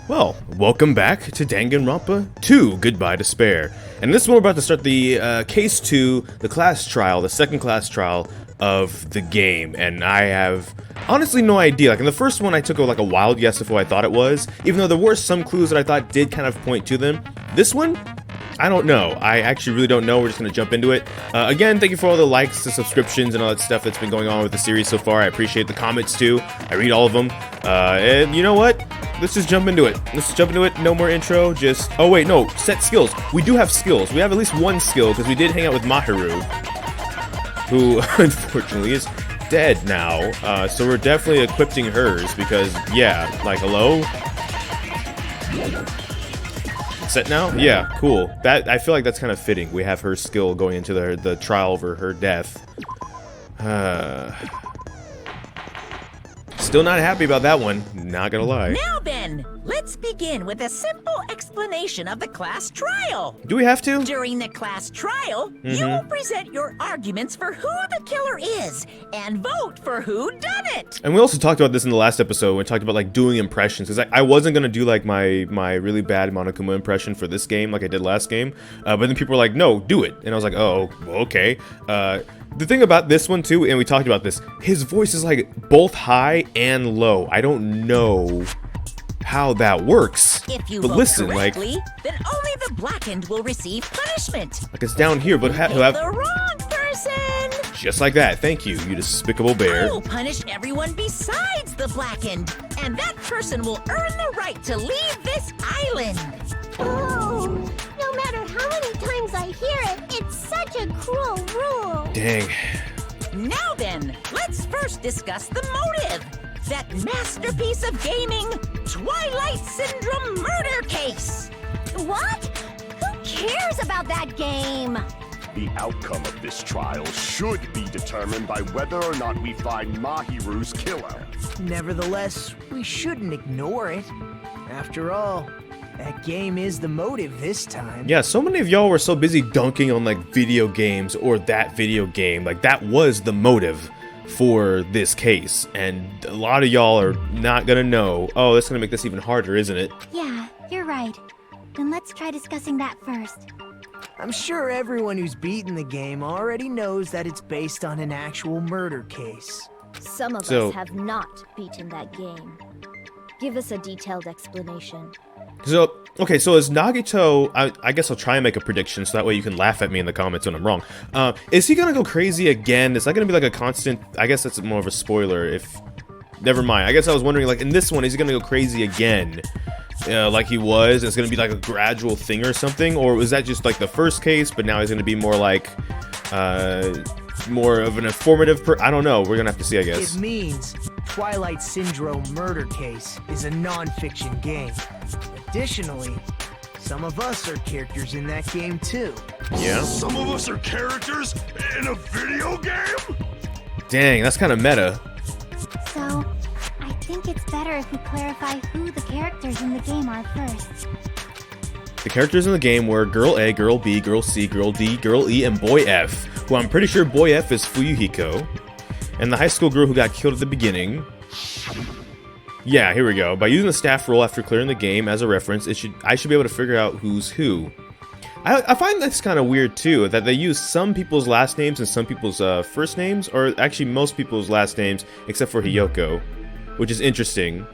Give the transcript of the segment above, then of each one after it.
Well, welcome back to Danganronpa 2, Goodbye Despair. And this one we're about to start the case 2, the class trial, the second class trial of the game. And I have honestly no idea. Like in the first one I took like a wild guess of who I thought it was, even though there were some clues that I thought did kind of point to them. This one, I don't know. I actually really don't know. We're just going to jump into it. Again, thank you for all the likes, the subscriptions, and all that stuff that's been going on with the series so far. I appreciate the comments too. I read all of them. And you know what? Let's just jump into it. No more intro. Just... Oh, wait, no. Set skills. We do have skills. We have at least one skill because we did hang out with Mahiru, who unfortunately is dead now. So we're definitely equipping hers because, yeah, like, hello? Set now? Yeah, cool. That I feel like that's kind of fitting. We have her skill going into the trial over her death. Still not happy about that one, not gonna lie. Now then, let's begin with a simple explanation of the class trial. Do we have to? During the class trial, you will present your arguments for who the killer is and vote for who done it. And we also talked about this in the last episode when we talked about like doing impressions, because I wasn't gonna do like my really bad Monokuma impression for this game like I did last game, but then people were like, no, do it, and I was like, oh, okay. The thing about this one too, and we talked about this, his voice is like both high and low. I don't know how that works. If you but vote listen, correctly, then only the blackened will receive punishment. like it's down here, but he'll have The wrong person. just like that. Thank you, you despicable bear. I will punish everyone besides the blackened, and that person will earn the right to leave this island. Oh, no matter how many times I hear it, it's such a cruel rule. Dang. Now then, let's first discuss the motive. That masterpiece of gaming, Twilight Syndrome murder case. What? Who cares about that game? The outcome of this trial should be determined by whether or not we find Mahiru's killer. Nevertheless, we shouldn't ignore it. After all, that game is the motive this time. Yeah, so many of y'all were so busy dunking on like video games or that video game. Like that was the motive for this case. And a lot of y'all are not gonna know. Oh, that's gonna make this even harder, isn't it? Yeah, you're right. Then let's try discussing that first. I'm sure everyone who's beaten the game already knows that it's based on an actual murder case. Some of So- us have not beaten that game. Give us a detailed explanation. So, okay, so is Nagito, I guess I'll try and make a prediction so that way you can laugh at me in the comments when I'm wrong. Is he gonna go crazy again? Is that gonna be like a constant, I guess that's more of a spoiler if, never mind. I guess I was wondering like in this one, is he gonna go crazy again? Like he was, and it's gonna be like a gradual thing or something? Or was that just like the first case, but now he's gonna be more like, more of an informative I don't know, we're gonna have to see, I guess. It means Twilight Syndrome murder case is a non-fiction game. Additionally, some of us are characters in that game too. Yeah? Some of us are characters in a video game? Dang, that's kind of meta. So, I think it's better if we clarify who the characters in the game are first. The characters in the game were Girl A, Girl B, Girl C, Girl D, Girl E, and Boy F, who I'm pretty sure Boy F is Fuyuhiko, and the high school girl who got killed at the beginning. Yeah, here we go. By using the staff roll after clearing the game as a reference, I should be able to figure out who's who. I find that's kind of weird too, that they use some people's last names and some people's first names, or actually most people's last names except for Hiyoko, which is interesting.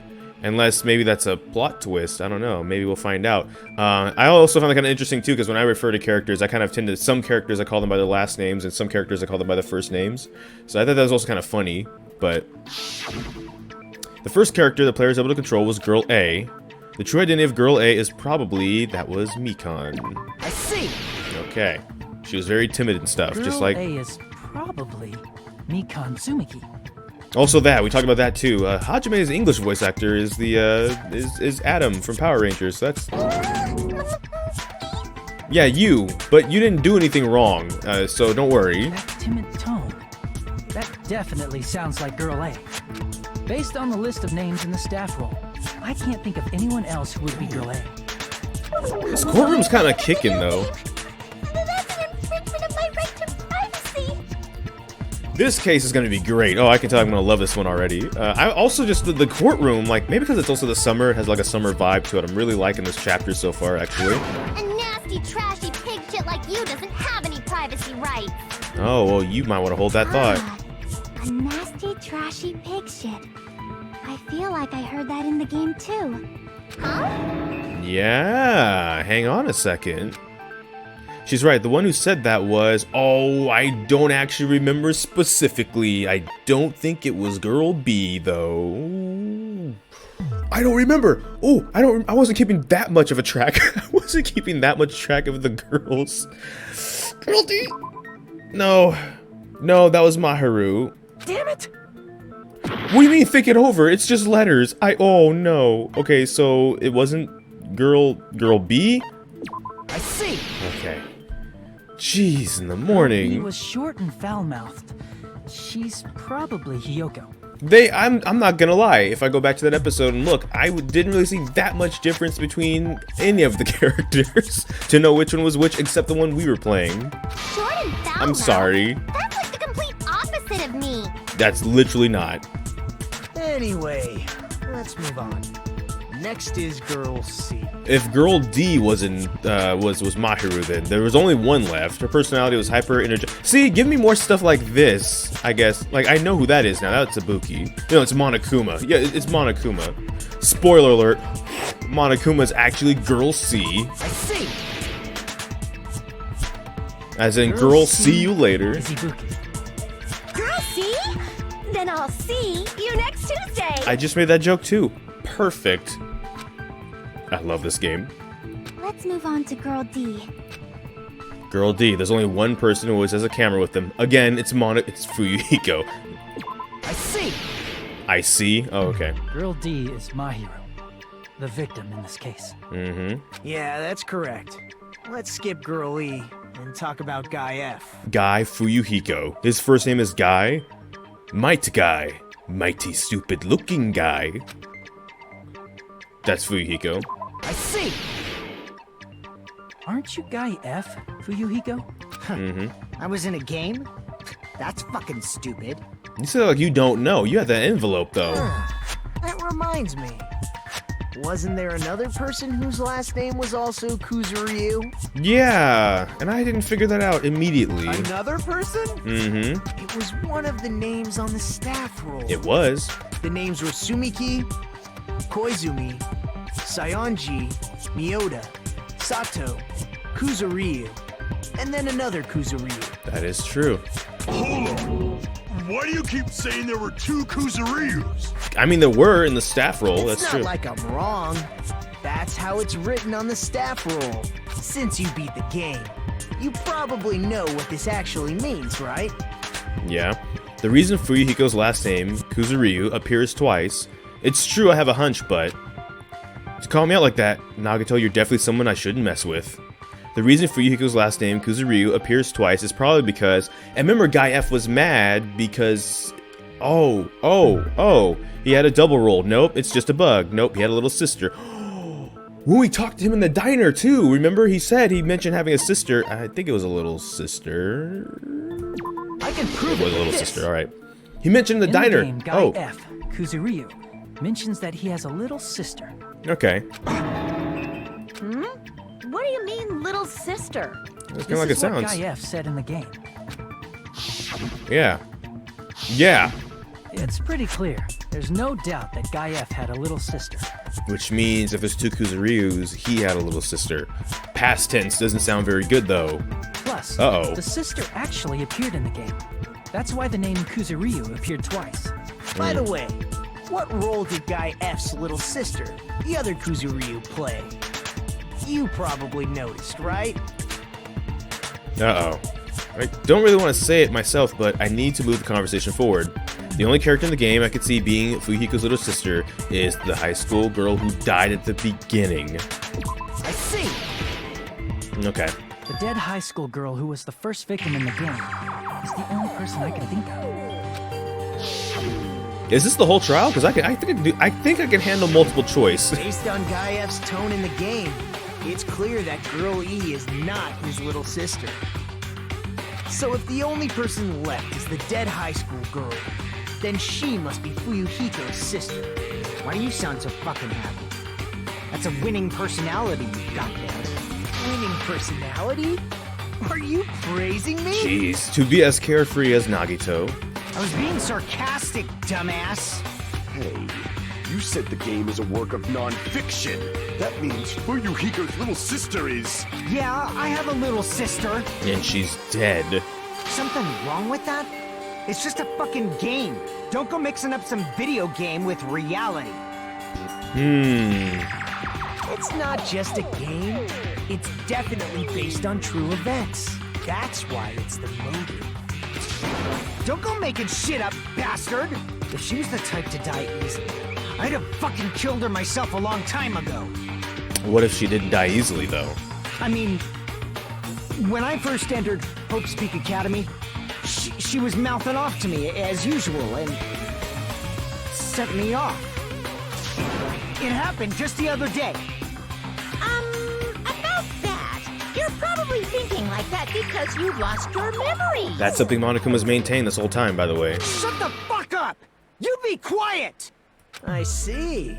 Unless maybe that's a plot twist. I don't know. Maybe we'll find out. I also find that kind of interesting too, because when I refer to characters, I kind of tend to, some characters I call them by their last names, and some characters I call them by their first names. So I thought that was also kind of funny, but... The first character the player is able to control was Girl A. The true identity of Girl A is probably, that was Mikan. I see. Okay. She was very timid and stuff, just like... A is probably Mikan Tsumiki. Also that, we talked about that too. Hajime's English voice actor is the, is Adam from Power Rangers, so that's... Yeah, you, but you didn't do anything wrong, so don't worry. That timid tone. That definitely sounds like Girl A. Based on the list of names in the staff roll, I can't think of anyone else who would be Girl A. This courtroom's kind of kicking, though. That's an infringement of my right to privacy. This case is going to be great. Oh, I can tell I'm going to love this one already. I also just, the courtroom, like, maybe because it's also the summer, it has like a summer vibe to it. I'm really liking this chapter so far, actually. A nasty, trashy pig shit like you doesn't have any privacy rights. Oh, well, you might want to hold that thought. A nasty, trashy pig shit. I feel like I heard that in the game too. Huh? Yeah, hang on a second. She's right, the one who said that was... Oh, I don't actually remember specifically. I don't think it was Girl B, though. I don't remember. Oh, I wasn't keeping that much of a track. I wasn't keeping that much track of the girls. Girl D? No. No, that was Mahiru. Damn it! What do you mean, think it over? It's just letters. Oh, no. Okay, so it wasn't Girl B? I see. Okay. Jeez, in the He morning. was short and foul-mouthed. She's probably Hiyoko. I'm not gonna lie. If I go back to that episode and look, I didn't really see that much difference between any of the characters to know which one was which, except the one we were playing. Short and foul. I'm sorry. That's like the complete opposite of me. That's literally not. Anyway, let's move on. Next is Girl C. If Girl D was Mahiru, then there was only one left. Her personality was hyper energetic. See, give me more stuff like this, I guess. Like, I know who that is now. That's Ibuki. No, it's Monokuma. Yeah, it's Monokuma. Spoiler alert. Monokuma is actually Girl C. I see. As in, girl, see you later. Is Ibuki. Girl, see? Then I'll see you next Tuesday. I just made that joke too. Perfect. I love this game. Let's move on to Girl D. Girl D. There's only one person who always has a camera with them. Again, it's Fuyuhiko. I see. I see. Oh, okay. Girl D is Mahiru, the victim in this case. Mm-hmm. Yeah, that's correct. Let's skip Girl E and talk about Guy F. Guy Fuyuhiko. His first name is Guy. Might Guy. Mighty stupid looking guy. That's Fuyuhiko. I see. Aren't you Guy F, Fuyuhiko? Mm-hmm. I was in a game? That's fucking stupid. You said like you don't know. You had that envelope though. That reminds me. Wasn't there another person whose last name was also Kuzuryu? Yeah, and I didn't figure that out immediately. Another person? Mm-hmm. It was one of the names on the staff roll. It was. The names were Sumiki, Koizumi, Sayonji, Miyoda, Sato, Kuzuryu, and then another Kuzuryu. That is true. Hold on. Why do you keep saying there were two Kuzuryus? I mean, there were in the staff roll. It's That's not true. like I'm wrong. That's how it's written on the staff roll. Since you beat the game, you probably know what this actually means, right? Yeah. The reason Fuyuhiko's last name, Kuzuryu, appears twice. It's true I have a hunch, but to call me out like that, now I can tell you're definitely someone I shouldn't mess with. The reason Fuyuhiko's last name, Kuzuryu, appears twice is probably because, and remember Guy F was mad because, he had a double roll. Nope, it's just a bug. Nope, he had a little sister. When we talked to him in the diner too, remember he mentioned having a sister. I think it was a little sister. I can prove It was a little with sister, this. alright. He mentioned the In diner. the game, Guy F, Kuzuryu, mentions that he has a little sister. Okay. What do you mean, little sister? That's kind This of like it is what sounds. Guy F said in the game. Yeah. Yeah. It's pretty clear. There's no doubt that Guy F had a little sister. Which means if there's two Kuzuryus, he had a little sister. Past tense doesn't sound very good though. Plus, Uh-oh. the sister actually appeared in the game. That's why the name Kuzuryu appeared twice. By the way, what role did Guy F's little sister, the other Kuzuryu, play? You probably noticed, right? Uh-oh. I don't really want to say it myself, but I need to move the conversation forward. The only character in the game I could see being Fuyuhiko's little sister is the high school girl who died at the beginning. I see. Okay. The dead high school girl who was the first victim in the game is the only person I can think of. Is this the whole trial? Because I think I can handle multiple choice. Based on Guy F's tone in the game, it's clear that Girl E is not his little sister. So if the only person left is the dead high school girl, then she must be Fuyuhiko's sister. Why do you sound so fucking happy? That's a winning personality you've got there. Winning personality? Are you praising me? Jeez, to be as carefree as Nagito. I was being sarcastic, dumbass. Hey, you said the game is a work of non-fiction. That means Fuyuhiko's little sister is... Yeah, I have a little sister. And she's dead. Something wrong with that? It's just a fucking game. Don't go mixing up some video game with reality. It's not just a game. It's definitely based on true events. That's why it's the motive. Don't go making shit up, bastard! If she was the type to die easily, I'd have fucking killed her myself a long time ago. What if she didn't die easily, though? I mean, when I first entered Hope Speak Academy, she was mouthing off to me as usual and set me off. It happened just the other day. About that, you're probably thinking like that because you lost your memory. That's something Monokuma's maintained this whole time, by the way. Shut the fuck up! You be quiet! I see.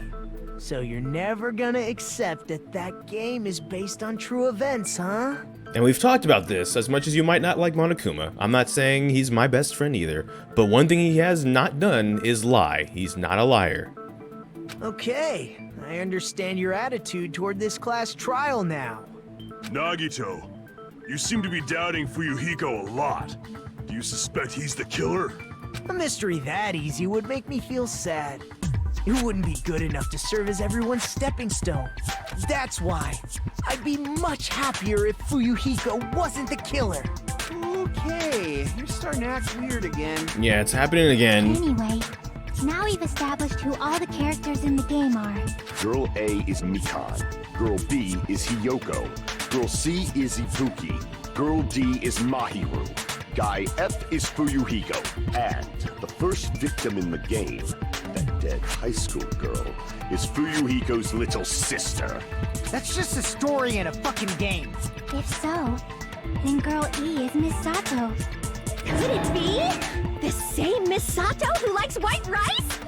So you're never gonna accept that that game is based on true events, huh? And we've talked about this, as much as you might not like Monokuma. I'm not saying he's my best friend either, but one thing he has not done is lie. He's not a liar. Okay, I understand your attitude toward this class trial now. Nagito, you seem to be doubting Fuyuhiko a lot. Do you suspect he's the killer? A mystery that easy would make me feel sad. It wouldn't be good enough to serve as everyone's stepping stone. That's why I'd be much happier if Fuyuhiko wasn't the killer. Okay, you're starting to act weird again. Yeah, it's happening again. Anyway, now we've established who all the characters in the game are. Girl A is Mikan. Girl B is Hiyoko. Girl C is Ibuki. Girl D is Mahiru. Guy F is Fuyuhiko. And the first victim in the game, that dead high school girl, is Fuyuhiko's little sister. That's just a story in a fucking game. If so, then Girl E is Miss Sato. Could it be the same Miss Sato who likes white rice?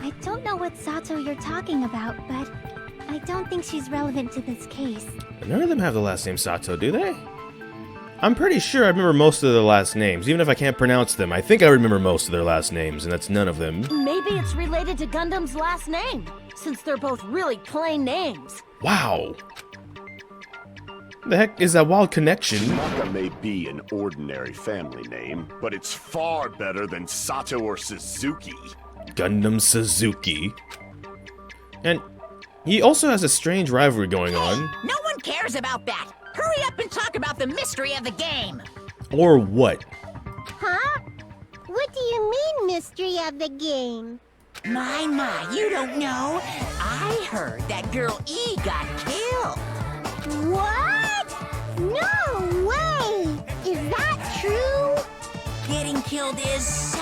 I don't know what Sato you're talking about, but I don't think she's relevant to this case. None of them have the last name Sato, do they? I'm pretty sure I remember most of their last names. Even if I can't pronounce them, I think I remember most of their last names, and that's none of them. Maybe it's related to Gundam's last name, since they're both really plain names. Wow. The heck is that wild connection? Naka may be an ordinary family name, but it's far better than Sato or Suzuki. Gundam Suzuki. And he also has a strange rivalry going on. No one cares about that. Hurry up and talk about the mystery of the game. Or what? Huh? What do you mean, mystery of the game? My, you don't know. I heard that Girl E got killed. What? No way! Is that true? Getting killed is so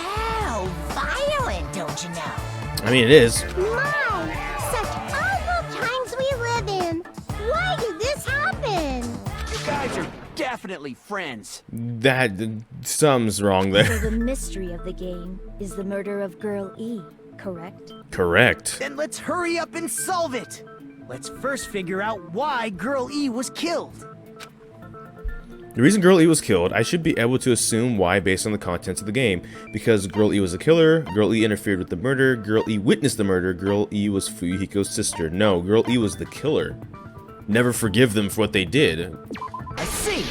violent, don't you know? I mean, it is. My, such awful times we live in. Why did this happen? You guys are definitely friends. That something's wrong So there. the mystery of the game is the murder of Girl E, correct? Correct. Then let's hurry up and solve it. Let's first figure out why Girl E was killed. The reason Girl E was killed, I should be able to assume why based on the contents of the game. Because Girl E was the killer, Girl E interfered with the murder, Girl E witnessed the murder, Girl E was Fuyuhiko's sister. No, Girl E was the killer. Never forgive them for what they did. I see.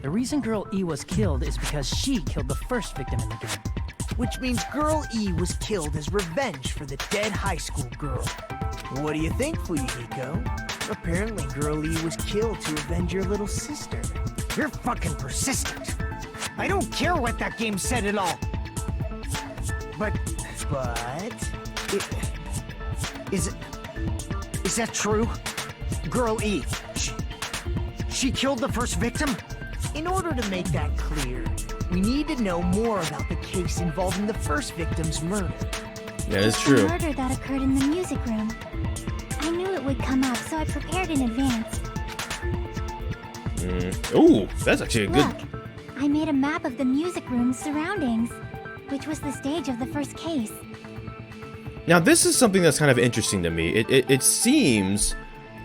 The reason Girl E was killed is because she killed the first victim in the game. Which means Girl E was killed as revenge for the dead high school girl. What do you think, Fuyuhiko? Apparently Girl E was killed to avenge your little sister. You're fucking persistent. I don't care what that game said at all. But, is that true? Girl E, she killed the first victim? In order to make that clear, we need to know more about the case involving the first victim's murder. That is The true. murder that occurred in the music room. I knew it would come up, so I prepared in advance. Ooh, that's actually a good... Look, I made a map of the music room's surroundings, which was the stage of the first case. Now, this is something that's kind of interesting to me. It seems,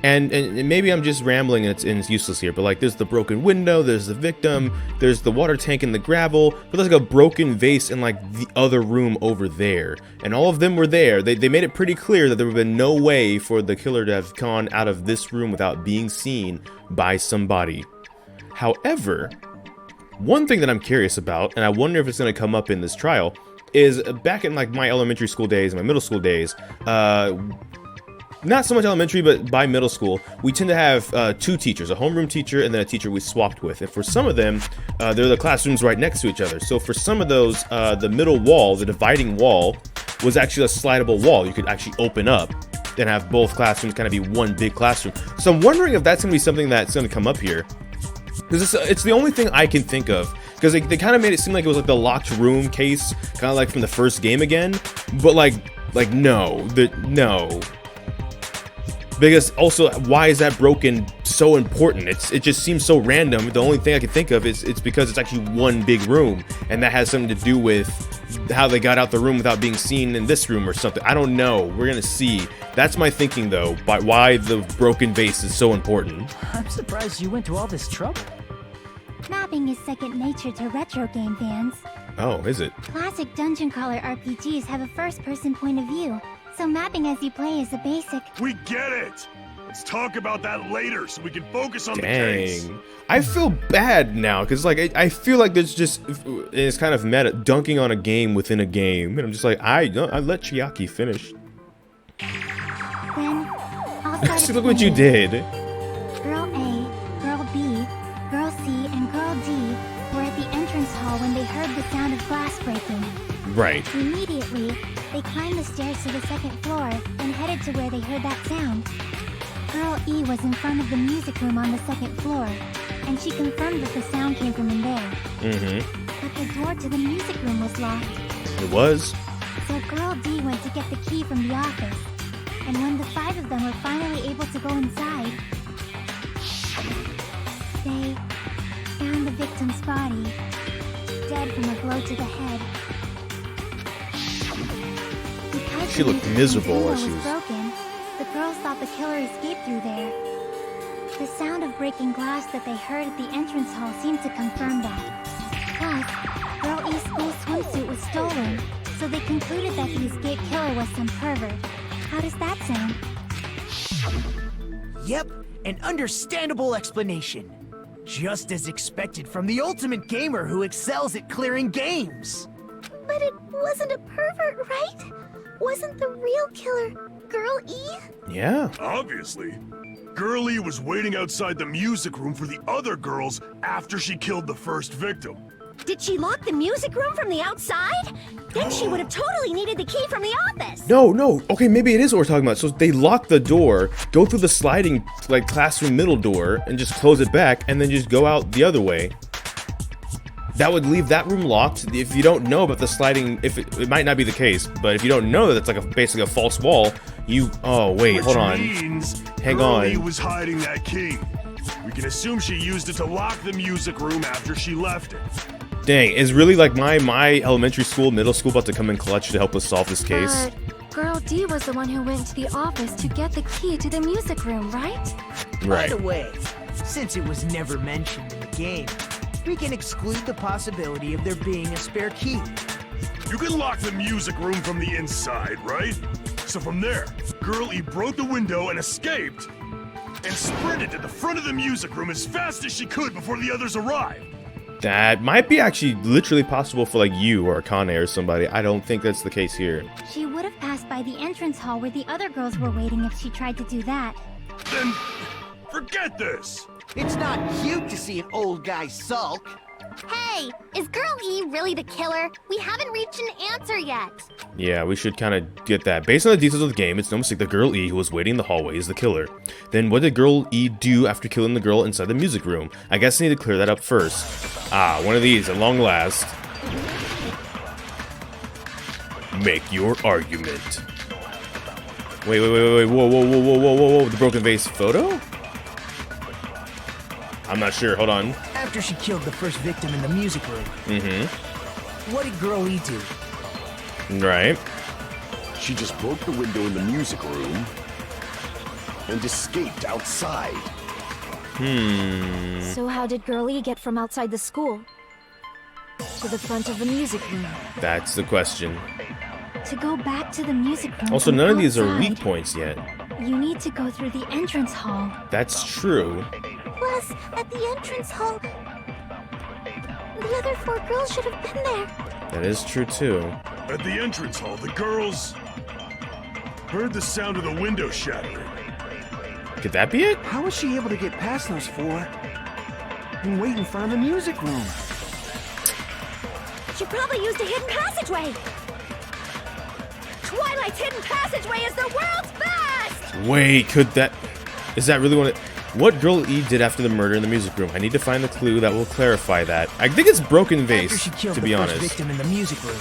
and maybe I'm just rambling and it's useless here, but like there's the broken window, there's the victim, there's the water tank and the gravel, but there's like a broken vase in like the other room over there. And all of them were there. They made it pretty clear that there would have been no way for the killer to have gone out of this room without being seen by somebody. However, one thing that I'm curious about, and I wonder if it's going to come up in this trial, is back in like my elementary school days, my middle school days, not so much elementary, but by middle school, we tend to have two teachers, a homeroom teacher and then a teacher we swapped with. And for some of them, they're the classrooms right next to each other. So for some of those, the middle wall, the dividing wall, was actually a slidable wall. You could actually open up and have both classrooms kind of be one big classroom. So I'm wondering if that's going to be something that's going to come up here. Because it's the only thing I can think of. Because they kind of made it seem like it was like the locked room case, kind of like from the first game again. But like no. Because also, why is that broken so important? It just seems so random. The only thing I can think of is it's because it's actually one big room. And that has something to do with how they got out the room without being seen in this room or something. I don't know. We're going to see. That's my thinking, though, by why the broken vase is so important. I'm surprised you went to all this trouble. Mapping is second nature to retro game fans. Oh, is it? Classic dungeon crawler RPGs have a first-person point of view, so mapping as you play is a basic. We get it! Let's talk about that later so we can focus on the case. Dang. I feel bad now, because like I feel like there's just, it's kind of meta, dunking on a game within a game. And I'm just like, I let Chiaki finish. Then, I'll start See, look what you did. Girl A, Girl B, Girl C, and Girl D were at the entrance hall when they heard the sound of glass breaking. Right. Immediately, they climbed the stairs to the second floor and headed to where they heard that sound. Girl E was in front of the music room on the second floor, and she confirmed that the sound came from in there. But the door to the music room was locked. It was. So Girl D went to get the key from the office, and when the five of them were finally able to go inside, they found the victim's body, dead from a blow to the head. Because She the looked music miserable room as she was was... broken, the girls thought the killer escaped through there. The sound of breaking glass that they heard at the entrance hall seemed to confirm that. Plus, Girl E's school swimsuit was stolen, so they concluded that the escaped killer was some pervert. How does that sound? Yep, an understandable explanation. Just as expected from the ultimate gamer who excels at clearing games. But it wasn't a pervert, right? Wasn't the real killer Girl E? Yeah. Obviously. Girlie was waiting outside the music room for the other girls after she killed the first victim. Did she lock the music room from the outside? Then she would have totally needed the key from the office. No. Okay, maybe it is what we're talking about. So they lock the door, go through the sliding, like, classroom middle door, and just close it back, and then just go out the other way. That would leave that room locked. If you don't know about the sliding, if it might not be the case, but if you don't know that it's like basically a false wall, oh wait, hold on. Which means Hang Girlie on. was hiding that key. We can assume she used it to lock the music room after she left it. Dang, is really like my elementary school, middle school about to come in clutch to help us solve this case? But Girl D was the one who went to the office to get the key to the music room, right? By the way, since it was never mentioned in the game, we can exclude the possibility of there being a spare key. You can lock the music room from the inside, right? So from there, Girlie broke the window and escaped, and sprinted to the front of the music room as fast as she could before the others arrived. That might be actually literally possible for like you or Akane or somebody. I don't think that's the case here. She would have passed by the entrance hall where the other girls were waiting if she tried to do that. Then, forget this! It's not cute to see an old guy sulk. Hey, is Girl E really the killer? We haven't reached an answer yet. Yeah, we should kind of get that. Based on the details of the game, it's no mistake that Girl E, who was waiting in the hallway, is the killer. Then what did Girl E do after killing the girl inside the music room? I guess I need to clear that up first. One of these, at long last. Make your argument. Wait. Whoa. The broken vase photo? I'm not sure. Hold on. After she killed the first victim in the music room, what did Girl E do? Right. She just broke the window in the music room and escaped outside. So how did Girl E get from outside the school to the front of the music room? That's the question. To go back to the music room. Also, from none of these are outside, weak points yet. You need to go through the entrance hall. That's true. Plus, at the entrance hall, the other 4 girls should have been there. That is true too. At the entrance hall, the girls heard the sound of the window shattering. Could that be it? How was she able to get past those 4 and wait in front of the music room? She probably used a hidden passageway. Twilight's hidden passageway is the world's best! Wait, could that... Is that really what Girl E did after the murder in the music room? I need to find the clue that will clarify that. I think it's broken After vase, she killed to the be first honest. victim in the music room,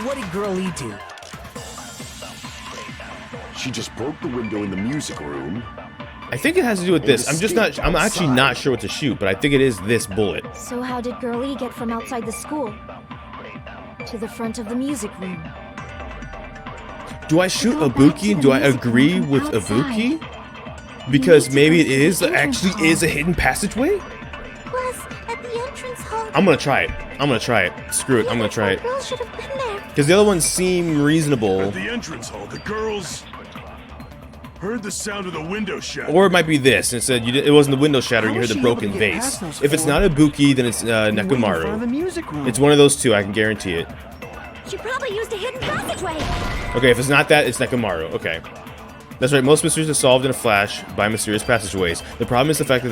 what did Girl E do? She just broke the window in the music room. I think it has to do with this. I'm actually not sure what to shoot, but I think it is this bullet. So how did Girl E get from outside the school to the front of the music room? Do I shoot Go back to Ibuki? the Do I music agree room from with outside. Ibuki? Because need to maybe go it through is the entrance actually hall. is a hidden passageway? Plus, at the entrance hall, I'm gonna try it. I'm gonna try it. Screw it. I'm gonna try it. girls should have been there. Because the other ones seem reasonable. At the entrance hall, the girls heard the sound of the window shattering. Or it might be this. And it said it wasn't the window shattering, you How heard was the she able broken to get vase. past those If it's 4 not Ibuki, then it's and wait in front of the Nekomaru. music room? It's one of those two, I can guarantee it. She probably used a hidden passageway. Okay, if it's not that, it's Nekomaru. Okay. That's right, most mysteries are solved in a flash by mysterious passageways. The problem is the fact that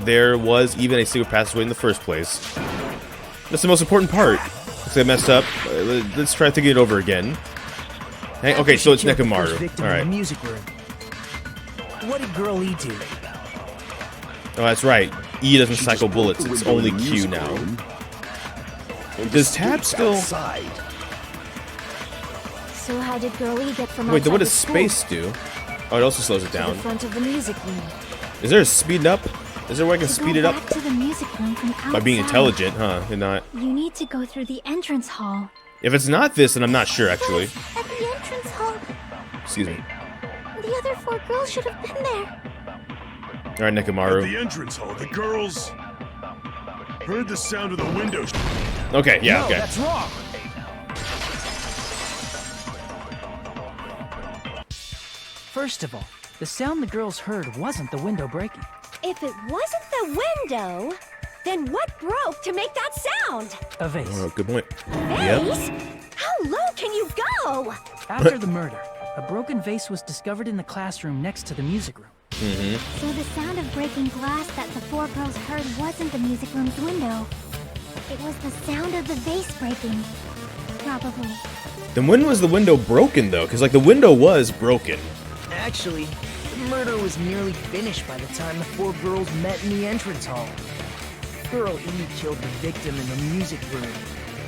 there was even a secret passageway in the first place. That's the most important part. Because I messed up. Let's try thinking it over again. Hey, okay, so it's After she killed the first Nekomaru. victim in Alright. the music room, what did Girl E do? Oh, that's right. E doesn't She cycle just broke bullets, the it's window in only the Q music now. room and Does Tab escaped still... outside. So how did Girl E get from Wait, outside what the does school space do? Oh, it also slows it to the down. front of the music room? Is there a speed up? Is there a way I can To speed go it up? back to the music room from outside, By being intelligent, huh? And not... You need to go through the entrance hall. If it's not this, then I'm not sure, actually. At the entrance hall, Excuse me. the other 4 girls should have been there. Alright, At Nekomaru. the entrance hall, the girls heard the sound of the window Okay, yeah, No, okay. that's wrong. First of all, the sound the girls heard wasn't the window breaking. If it wasn't the window, then what broke to make that sound? A vase. Oh, good point. Yep. Vase? How low can you go? After the murder, a broken vase was discovered in the classroom next to the music room. So the sound of breaking glass that the 4 girls heard wasn't the music room's window. It was the sound of the vase breaking. Probably. Then when was the window broken, though? Because, like, the window was broken. Actually, the murder was nearly finished by the time the 4 girls met in the entrance hall. Girl E killed the victim in the music room,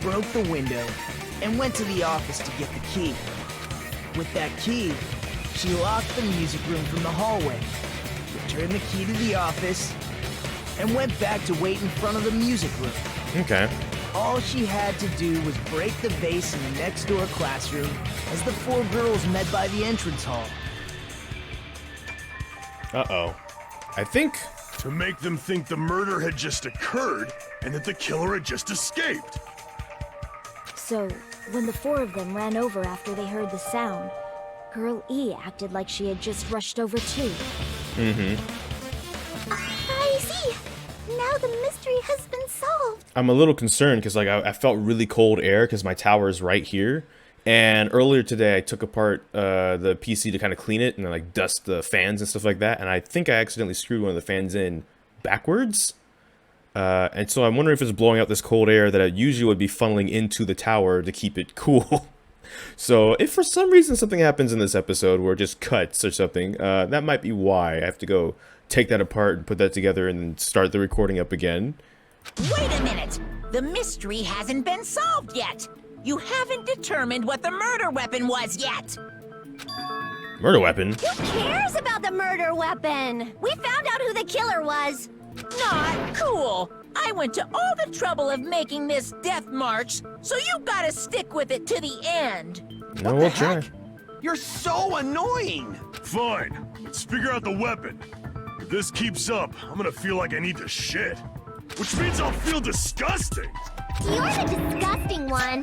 broke the window, and went to the office to get the key. With that key, she locked the music room from the hallway, returned the key to the office, and went back to wait in front of the music room. Okay. All she had to do was break the vase in the next door classroom as the 4 girls met by the entrance hall. Uh-oh. I think... to make them think the murder had just occurred and that the killer had just escaped. So, when the 4 of them ran over after they heard the sound, Girl E acted like she had just rushed over too. I see. Now the mystery has been solved. I'm a little concerned because, like, I felt really cold air because my tower is right here. And earlier today, I took apart the PC to kind of clean it and like dust the fans and stuff like that. And I think I accidentally screwed one of the fans in backwards. And so I'm wondering if it's blowing out this cold air that it usually would be funneling into the tower to keep it cool. So if for some reason something happens in this episode where it just cuts or something, that might be why. I have to go take that apart and put that together and then start the recording up again. Wait a minute! The mystery hasn't been solved yet! You haven't determined what the murder weapon was yet! Murder weapon? Who cares about the murder weapon? We found out who the killer was. Not cool. I went to all the trouble of making this death march, so you gotta stick with it to the end. No, we'll try. You're so annoying! Fine. Let's figure out the weapon. If this keeps up, I'm gonna feel like I need to shit. Which means I'll feel disgusting. You're the disgusting one.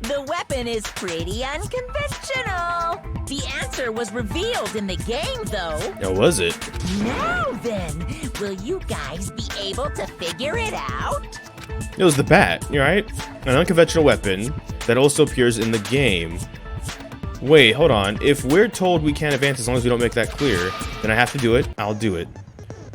The weapon is pretty unconventional. The answer was revealed in the game, though. Oh, was it? Now then, will you guys be able to figure it out? It was the bat, you right? An unconventional weapon that also appears in the game. Wait, hold on. If we're told we can't advance as long as we don't make that clear, then I have to do it. I'll do it.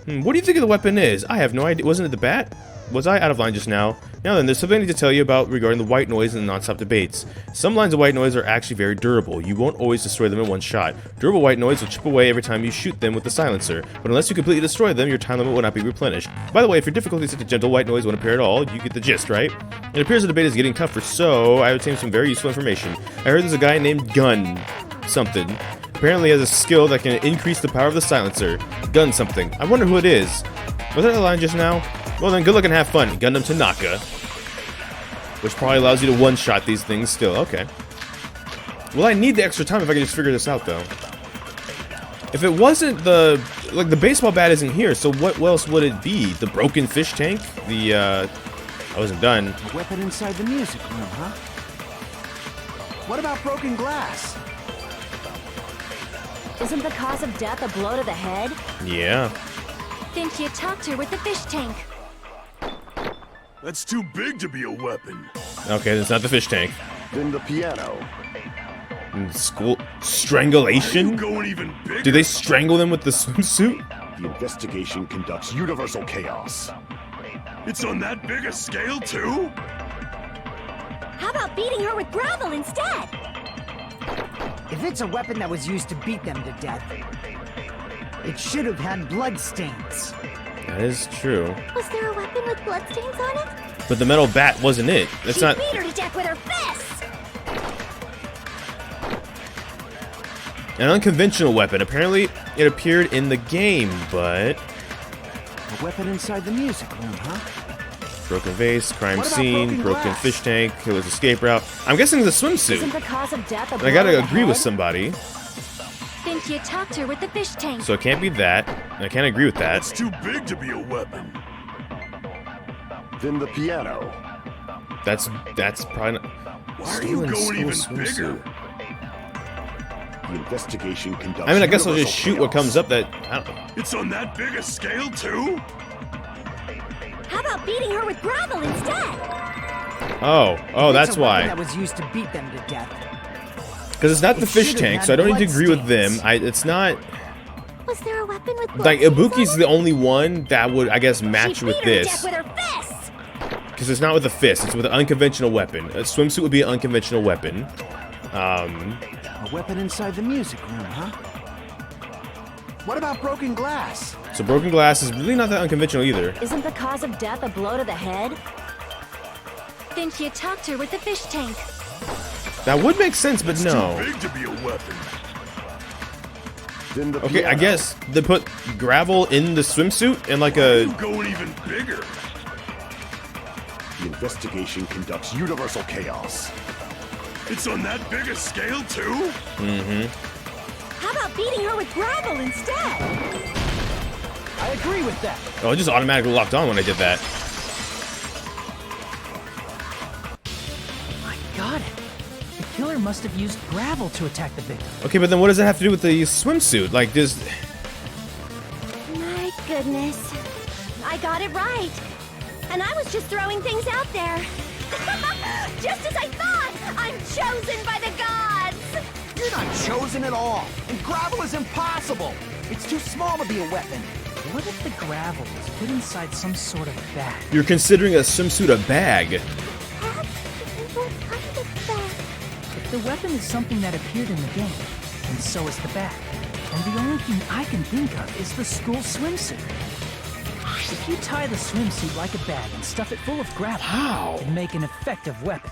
What do you think the weapon is? I have no idea. Wasn't it the bat? Was I out of line just now? Now then, there's something I need to tell you about regarding the white noise and the non-stop debates. Some lines of white noise are actually very durable. You won't always destroy them in one shot. Durable white noise will chip away every time you shoot them with the silencer, but unless you completely destroy them, your time limit will not be replenished. By the way, if your difficulty is such a gentle, white noise won't appear at all. You get the gist, right? It appears the debate is getting tougher, so I obtained some very useful information. I heard there's a guy named Gun something. Apparently has a skill that can increase the power of the silencer. Gun something. I wonder who it is. Was that a line just now? Well then, good luck and have fun. Gundam Tanaka. Which probably allows you to one-shot these things still. Okay. Well, I need the extra time if I can just figure this out, though. If it wasn't the... Like, the baseball bat isn't here, so what else would it be? The broken fish tank? The, I wasn't done. A weapon inside the music room, huh? What about broken glass? Isn't the cause of death a blow to the head? Yeah. Think you talked her with the fish tank. That's too big to be a weapon. Okay, that's not the fish tank. Then the piano. School... Strangulation? Going even bigger. Do they strangle them with the swimsuit? The investigation conducts universal chaos. It's on that big a scale, too? How about beating her with gravel instead? If it's a weapon that was used to beat them to death, it should have had blood stains. That is true. Was there a weapon with bloodstains on it? But the metal bat wasn't it. That's She not... beat her to death with her fists! An unconventional weapon. Apparently, it appeared in the game, but... A weapon inside the music room, huh? Broken vase, crime What about scene, broken glass? fish tank, killer's escape route. I'm guessing the Isn't swimsuit. the cause of death a And blow I gotta to the agree with head? somebody. Think you talked her with the fish tank. So it can't be that. I can't agree with that. That's too big to be a weapon. Then the piano. That's probably not... Why are you Stolen going school even bigger? swimsuit. The investigation conducts I mean, I guess I'll just universal shoot what chaos. comes up that... I don't know. It's on that big a scale, too? How about beating her with gravel instead? Oh, If that's it's a weapon why. that was used to beat them to death. Because it's not the It fish should've tank, had so I don't need to agree with them. bloodstains. It's not... Was there a weapon with Like, bloodstains Ibuki's on the it? only one that would, I guess, match She with beat her to this. death with her fists! Because it's not with a fist, it's with an unconventional weapon. A swimsuit would be an unconventional weapon. A weapon inside the music room, huh? What about broken glass? So broken glass is really not that unconventional either. Isn't the cause of death a blow to the head? Think you talked her with the fish tank. That would make sense, but no. Too big to be a weapon. Then the Okay, I piano. guess they put gravel in the swimsuit and like a... You going even bigger. The investigation conducts universal chaos. It's on that big a scale, too? How about beating her with gravel instead? I agree with that. Oh, it just automatically locked on when I did that. I got it. The killer must have used gravel to attack the victim. Okay, but then what does that have to do with the swimsuit? Like, just... My goodness. I got it right. And I was just throwing things out there. Just as I thought! I'm chosen by the gods! You're not chosen at all. And gravel is impossible. It's too small to be a weapon. What if the gravel was put inside some sort of bag? You're considering a swimsuit a bag. What kind of bag? If the weapon is something that appeared in the game, and so is the bag, and the only thing I can think of is the school swimsuit. If you tie the swimsuit like a bag and stuff it full of gravel, How? it'd make an effective weapon.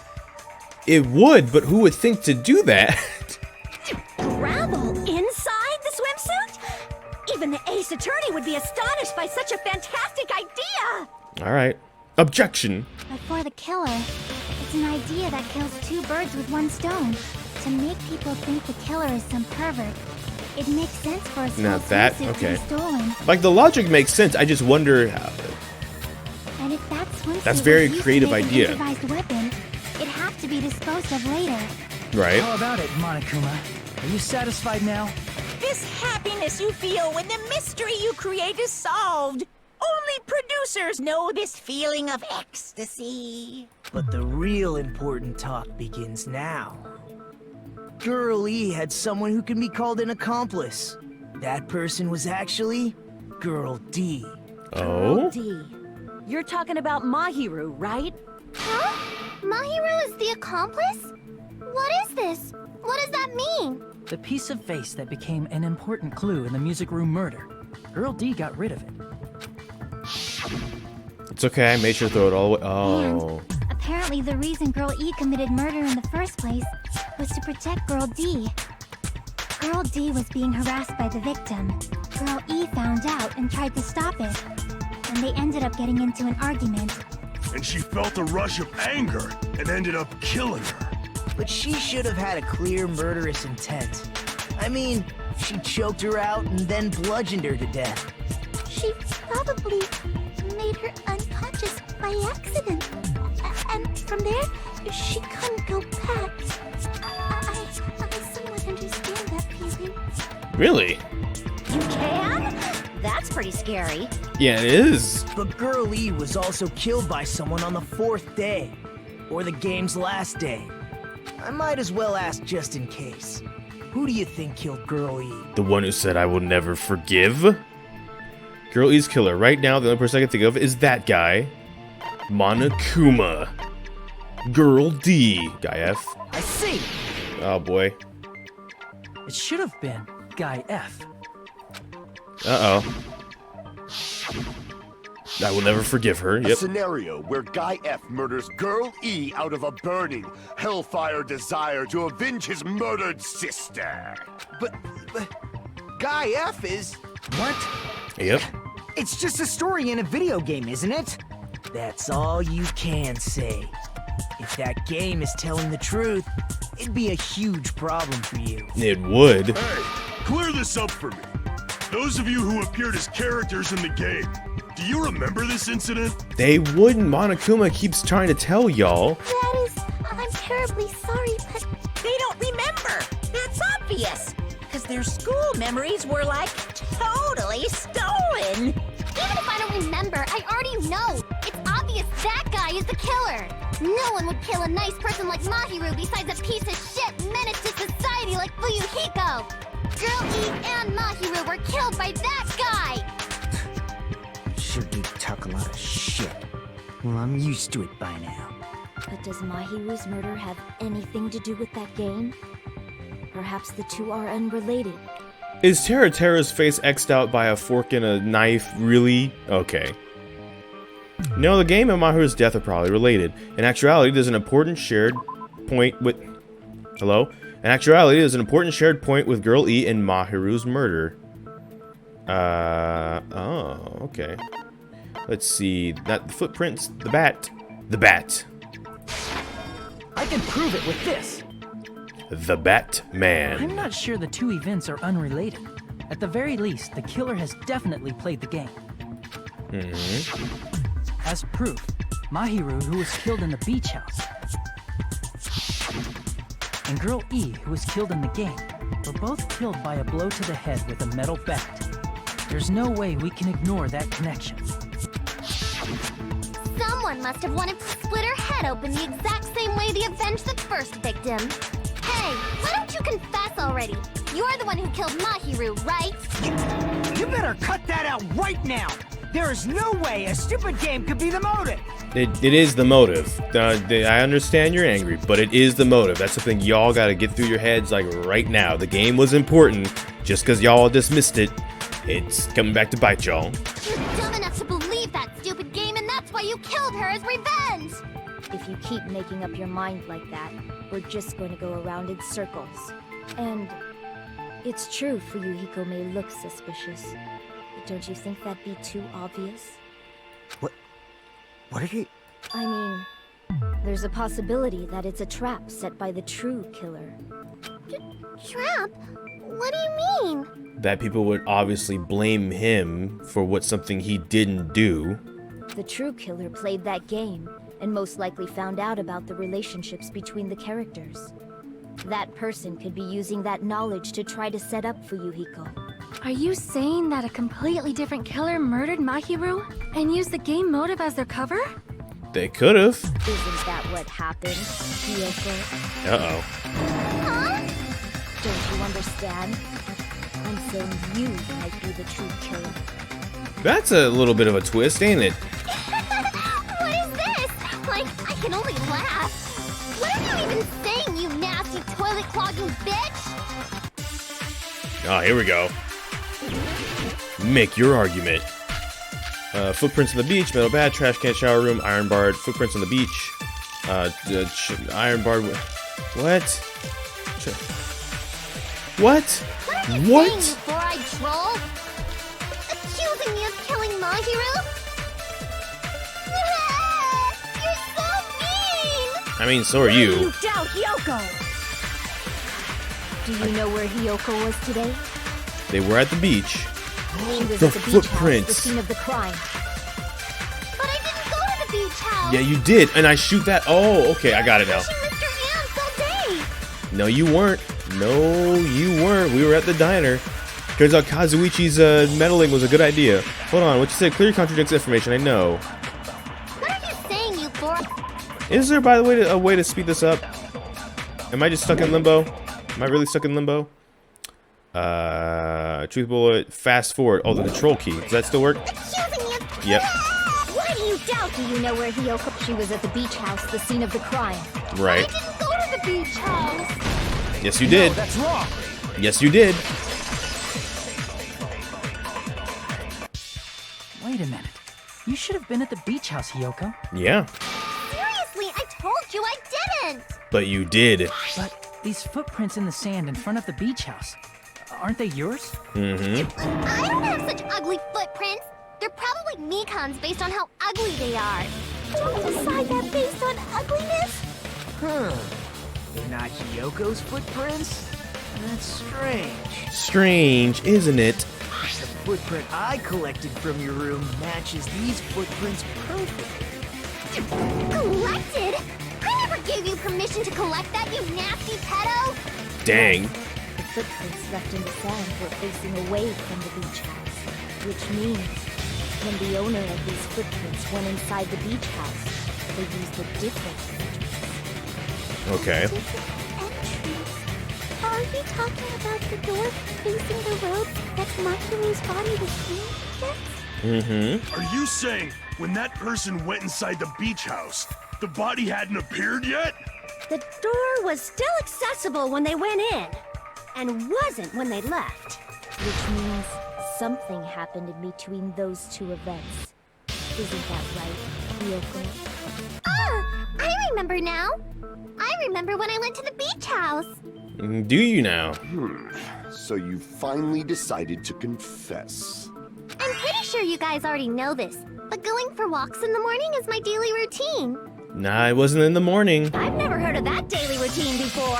It would, but who would think to do that? Gravel? Even the ace attorney would be astonished by such a fantastic idea! Alright. Objection. But for the killer, it's an idea that kills two birds with one stone. To make people think the killer is some pervert. It makes sense for a Now school that, swimsuit to okay. be stolen. Like, the logic makes sense. I just wonder how. And if that swimsuit That's very was used creative to make idea. an improvised weapon, it'd have to be disposed of later. Right? How about it, Monokuma? Are you satisfied now? This happiness you feel when the mystery you create is solved. Only producers know this feeling of ecstasy. But the real important talk begins now. Girl E had someone who can be called an accomplice. That person was actually Girl D. Oh? D. You're talking about Mahiru, right? Huh? Mahiru is the accomplice? What is this? What does that mean? The piece of face that became an important clue in the music room murder. Girl D got rid of it. It's okay. I made sure to throw it all away. Oh. And apparently the reason Girl E committed murder in the first place was to protect Girl D. Girl D was being harassed by the victim. Girl E found out and tried to stop it. And they ended up getting into an argument. And she felt a rush of anger and ended up killing her. But she should have had a clear murderous intent. I mean, she choked her out and then bludgeoned her to death. She probably made her unconscious by accident. And from there, she couldn't go back. I somewhat understand that feeling. Really? You can? That's pretty scary. Yeah, it is. But Girl E was also killed by someone on the 4th day. Or the game's last day. I might as well ask just in case. Who do you think killed Girl E? The one who said I will never forgive? Girl E's killer. Right now, the only person I can think of is that guy. Monokuma. Girl D. Guy F. I see! Oh boy. It should have been Guy F. Uh-oh. I will never forgive her. A Yep. scenario where Guy F murders Girl E out of a burning, hellfire desire to avenge his murdered sister. But Guy F is... What? Yep. It's just a story in a video game, isn't it? That's all you can say. If that game is telling the truth, it'd be a huge problem for you. It would. Hey, clear this up for me. Those of you who appeared as characters in the game, do you remember this incident? They wouldn't. Monokuma keeps trying to tell y'all. That is, I'm terribly sorry, but They don't remember. That's obvious. Because their school memories were like totally stolen. even if I don't remember, I already know. It's obvious that guy is the killer. No one would kill a nice person like Mahiru besides a piece of shit menace to society like Fuyuhiko. Girl E and Mahiru were killed by that guy. Sure do talk a lot of shit. Well, I'm used to it by now. But does Mahiru's murder have anything to do with that game? Perhaps the two are unrelated. Is Terra Terra's face X'd out by a fork and a knife? Really? Okay. No, the game and Mahiru's death are probably related. In actuality, there's an important shared point with... Hello? In actuality, there's an important shared point with Girl E and Mahiru's murder. Oh, okay. Let's see. That the footprints, the bat. The bat. I can prove it with this. The Batman. I'm not sure the two events are unrelated. At the very least, the killer has definitely played the game. As proof, Mahiru, who was killed in the beach house, and Girl E, who was killed in the game, were both killed by a blow to the head with a metal bat. There's no way we can ignore that connection. Someone must have wanted to split her head open the exact same way they avenged the first victim. Hey, why don't you confess already? You're the one who killed Mahiru, right? You better cut that out right now! There is no way a stupid game could be the motive! It is the motive. I understand you're angry, but it is the motive. That's the thing y'all gotta get through your heads like right now. The game was important. Just because y'all dismissed it, it's coming back to bite y'all. You're dumb enough to believe that stupid game, and that's why you killed her as revenge! If you keep making up your mind like that, we're just going to go around in circles. And It's true Fuyuhiko may look suspicious, but don't you think that'd be too obvious? What are you... I mean, there's a possibility that it's a trap set by the true killer. Trap? What do you mean? That people would obviously blame him for something he didn't do. The true killer played that game, and most likely found out about the relationships between the characters. That person could be using that knowledge to try to set up Fuyuhiko. Are you saying that a completely different killer murdered Mahiru and used the game motive as their cover? They could have. Isn't that what happened, Hiyoko? Uh-oh. Huh? Don't you understand? I'm saying you might be the true killer. That's a little bit of a twist, ain't it? What is this? Like, I can only laugh. What are you even saying, you nasty toilet clogging bitch? Oh, here we go. Make your argument. Footprints on the beach, metal bat, trash can, shower room, iron barred, footprints on the beach. Iron barred. What? What? What? Before I troll? Accusing me of killing Mahiru? You're so mean! I mean, so are you. You doubt Hiyoko! Do you know where Hiyoko was today? They were at the beach. She was The at the beach footprints. house, the scene of the crime. But I didn't go to the beach house! Yeah, you did, and I shoot that. Oh, okay, I got it now. Mr. Ants all day! No, you weren't. No, you weren't. We were at the diner. Turns out Kazuichi's meddling was a good idea. Hold on, what you said clearly contradicts information. I know. What are you saying, you four? Is there, by the way, a way to speed this up? Am I just stuck in limbo? Am I really stuck in limbo? Truth bullet, fast forward. Oh, the control key. Does that still work? Accusing me of... Yep. Why do you doubt? Do you know where Hiyoko? She was at the beach house, the scene of the crime. Right. I didn't go to the beach house! Yes, you did. No, that's wrong. Yes, you did. Wait a minute. You should have been at the beach house, Hiyoko. Yeah, Seriously, I told you I didn't! but you did. But these footprints in the sand in front of the beach house, aren't they yours? Mm-hmm. I don't have such ugly footprints! They're probably Mikan's based on how ugly they are! Don't decide that based on ugliness? Huh. Not Hiyoko's footprints? That's strange. Strange, isn't it? The footprint I collected from your room matches these footprints perfectly. Collected? I never gave you permission to collect that, you nasty pedo! Dang. The footprints left in the sand were facing away from the beach house, which means when the owner of these footprints went inside the beach house, they used a different entrance. Okay. Entrance? Are you talking about the door facing the road that Mahiru's body was in? Mm-hmm. Are you saying when that person went inside the beach house, the body hadn't appeared yet? The door was still accessible when they went in, and wasn't when they left. Which means something happened in between those two events. Isn't that right, Hiyoko? Ah! I remember now! I remember when I went to the beach house! Do you now? So you finally decided to confess. I'm pretty sure you guys already know this, but going for walks in the morning is my daily routine. Nah, it wasn't in the morning. I've never heard of that daily routine before.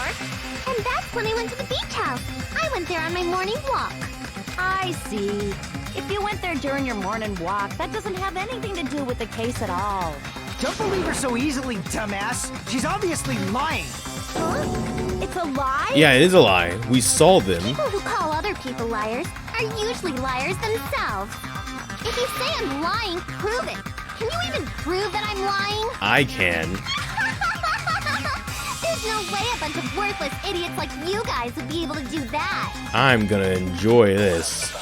And that's when I went to the beach house. I went there on my morning walk. I see. If you went there during your morning walk, that doesn't have anything to do with the case at all. Don't believe her so easily, dumbass. She's obviously lying. Huh? It's a lie? Yeah, it is a lie. We saw them. People who call other people liars are usually liars themselves. If you say I'm lying, prove it. Can you even prove that I'm lying? I can. There's no way a bunch of worthless idiots like you guys would be able to do that. I'm gonna enjoy this.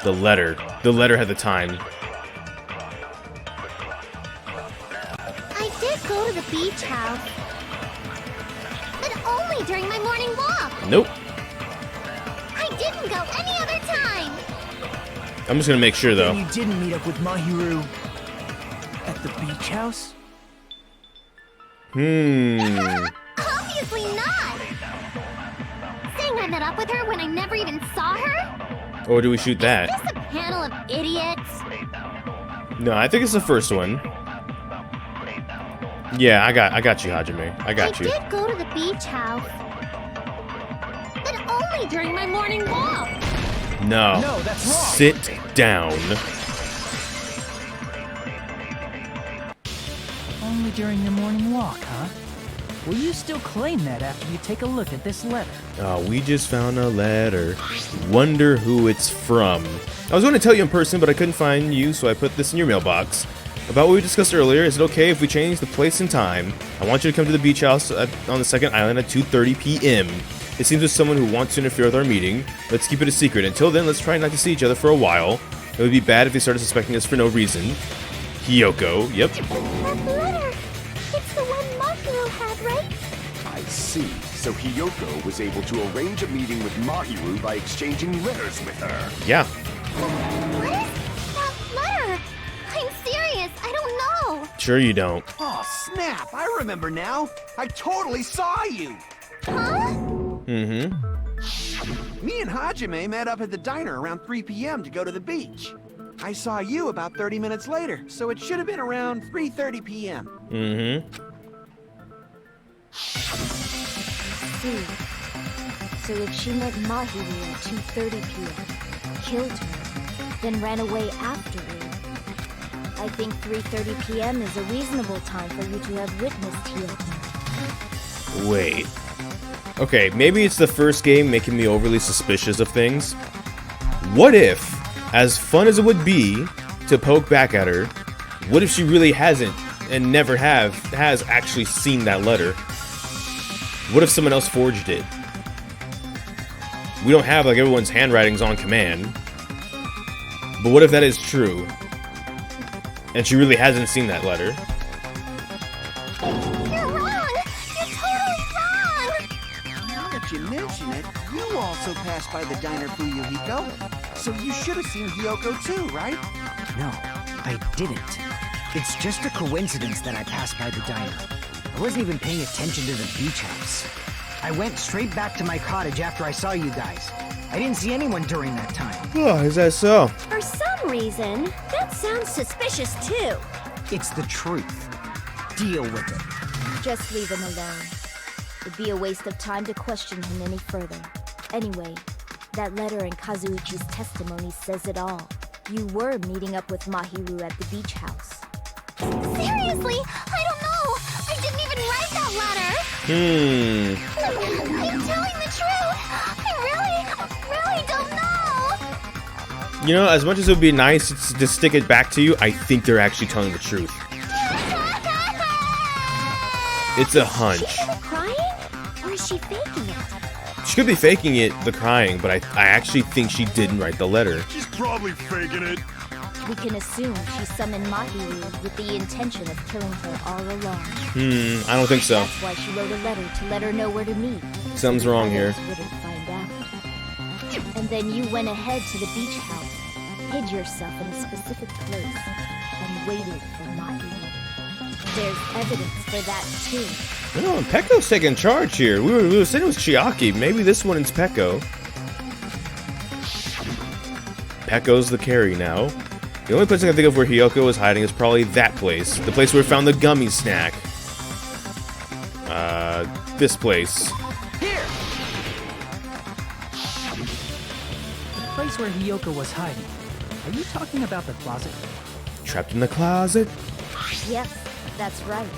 The letter. The letter had the time. I did go to the beach house. But only during my morning walk. Nope. I didn't go any other time. I'm just gonna make sure though. Then you didn't meet up with Mahiru at the beach house? Obviously not! Saying I met up with her when I never even saw her? Or do we shoot that? Is this a panel of idiots? No, I think it's the first one. Yeah, I got you, Hajime. I got you. I did go to the beach house. But only during my morning walk. No. No, that's wrong. Sit down. Only during your morning walk, huh? Will you still claim that after you take a look at this letter? Oh, we just found a letter. Wonder who it's from. I was going to tell you in person, but I couldn't find you, so I put this in your mailbox. About what we discussed earlier, is it okay if we change the place and time? I want you to come to the beach house on the second island at 2:30 p.m. It seems there's someone who wants to interfere with our meeting. Let's keep it a secret. Until then, let's try not to see each other for a while. It would be bad if they started suspecting us for no reason. Hiyoko, yep. That letter! It's the one Mahiro had, right? I see. So Hiyoko was able to arrange a meeting with Mahiru by exchanging letters with her. Yeah. What is that letter? I'm serious, I don't know. Sure you don't. Oh, snap! I remember now. I totally saw you. Huh? Mm-hmm. Me and Hajime met up at the diner around 3 p.m. to go to the beach. I saw you about 30 minutes later, so it should have been around 3:30 p.m. Mm-hmm. See. So if she met Mahiru at 2:30 p.m., killed her, then ran away afterward, I think 3:30 p.m. is a reasonable time for you to have witnessed Hiyoko. Wait. Okay, maybe it's the first game making me overly suspicious of things. What if, as fun as it would be to poke back at her, what if she really hasn't and never has actually seen that letter? What if someone else forged it? We don't have like everyone's handwritings on command. But what if that is true? And she really hasn't seen that letter? You're wrong! You're totally wrong! Now that you mention it, you also passed by the diner, Fuyuhiko. So you should have seen Hiyoko too, right? No, I didn't. It's just a coincidence that I passed by the diner. I wasn't even paying attention to the beach house. I went straight back to my cottage after I saw you guys. I didn't see anyone during that time. Oh, is that so? For some reason, that sounds suspicious too. It's the truth. Deal with it. Just leave him alone. It'd be a waste of time to question him any further. Anyway, that letter in Kazuichi's testimony says it all. You were meeting up with Mahiru at the beach house. Seriously, I don't know! I didn't even write that letter! I'm telling the truth! I really don't know! You know, as much as it would be nice to stick it back to you, I think they're actually telling the truth. It's a hunch. Is she crying? Or is she faking it? She could be faking it, the crying, but I actually think she didn't write the letter. She's probably faking it. We can assume she summoned Mahiru with the intention of killing her all along. I don't think so. That's why she wrote a letter to let her know where to meet. Something's wrong here. Others wouldn't find out. And then you went ahead to the beach house, hid yourself in a specific place, and waited for Mahiru. There's evidence for that too. Oh, Pekko's taking charge here. We were saying it was Chiaki. Maybe this one is Pekko. Pekko's the carry now. The only place I can think of where Hiyoko is hiding is probably that place. The place where we found the gummy snack. This place. Here! The place where Hiyoko was hiding. Are you talking about the closet? Trapped in the closet. Yes, that's right.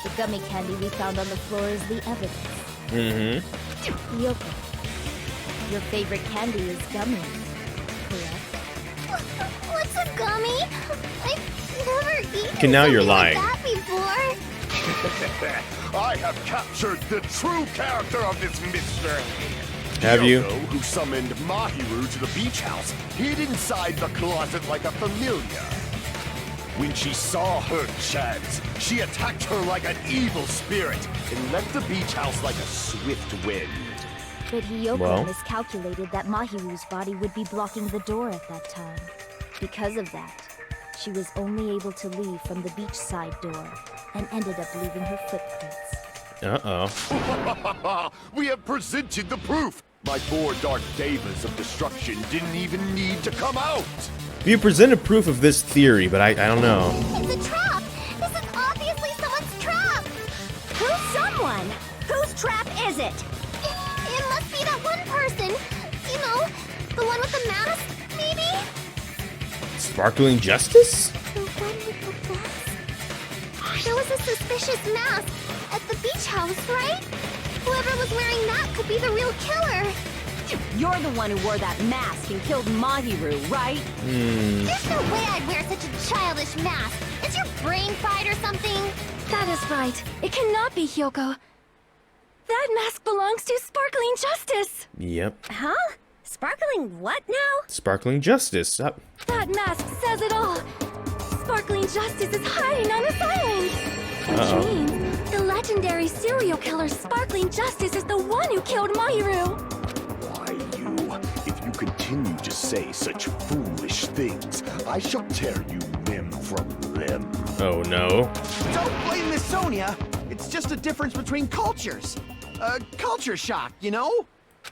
The gummy candy we found on the floor is the evidence. Hiyoko, your favorite candy is gummies, correct? What's a gummy? I've never eaten Okay, now you're something lying. like that before. I have captured the true character of this mystery. Have you? Hiyoko, who summoned Mahiru to the beach house, hid inside the closet like a familiar. When she saw her chance, she attacked her like an evil spirit and left the beach house like a swift wind. But Hiyoko Well. miscalculated that Mahiru's body would be blocking the door at that time. Because of that, she was only able to leave from the beachside door. and ended up leaving her footprints. Uh-oh. We have presented the proof. My four dark devas of destruction didn't even need to come out. You presented proof of this theory, but I don't know. It's a trap! This is obviously someone's trap! Who's someone? Whose trap is it? It must be that one person. You know, the one with the mask, maybe? Sparkling Justice? The one with the mask? There was a suspicious mask at the beach house, right? Whoever was wearing that could be the real killer. You're the one who wore that mask and killed Mahiru, right? There's no way I'd wear such a childish mask. Is your brain fried or something? That is right. It cannot be Hyoko. That mask belongs to Sparkling Justice. Yep. Huh? Sparkling what now? Sparkling Justice. That mask says it all. Sparkling Justice is hiding on this island. Which means the legendary serial killer Sparkling Justice is the one who killed Mahiru. Why, you? If you continue to say such foolish things, I shall tear you limb from limb. Oh no. Don't blame Miss Sonia. It's just a difference between cultures. Culture shock, you know?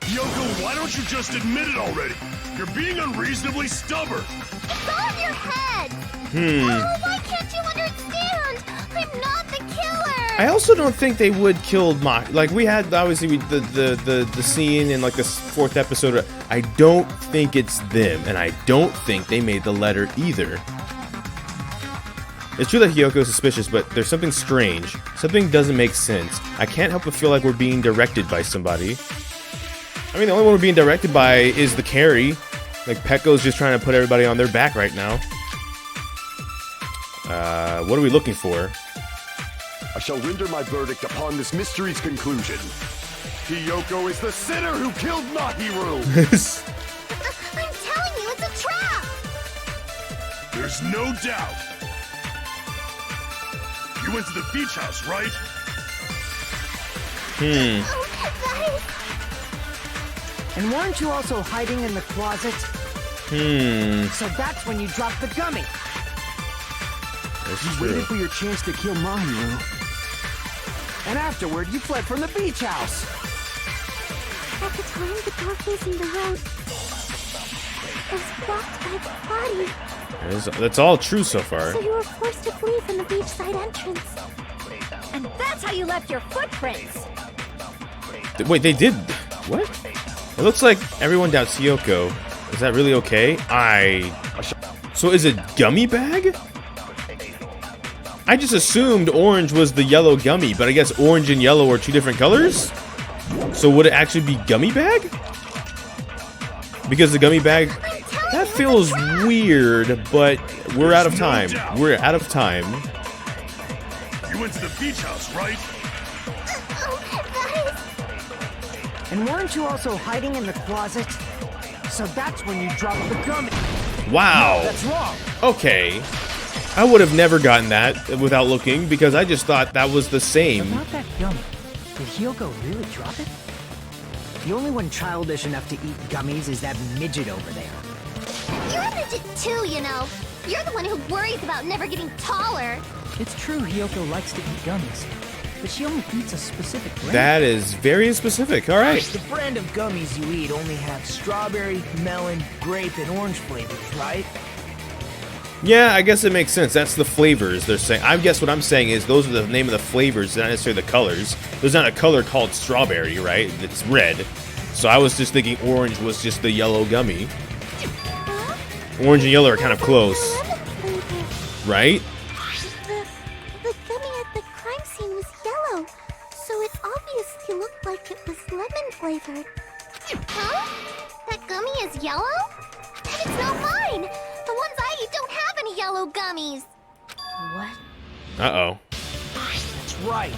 Yoko, why don't you just admit it already? You're being unreasonably stubborn. It's all in your head. Oh, why can't you understand? I'm not the killer. I also don't think they would kill like we had obviously the scene in like the 4th episode. I don't think it's them, and I don't think they made the letter either. It's true that Hyoko is suspicious, but there's something strange. Something doesn't make sense. I can't help but feel like we're being directed by somebody. I mean, the only one we're being directed by is the carry. Like, Pekko's just trying to put everybody on their back right now. What are we looking for? I shall render my verdict upon this mystery's conclusion. Hyoko is the sinner who killed Mahiru! I'm telling you, it's a trap. There's no doubt. You went to the beach house, right? Oh, that is... And weren't you also hiding in the closet? So that's when you dropped the gummy. That's You true. waited for your chance to kill Mahiru. And afterward, you fled from the beach house. At the time, the door facing the road was blocked by the body. That's all true so far. So you were forced to flee from the beachside entrance. And that's how you left your footprints. Wait, they did... What? It looks like everyone doubts Hyoko. Is that really okay? So is it gummy bag? I just assumed orange was the yellow gummy, but I guess orange and yellow are 2 different colors? So would it actually be gummy bag? Because the gummy bag... That feels weird, but we're out of time. We're out of time. You went to the beach house, right? And weren't you also hiding in the closet? So that's when you dropped the gummy. Wow. That's wrong. Okay. I would have never gotten that without looking, because I just thought that was the same. About that gummy, did Hyoko really drop it? The only one childish enough to eat gummies is that midget over there. You're a midget too, you know. You're the one who worries about never getting taller. It's true Hyoko likes to eat gummies, but she only eats a specific brand. That is very specific. All right. The brand of gummies you eat only have strawberry, melon, grape, and orange flavors, right? Yeah, I guess it makes sense. That's the flavors they're saying. I guess what I'm saying is those are the name of the flavors, not necessarily the colors. There's not a color called strawberry, right? It's red. So I was just thinking orange was just the yellow gummy. Orange and yellow are kind of close, right? The gummy at the crime scene was yellow, so it obviously looked like it was lemon flavored. Huh? That gummy is yellow? And it's not mine! The ones I eat don't have any yellow gummies! What? Uh-oh. That's right.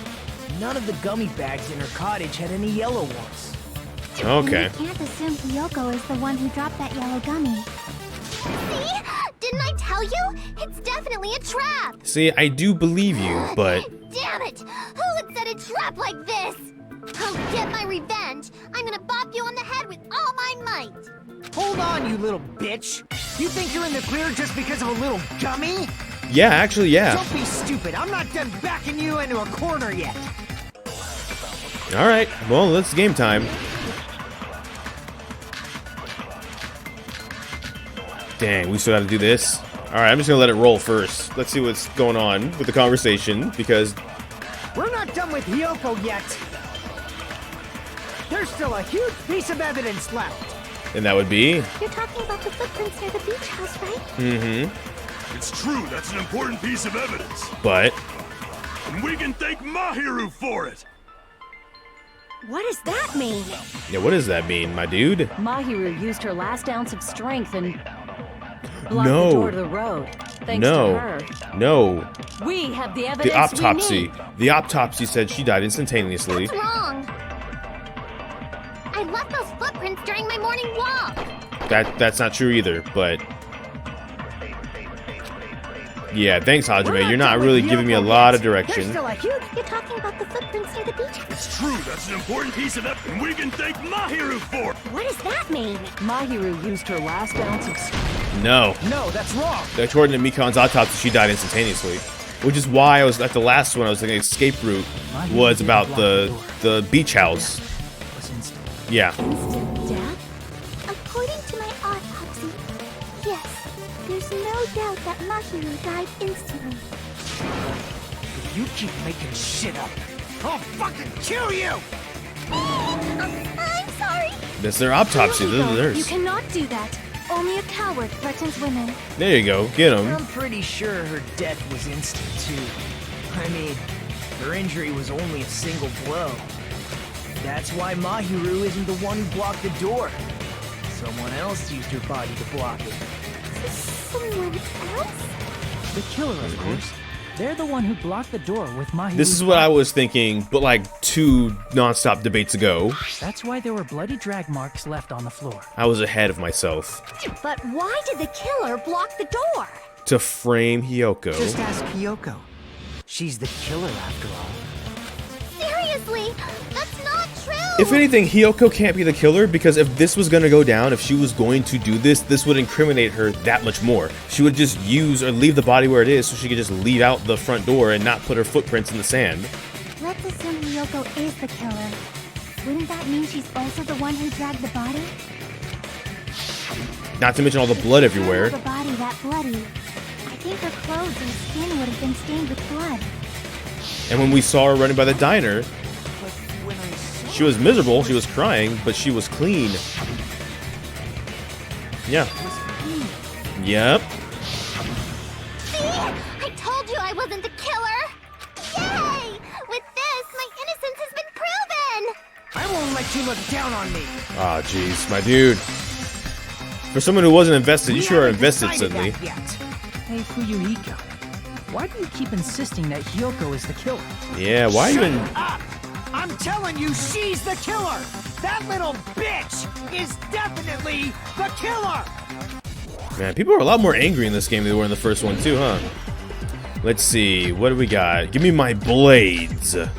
None of the gummy bags in her cottage had any yellow ones. Okay. And we can't assume Hyoko is the one who dropped that yellow gummy. See? Didn't I tell you? It's definitely a trap! See, I do believe you, but... Damn it! Who would set a trap like this? I'll get my revenge! I'm gonna bop you on the head with all my might! Hold on, you little bitch! You think you're in the clear just because of a little gummy? Yeah, actually, yeah. Don't be stupid. I'm not done backing you into a corner yet. All right, well, it's game time. Dang, we still got to do this. All right, I'm just gonna let it roll first. Let's see what's going on with the conversation because We're not done with Hiyoko yet. There's still a huge piece of evidence left. and that would be. You're talking about the footprints near the beach house, right? Mm-hmm. It's true, that's an important piece of evidence. But And we can thank Mahiru for it. What does that mean? yeah, what does that mean, my dude? Mahiru used her last ounce of strength and blocked No. the door to the road. Thanks No. to her. No. We have the evidence The autopsy. we need. The autopsy said she died instantaneously. That's wrong. I left those footprints during my morning walk. That's not true either, but yeah, thanks, Hajime. You're not really giving me a lot of There's direction. still a huge... You're talking about the footprints near the beach house. It's true, that's an important piece of evidence. And we can thank Mahiru for it. What does that mean? Mahiru used her last ounce of strength. No. No, that's wrong. According to Mikan's autopsy, she died instantaneously. Which is why I was at the last one. I was thinking escape route was about the beach house. Was instant. Yeah. Instant death? According to my autopsy, yes, there's no doubt that Mahiru died instantly. You keep making shit up. I'll fucking kill you! I'm sorry. That's their autopsy. This is You theirs. cannot do that. Only a coward threatens women. There you go. Get him. I'm pretty sure her death was instant, too. I mean, her injury was only a single blow. That's why Mahiru isn't the one who blocked the door. Someone else used her body to block it. Someone else? The killer, of course. They're the one who blocked the door with Mahiru. This is what I was thinking, but like 2 non-stop debates ago. That's why there were bloody drag marks left on the floor. I was ahead of myself. But why did the killer block the door? To frame Hiyoko. Just ask Hiyoko. She's the killer after all. Seriously, that's not true. If anything, Hiyoko can't be the killer because if this was gonna go down, if she was going to do this, this would incriminate her that much more. She would just use or leave the body where it is so she could just leave out the front door and not put her footprints in the sand. Let's assume Hiyoko is the killer. Wouldn't that mean she's also the one who dragged the body? Not to mention all the blood everywhere. The body that bloody. I think her clothes and skin would have been stained with blood. And when we saw her running by the diner, But when I saw she was miserable, she was crying, but she was clean. Yeah. Yep. See? I told you I wasn't the killer! Yay! With this, my innocence has been proven! I won't let you look down on me. Ah, jeez, my dude. For someone who wasn't invested, you We sure are haven't invested decided suddenly. that yet. Hey, Fuyuhiko. Why do you keep insisting that Hiyoko is the killer? Yeah, why even? Up! I'm telling you, she's the killer! That little bitch is definitely the killer! Man, people are a lot more angry in this game than they were in the first one too, huh? Let's see, what do we got? Give me my blades. The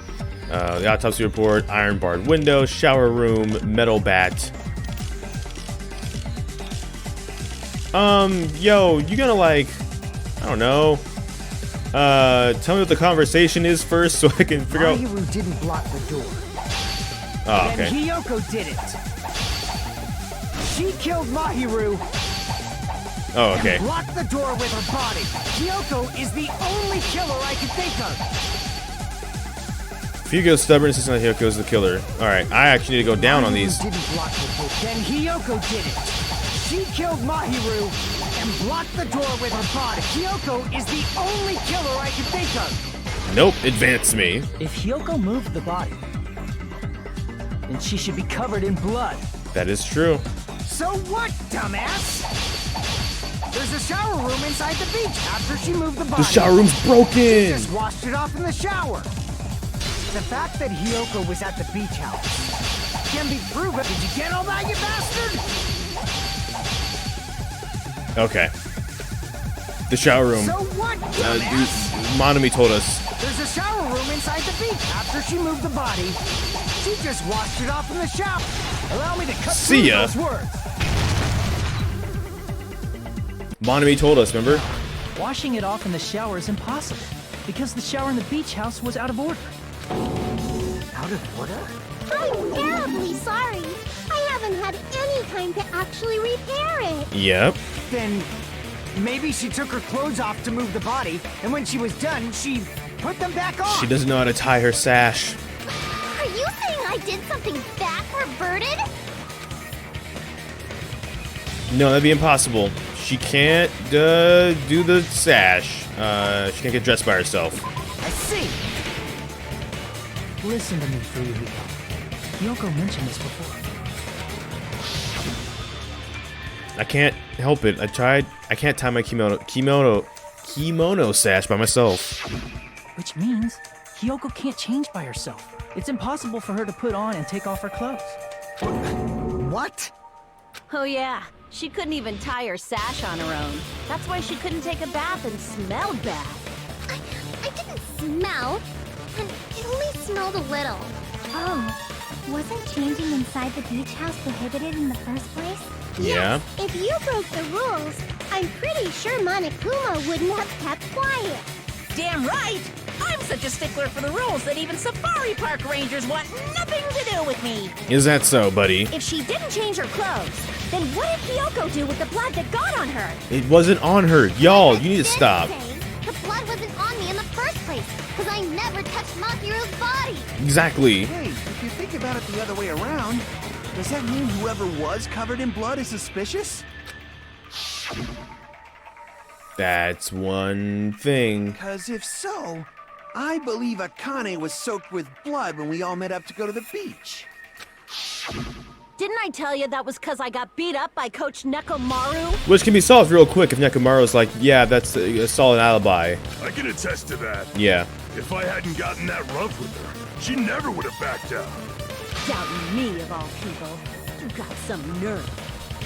autopsy report, iron barred window, shower room, metal bat. Yo, you gonna like, I don't know. Tell me what the conversation is first so I can figure out. Mahiru didn't block the door. Oh, And okay. Hiyoko did it. She killed Mahiru Oh, okay. and blocked the door with her body. Hiyoko is the only killer I can think of. Fugo's stubborn, insisting that Hyoko's the killer. Alright, I actually need to go down on these. Mahiru didn't block the door. Then Hiyoko did it. She killed Mahiru and blocked the door with her body. Hiyoko is the only killer I can think of. Nope, advance me. If Hiyoko moved the body, then she should be covered in blood. That is true. So what, dumbass? There's a shower room inside the beach after she moved the body. The shower room's She broken! just washed it off in the shower. The fact that Hiyoko was at the beach house can be proven. Did you get all that, you bastard? Okay. The shower room. So what, dumbass? Monami told us. There's a shower room inside the beach after she moved the body. She just washed it off in the shower. Allow me to cut See through ya. those words. Monami told us, remember? Washing it off in the shower is impossible, because the shower in the beach house was out of order. Out of order? I'm terribly sorry. I haven't had any time to actually repair it. Yep. Then maybe she took her clothes off to move the body, and when she was done, she put them back on. She doesn't know how to tie her sash. Are you saying I did something that perverted? No, that'd be impossible. She can't do the sash. She can't get dressed by herself. I see. Listen to me, Fuyuhiko. Kyoko mentioned this before. I can't help it. I tried. I can't tie my kimono sash by myself. Which means Kyoko can't change by herself. It's impossible for her to put on and take off her clothes. What? Oh yeah, she couldn't even tie her sash on her own. That's why she couldn't take a bath and smelled bad. I didn't smell. And it only smelled a little. Oh, wasn't changing inside the beach house prohibited in the first place? Yeah. If you broke the rules, I'm pretty sure Monokuma wouldn't have kept quiet. Damn right! I'm such a stickler for the rules that even safari park rangers want nothing to do with me. Is that so, buddy? If she didn't change her clothes, then what did Kyoko do with the blood that got on her? It wasn't on her. Y'all, you need to stop. The blood wasn't on me in the first place, because I never touched Mahiro's body. Exactly. Hey, if you think about it the other way around, does that mean whoever was covered in blood is suspicious? That's one thing. Because if so, I believe Akane was soaked with blood when we all met up to go to the beach. Didn't I tell you that was because I got beat up by Coach Nekomaru? Which can be solved real quick if Nekomaru's like, yeah, that's a solid alibi. I can attest to that. Yeah. If I hadn't gotten that rough with her, she never would have backed down. Doubting me, of all people. You got some nerve.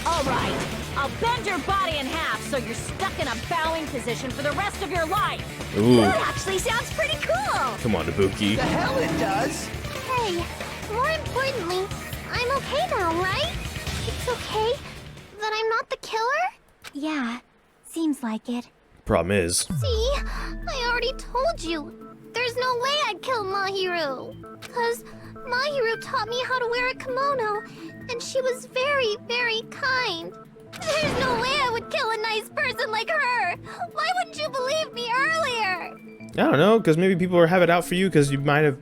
All right, I'll bend your body in half so you're stuck in a bowing position for the rest of your life. Ooh. That actually sounds pretty cool. Come on, Ibuki. The hell it does! Hey, more importantly, I'm okay now, right? It's okay that I'm not the killer? Yeah, seems like it. Problem is, See, I already told you. There's no way I'd kill Mahiru. Because Mahiru taught me how to wear a kimono, and she was very, very kind. There's no way I would kill a nice person like her. Why wouldn't you believe me earlier? I don't know, because maybe people have it out for you because you might have,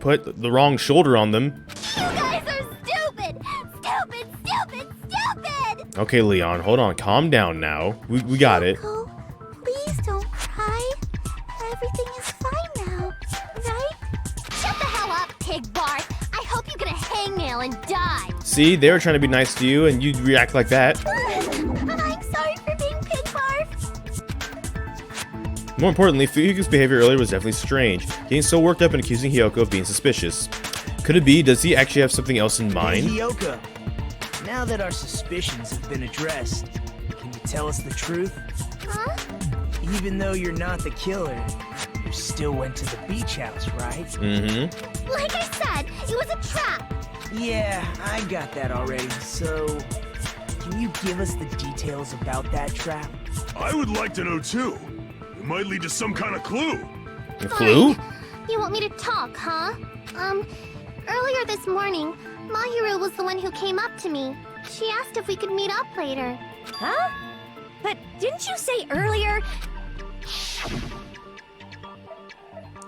put the wrong shoulder on them. You guys are stupid! Stupid, stupid, stupid! Okay, Leon, hold on. Calm down now. We got it. Coco, please don't cry. Everything is fine now, right? Shut the hell up, pig Bart. I hope you get a hangnail and die. See, they were trying to be nice to you, and you react like that. I'm sorry for being pig barf. More importantly, Fuyuhiko's behavior earlier was definitely strange, getting so worked up and accusing Hiyoko of being suspicious. Could it be? Does he actually have something else in mind? Hey, Hiyoko, now that our suspicions have been addressed, can you tell us the truth? Huh? Even though you're not the killer, you still went to the beach house, right? Mm-hmm. Like I said, it was a trap. Yeah, I got that already, so can you give us the details about that trap? I would like to know too. It might lead to some kind of clue. A clue? You want me to talk, huh? Earlier this morning, Mahiru was the one who came up to me. She asked if we could meet up later. Huh? But didn't you say earlier?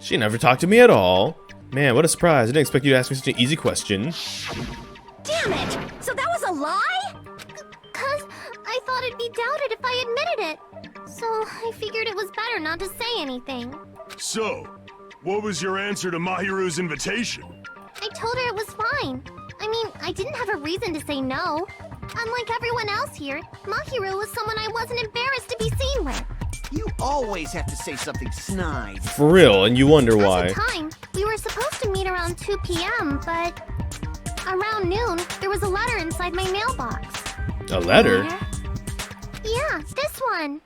She never talked to me at all. Man, what a surprise. I didn't expect you to ask me such an easy question. Damn it! So that was a lie? 'Cause I thought it'd be doubted if I admitted it. So I figured it was better not to say anything. So, what was your answer to Mahiru's invitation? I told her it was fine. I mean, I didn't have a reason to say no. Unlike everyone else here, Mahiru was someone I wasn't embarrassed to be seen with. You always have to say something snide. For real, and you wonder why. At the time, we were supposed to meet around 2 p.m., but around noon, there was a letter inside my mailbox. A letter? Yeah, this one.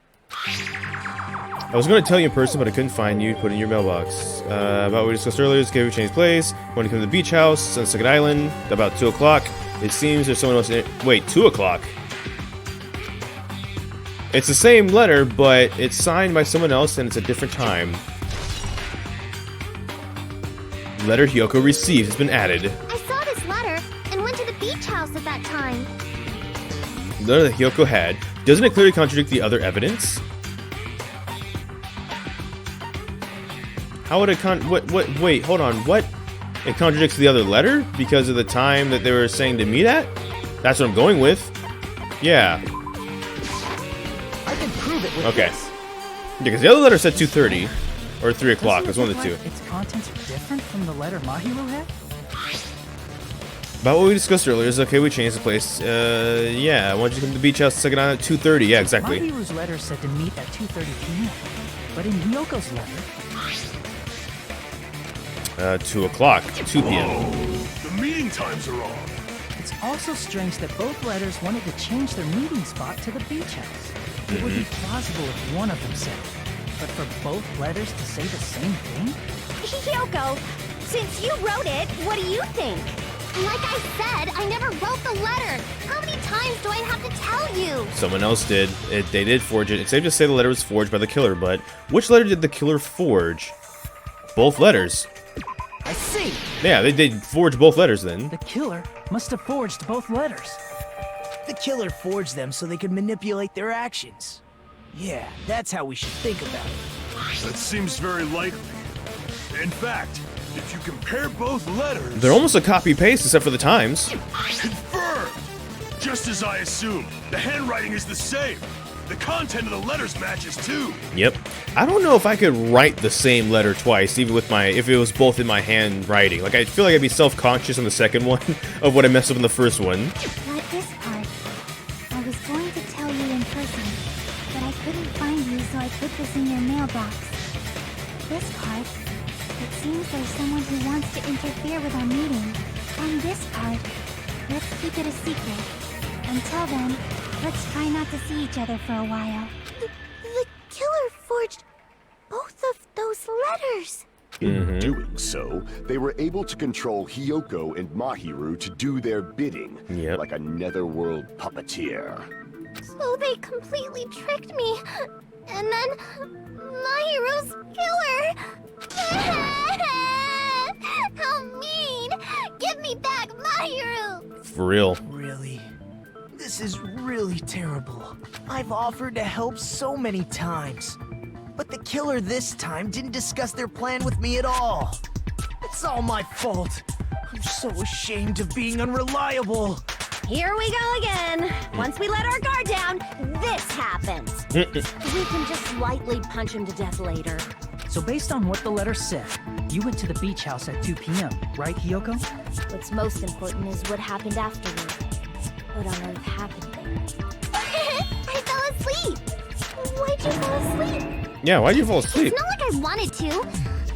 I was going to tell you in person, but I couldn't find you. Put it in your mailbox. About what we discussed earlier, this gave change place. Want to come to the beach house on Second Island. About 2 o'clock. It seems there's someone else in it. Wait, 2 o'clock? It's the same letter, but it's signed by someone else and it's a different time. Letter Hyoko received has been added. I saw this letter and went to the beach house at that time. The letter that Hyoko had. Doesn't it clearly contradict the other evidence? How would it wait, hold on, what? It contradicts the other letter? Because of the time that they were saying to meet at? That's what I'm going with. Yeah. I can prove it with Okay. this. Yeah, because the other letter said 2:30. Or 3 o'clock, Doesn't it's it one of look the like two. its contents are different from the letter Mahiru had? About what we discussed earlier is okay, we changed the place. Yeah, I want you to come to the beach house second island at 2:30. Yeah, exactly. Mahiru's letter said to meet at 2:30 p.m. But in Hyoko's letter, 2 o'clock, 2 p.m. The meeting times are off. it's also strange that both letters wanted to change their meeting spot to the beach house. It would be plausible if one of them said it. But for both letters to say the same thing? Hyoko, since you wrote it, what do you think? Like I said, I never wrote the letter. How many times do I have to tell you? Someone else did. They did forge it. It's safe to say the letter was forged by the killer, but which letter did the killer forge? Both letters. I see. Yeah, they forged both letters then. The killer must have forged both letters. The killer forged them so they could manipulate their actions. Yeah, that's how we should think about it. That seems very likely. In fact, if you compare both letters... They're almost a copy-paste except for the times. Confirmed! Just as I assumed, the handwriting is the same. The content of the letters matches too. Yep. I don't know if I could write the same letter twice, even with if it was both in my handwriting. Like, I feel like I'd be self-conscious on the second one of what I messed up in the first one. Not this part. I was going to tell you in person, but I couldn't find you, so I put this in your mailbox. This part, it seems there's someone who wants to interfere with our meeting. And this part, let's keep it a secret. Until then, let's try not to see each other for a while. The killer forged both of those letters. In doing so, they were able to control Hyoko and Mahiru to do their bidding, Yep. like a netherworld puppeteer. So they completely tricked me. And then Mahiru's killer. How mean! Give me back Mahiru! For real. Really? This is really terrible. I've offered to help so many times. But the killer this time didn't discuss their plan with me at all. It's all my fault. I'm so ashamed of being unreliable. Here we go again. Once we let our guard down, this happens. We can just lightly punch him to death later. So based on what the letter said, you went to the beach house at 2 p.m., right, Hyoko? What's most important is what happened afterward. What on earth happened there? I fell asleep. Why'd you fall asleep? Yeah, why'd you fall asleep? It's not like I wanted to.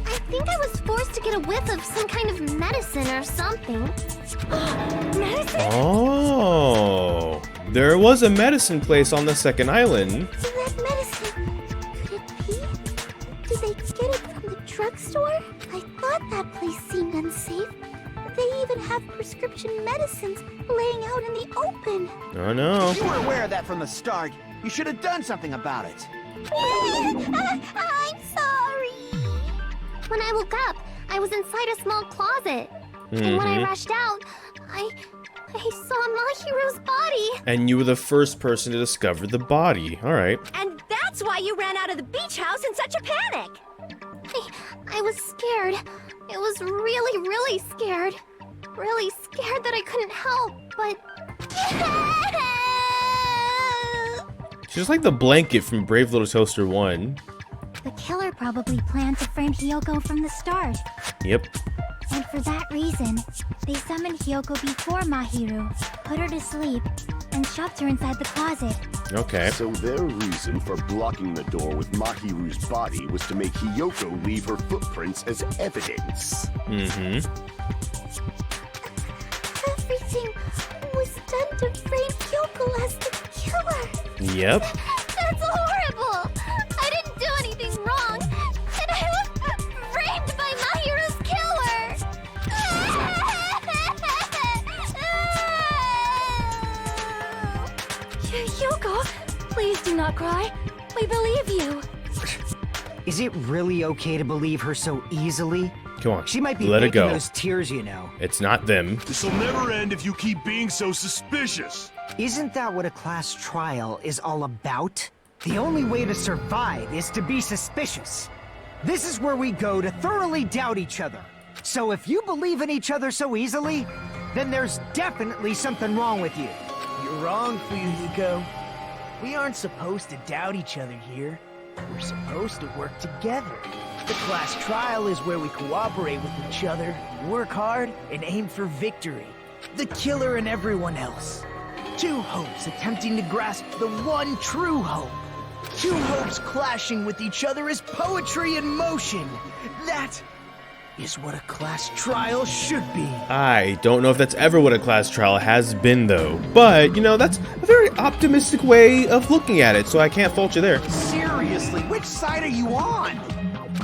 I think I was forced to get a whiff of some kind of medicine or something. Medicine? Oh. There was a medicine place on the second island. That medicine. Could it be? Did they get it from the drugstore? I thought that place seemed unsafe. They even have prescription medicines laying out in the open. Oh no. You were aware of that from the start. You should have done something about it. I'm sorry. When I woke up, I was inside a small closet. And when I rushed out, I saw Mahiru's body. And you were the first person to discover the body. Alright. And that's why you ran out of the beach house in such a panic. I was scared. I was really, really scared. Really scared that I couldn't help, but... She's like the blanket from Brave Little Toaster 1. The killer probably planned to frame Hyoko from the start. Yep. And for that reason, they summoned Hyoko before Mahiru, put her to sleep, and shoved her inside the closet. Okay. So their reason for blocking the door with Mahiru's body was to make Hyoko leave her footprints as evidence. Mm-hmm. Everything was done to frame Hyoko as the killer. Yep. That's horrible! I didn't do anything wrong, and I was framed by Mahiru's killer! Hyoko, Please do not cry. We believe you. Is it really okay to believe her so easily? Come on, She might be let it making go. those tears, you know. It's not them. This'll never end if you keep being so suspicious. Isn't that what a class trial is all about? The only way to survive is to be suspicious. This is where we go to thoroughly doubt each other. So if you believe in each other so easily, then there's definitely something wrong with you. You're wrong, Fuyuhiko. We aren't supposed to doubt each other here. We're supposed to work together. The class trial is where we cooperate with each other, work hard, and aim for victory. The killer and everyone else. Two hopes attempting to grasp the one true hope. Two hopes clashing with each other is poetry in motion. That is what a class trial should be. I don't know if that's ever what a class trial has been, though. But, you know, that's a very optimistic way of looking at it, so I can't fault you there. Seriously, which side are you on?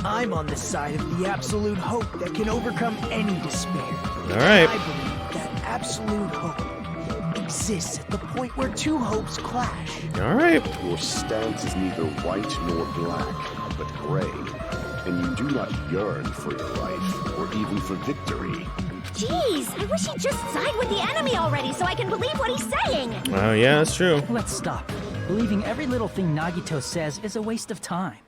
I'm on the side of the absolute hope that can overcome any despair. All right. I believe that absolute hope exists at the point where two hopes clash. All right. Your stance is neither white nor black, but gray. And you do not yearn for your life, or even for victory. Jeez, I wish he'd just side with the enemy already so I can believe what he's saying. Oh, yeah, that's true. Let's stop. Believing every little thing Nagito says is a waste of time.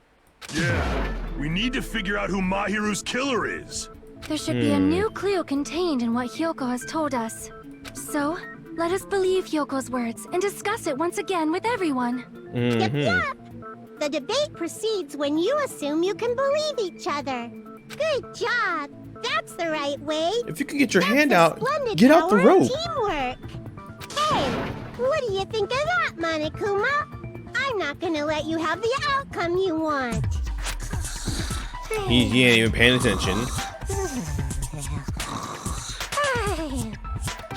Yeah, we need to figure out who Mahiru's killer is. There should be a new clue contained in what Hyoko has told us. So, let us believe Hyoko's words and discuss it once again with everyone. Yep. The debate proceeds when you assume you can believe each other. Good job. That's the right way. If you could get your That's hand the out, splendid get out the power of rope. Teamwork. Hey, what do you think of that, Monokuma? I'm not gonna let you have the outcome you want. He ain't even paying attention. Hey.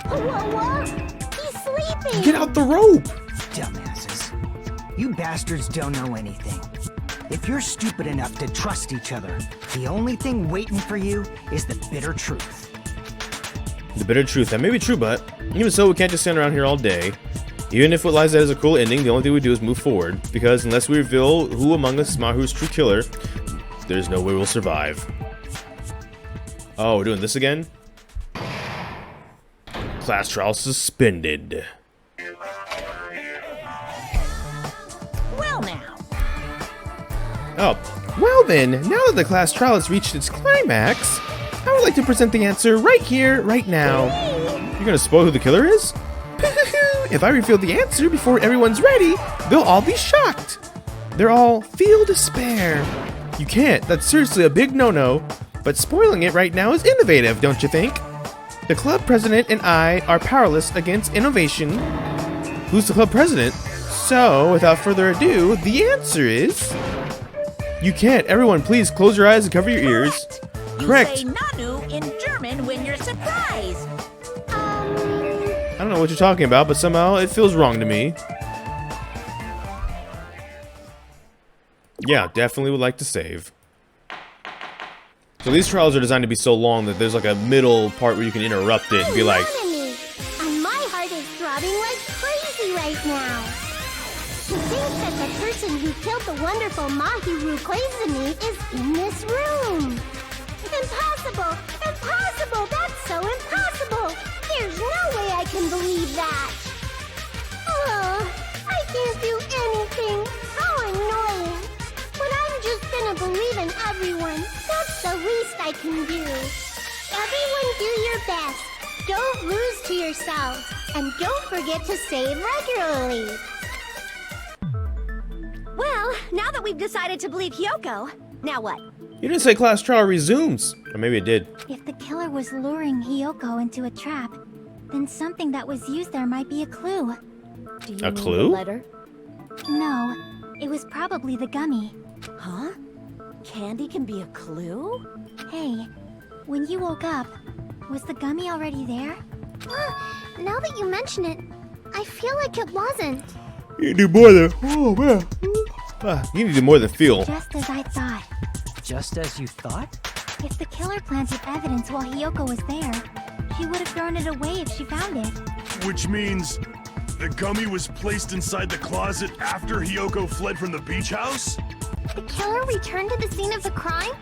What? He's sleeping. Get out the rope! Dumbasses. You bastards don't know anything. If you're stupid enough to trust each other, the only thing waiting for you is the bitter truth. The bitter truth. That may be true, but even so, we can't just stand around here all day. Even if what lies ahead is a cruel ending, the only thing we do is move forward. Because unless we reveal who among us is Mahiru's true killer, there's no way we'll survive. Oh, we're doing this again? Class trial suspended. Well now, Oh, well then, now that the class trial has reached its climax, I would like to present the answer right here, right now. You're gonna spoil who the killer is? If I reveal the answer before everyone's ready, they'll all be shocked. They'll all feel despair. You can't, that's seriously a big no-no, but spoiling it right now is innovative, don't you think? The club president and I are powerless against innovation. Who's the club president? So, without further ado, the answer is... You can't. Everyone, please close your eyes and cover your ears. you Correct. say Nanu in German when you're surprised. I don't know what you're talking about, but somehow it feels wrong to me. Yeah, definitely would like to save. So these trials are designed to be so long that there's like a middle part where you can interrupt it and be like, Enemy. And my heart is throbbing like crazy right now. To think that the person who killed the wonderful Mahiru Koizumi is in this room. Impossible! Impossible! That's so impossible! There's no way I can believe that! Oh, I can't do anything! How annoying! But I'm just gonna believe in everyone. That's the least I can do. Everyone do your best. Don't lose to yourselves. And don't forget to save regularly. Well, now that we've decided to believe Hyoko, now what? you didn't say class trial resumes. Or maybe it did. If the killer was luring Hyoko into a trap, then something that was used there might be a clue. Do you A mean clue? the letter? No, it was probably the gummy. Huh? Candy can be a clue? Hey, when you woke up, was the gummy already there? Now that you mention it, I feel like it wasn't. You need to do more than... Oh, man. You need to do more than feel. Just as I thought. Just as you thought? If the killer planted evidence while Hyoko was there, she would have thrown it away if she found it. Which means The gummy was placed inside the closet after Hiyoko fled from the beach house? The killer returned to the scene of the crime?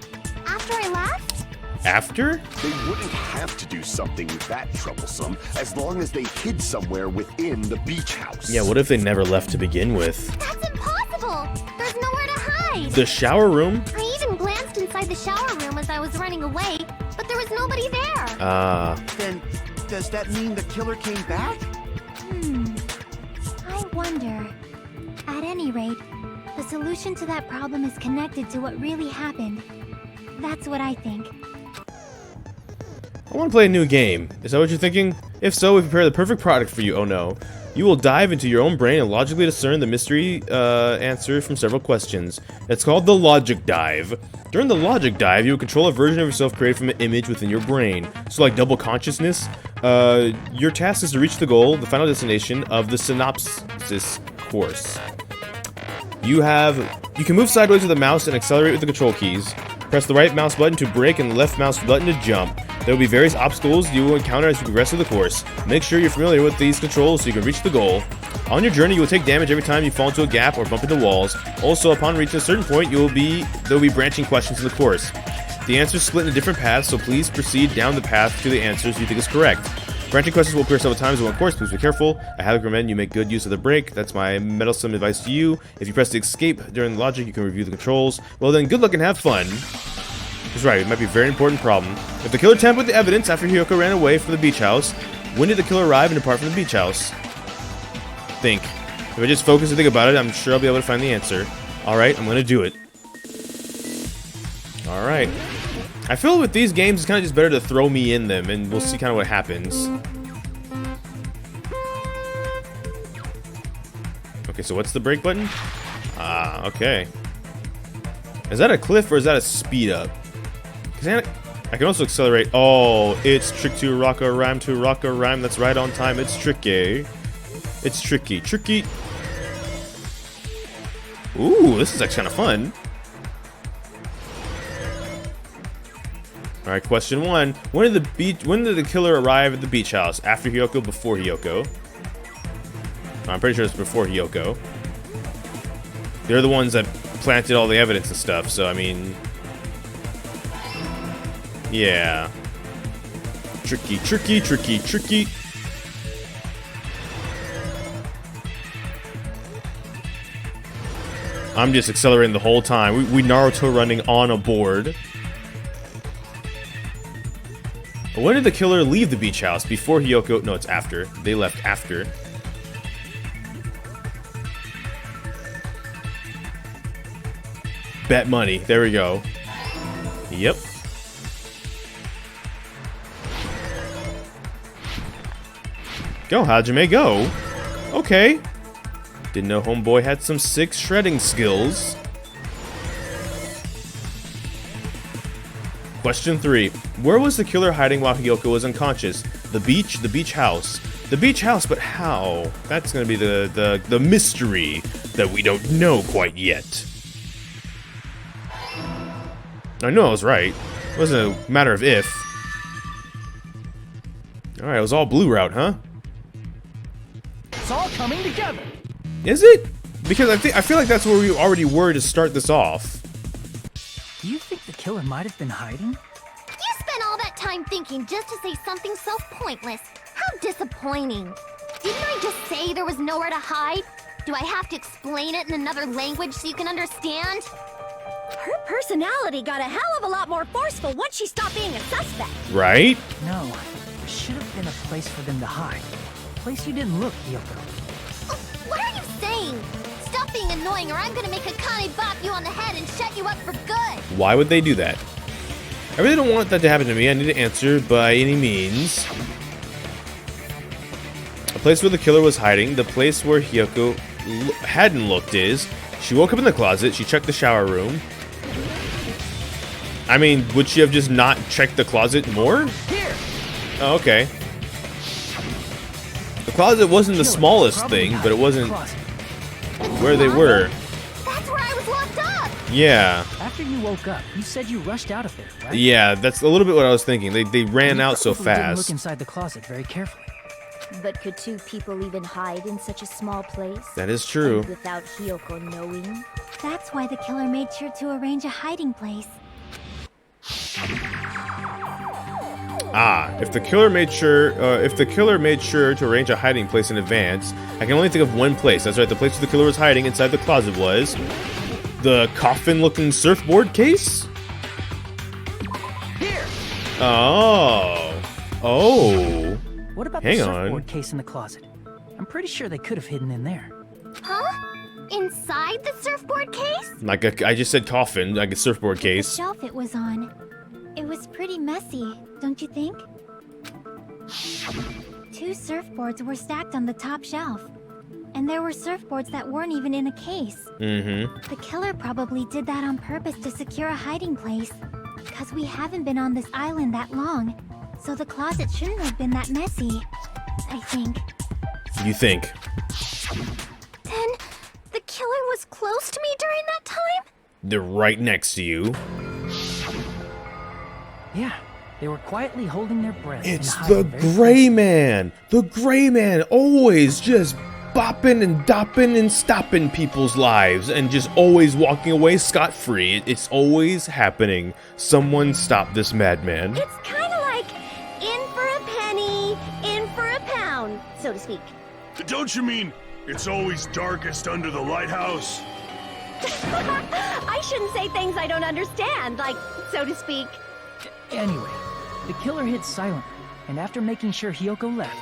After I left? After? They wouldn't have to do something that troublesome as long as they hid somewhere within the beach house. Yeah, what if they never left to begin with? That's impossible! There's nowhere to hide! The shower room? I even glanced inside the shower room as I was running away, but there was nobody there. Then, does that mean the killer came back? I wonder. At any rate, the solution to that problem is connected to what really happened. That's what I think. I want to play a new game. Is that what you're thinking? If so, we prepare the perfect product for you. Oh no. You will dive into your own brain and logically discern the mystery answer from several questions. It's called the Logic Dive. During the Logic Dive, you will control a version of yourself created from an image within your brain. So like double consciousness, your task is to reach the goal, the final destination of the synopsis course. You can move sideways with the mouse and accelerate with the control keys. Press the right mouse button to brake and the left mouse button to jump. There will be various obstacles you will encounter as you progress through the course. Make sure you're familiar with these controls so you can reach the goal. On your journey, you will take damage every time you fall into a gap or bump into walls. Also, upon reaching a certain point, there will be branching questions in the course. The answers split into different paths, so please proceed down the path to the answers you think is correct. Branching questions will appear several times in one course. Please be careful. I highly recommend you make good use of the brake. That's my meddlesome advice to you. If you press the escape during the logic, you can review the controls. Well then, good luck and have fun. He's right, it might be a very important problem. If the killer tampered with the evidence after Hiyoko ran away from the beach house, when did the killer arrive and depart from the beach house? Think. If I just focus and think about it, I'm sure I'll be able to find the answer. Alright, I'm gonna do it. Alright. I feel with these games, it's kind of just better to throw me in them, and we'll see kind of what happens. Okay, so what's the brake button? Ah, okay. Is that a cliff or is that a speed up? I can also accelerate. Oh, it's trick to rock a rhyme that's right on time. It's tricky. It's tricky. Tricky. Ooh, this is actually kind of fun. Alright, question 1. When did the killer arrive at the beach house? After Hiyoko, before Hiyoko? I'm pretty sure it's before Hiyoko. They're the ones that planted all the evidence and stuff, so I mean... Yeah. Tricky, tricky, tricky, tricky. I'm just accelerating the whole time. We Naruto running on a board. When did the killer leave the beach house? Before Hiyoko? No, it's after. They left after. Bet money. There we go. Yep. Go, Hajime, go. Okay. Didn't know homeboy had some sick shredding skills. Question 3. Where was the killer hiding while Hiyoko was unconscious? The beach house. The beach house, but how? That's gonna be the mystery that we don't know quite yet. I know I was right. It wasn't a matter of if. Alright, it was all blue route, huh? It's all coming together. Is it? Because I feel like that's where we already were to start this off. Do you think the killer might have been hiding? You spent all that time thinking just to say something so pointless. How disappointing. Didn't I just say there was nowhere to hide? Do I have to explain it in another language so you can understand? Her personality got a hell of a lot more forceful once she stopped being a suspect. Right? No, there should have been a place for them to hide. A place you didn't look, Hiyoko. Oh, what are you saying? Stop being annoying or I'm gonna make Akane bop you on the head and shut you up for good. Why would they do that? I really don't want that to happen to me. I need to answer by any means. A place where the killer was hiding. The place where Hiyoko hadn't looked is... She woke up in the closet. She checked the shower room. I mean, would she have just not checked the closet more? Here. Oh, okay. The closet wasn't the smallest thing, but it wasn't where they were. That's where I was locked up. Yeah. After you woke up, you said you rushed out of there, right? Yeah, that's a little bit what I was thinking. They ran out so You didn't look fast. inside the closet very carefully. But could two people even hide in such a small place? That is true. And without Hiyoko knowing? That's why the killer made sure to arrange a hiding place. If the killer made sure to arrange a hiding place in advance, I can only think of one place. That's right, the place where the killer was hiding inside the closet was the coffin-looking surfboard case? Here! Oh. What about Hang the on. surfboard case in the closet? I'm pretty sure they could have hidden in there. Huh? Inside the surfboard case? I just said coffin, like a surfboard The case. shelf it was on. It was pretty messy, don't you think? 2 surfboards were stacked on the top shelf. And there were surfboards that weren't even in a case. Mm-hmm. The killer probably did that on purpose to secure a hiding place. Because we haven't been on this island that long. So the closet shouldn't have been that messy, I think. You think? Then, the killer was close to me during that time? They're right next to you. Yeah, they were quietly holding their breath. It's and the hiding very Gray Man! The Gray Man, always just bopping and dopping and stopping people's lives and just always walking away scot-free. It's always happening. Someone stop this madman. It's kind of like in for a penny, in for a pound, so to speak. Don't you mean it's always darkest under the lighthouse? I shouldn't say things I don't understand, like, so to speak. Anyway, the killer hid silently, and after making sure Hiyoko left,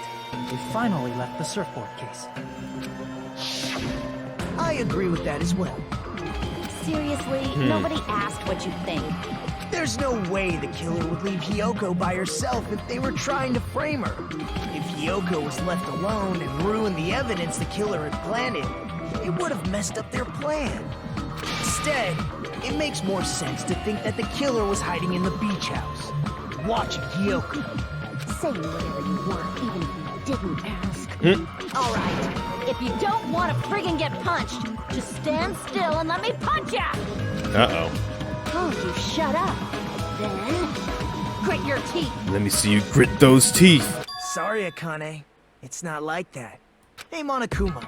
they finally left the surfboard case. I agree with that as well. Seriously, nobody asked what you think. There's no way the killer would leave Hiyoko by herself if they were trying to frame her. If Hiyoko was left alone and ruined the evidence the killer had planted, it would have messed up their plan. Instead, it makes more sense to think that the killer was hiding in the beach house, watching Hiyoko. Say whatever you want, even if you didn't ask. All right, if you don't want to friggin' get punched, just stand still and let me punch ya! Uh-oh. Oh, you shut up. Then, grit your teeth. Let me see you grit those teeth. Sorry, Akane. It's not like that. Hey, Monokuma.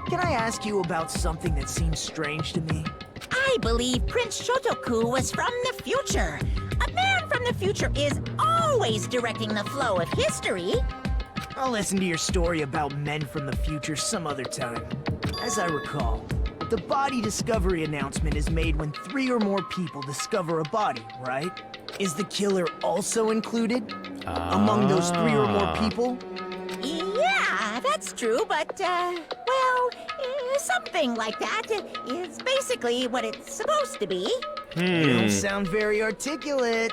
Can I ask you about something that seems strange to me? I believe Prince Shotoku was from the future. A man from the future is always directing the flow of history. I'll listen to your story about men from the future some other time. As I recall, the body discovery announcement is made when 3 or more people discover a body, right? Is the killer also included among those 3 or more people? Yeah, that's true, but, well, something like that is basically what it's supposed to be. You don't sound very articulate.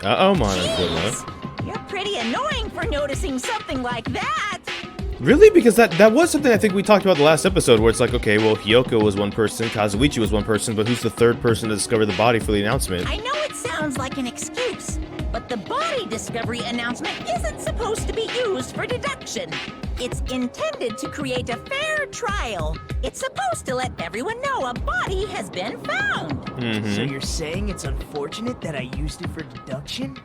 Uh-oh, Monokuma. Jeez, you're pretty annoying for noticing something like that. Really? Because that was something I think we talked about the last episode, where it's like, okay, well, Hiyoko was one person, Kazuichi was one person, but who's the third person to discover the body for the announcement? I know it sounds like an excuse, but the body discovery announcement isn't supposed to be used for deduction. It's intended to create a fair trial. It's supposed to let everyone know a body has been found. So you're saying it's unfortunate that I used it for deduction?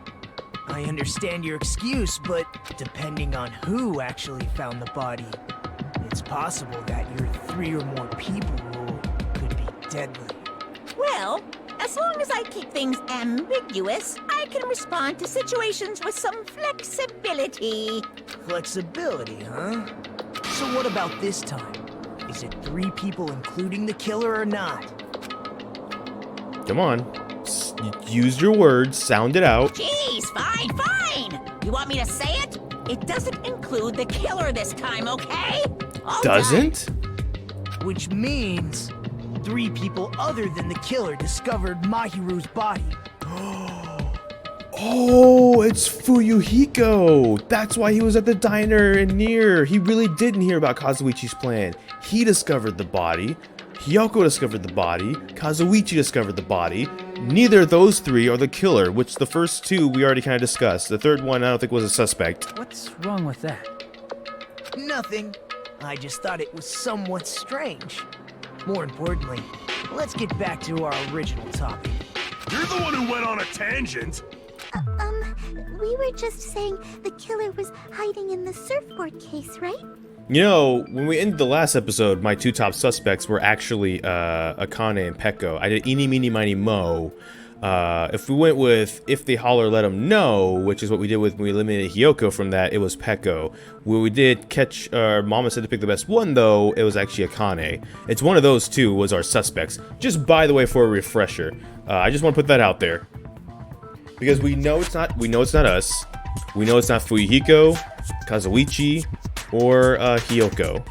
I understand your excuse, but depending on who actually found the body, it's possible that your 3 or more people rule could be deadly. Well, as long as I keep things ambiguous, I can respond to situations with some flexibility. Flexibility, huh? So what about this time? Is it 3 people including the killer or not? Come on. Use your words, sound it out. Jeez, fine. You want me to say it? It doesn't include the killer this time, okay? All Doesn't? Which means 3 people other than the killer discovered Mahiru's body. Oh, it's Fuyuhiko. That's why he was at the diner and near. He really didn't hear about Kazuichi's plan. He discovered the body. Hiyoko discovered the body. Kazuichi discovered the body. Neither of those 3 are the killer, which the first 2 we already kind of discussed. The third one I don't think was a suspect. What's wrong with that? Nothing. I just thought it was somewhat strange. More importantly, let's get back to our original topic. You're the one who went on a tangent. We were just saying the killer was hiding in the surfboard case, right? You know, when we ended the last episode, my two top suspects were actually Akane and Peko. I did eeny, meeny, miny, mo. If we went with if they holler, let them know, which is what we did when we eliminated Hiyoko from that, it was Peko. When we did catch, Mama said to pick the best one, though, it was actually Akane. It's one of those two was our suspects. Just by the way, for a refresher, I just want to put that out there because we know it's not us. We know it's not Fuyuhiko, Kazuichi, or Hiyoko.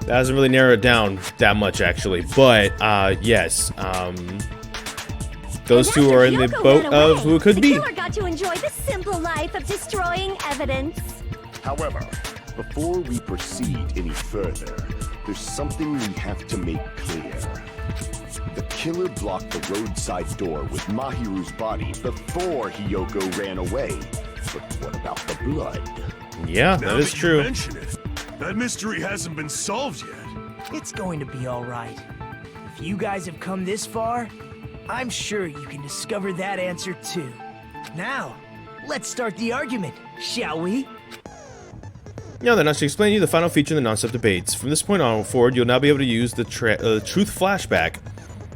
That doesn't really narrow it down that much, actually. But, yes. Those two are in the boat of who it could be. The killer got to enjoy the simple life of destroying evidence. However, before we proceed any further, there's something we have to make clear. The killer blocked the roadside door with Mahiru's body before Hiyoko ran away. But what about the blood? Yeah, that is true. Mention it. That mystery hasn't been solved yet. It's going to be all right. If you guys have come this far, I'm sure you can discover that answer too. Now, let's start the argument, shall we? Now then, I should explain to you the final feature in the non-stop debates. From this point on forward, you'll now be able to use the truth flashback.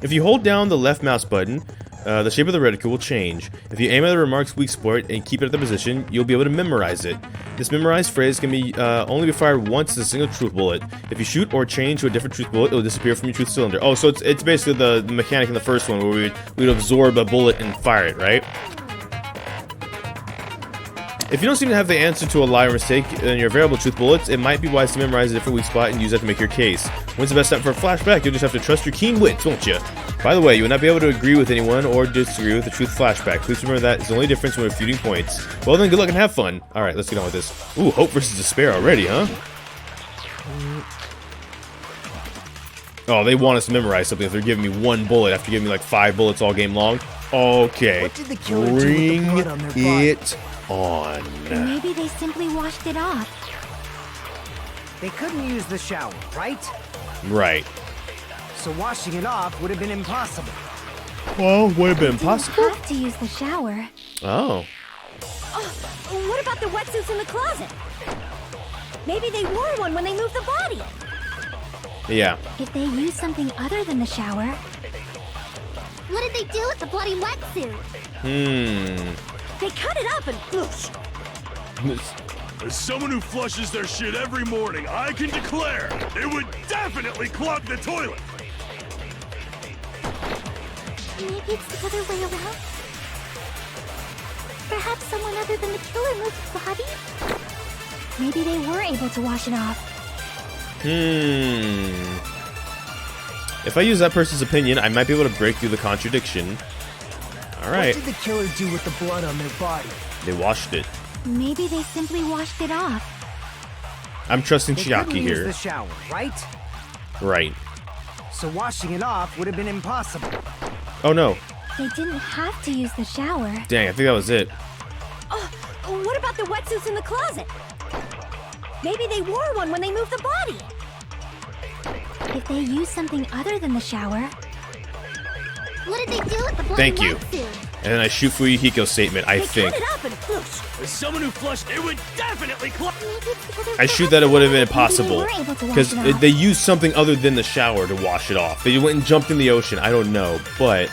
If you hold down the left mouse button, the shape of the reticle will change. If you aim at the remark's weak spot and keep it at the position, you'll be able to memorize it. This memorized phrase can be only be fired once as a single truth bullet. If you shoot or change to a different truth bullet, it'll disappear from your truth cylinder. Oh, so it's basically the mechanic in the first one where we'd absorb a bullet and fire it, right? If you don't seem to have the answer to a lie or mistake in your variable truth bullets, it might be wise to memorize a different weak spot and use that to make your case. When's the best time for a flashback? You'll just have to trust your keen wits, won't you? By the way, you will not be able to agree with anyone or disagree with the truth flashback. Please remember that is the only difference when refuting points. Well then, good luck and have fun. Alright, let's get on with this. Ooh, hope versus despair already, huh? Oh, they want us to memorize something if they're giving me one bullet after giving me like 5 bullets all game long. Okay, What did the killer do bring with the blood on their body? it on. Maybe they simply washed it off. They couldn't use the shower, right? Right. So washing it off would have been impossible. Well, would have been Didn't possible. have to use the shower. Oh. Oh, what about the wetsuits in the closet? Maybe they wore one when they moved the body. Yeah. If they used something other than the shower. What did they do with the bloody wetsuit? They cut it up and whoosh. As someone who flushes their shit every morning, I can declare it would definitely clog the toilet. Maybe it's the other way around. Perhaps someone other than the killer moved the body? Maybe they were able to wash it off. If I use that person's opinion, I might be able to break through the contradiction. Alright. What did the killer do with the blood on their body? They washed it. Maybe they simply washed it off. I'm trusting They Chiaki couldn't use here. the shower, right? Right. So washing it off would have been impossible. Oh no. They didn't have to use the shower. Dang, I think that was it. Oh, what about the wetsuits in the closet? Maybe they wore one when they moved the body. If they used something other than the shower. What did they do with the bloody Thank you. wetsuit? And then I shoot Fuyuhiko's statement, I They think. cut it up and whoosh. As someone who flushed, it would definitely clog. Maybe it's the other I shoot that it would have been Maybe impossible. they were able to wash Because it off. they used something other than the shower to wash it off. They went and jumped in the ocean. I don't know. But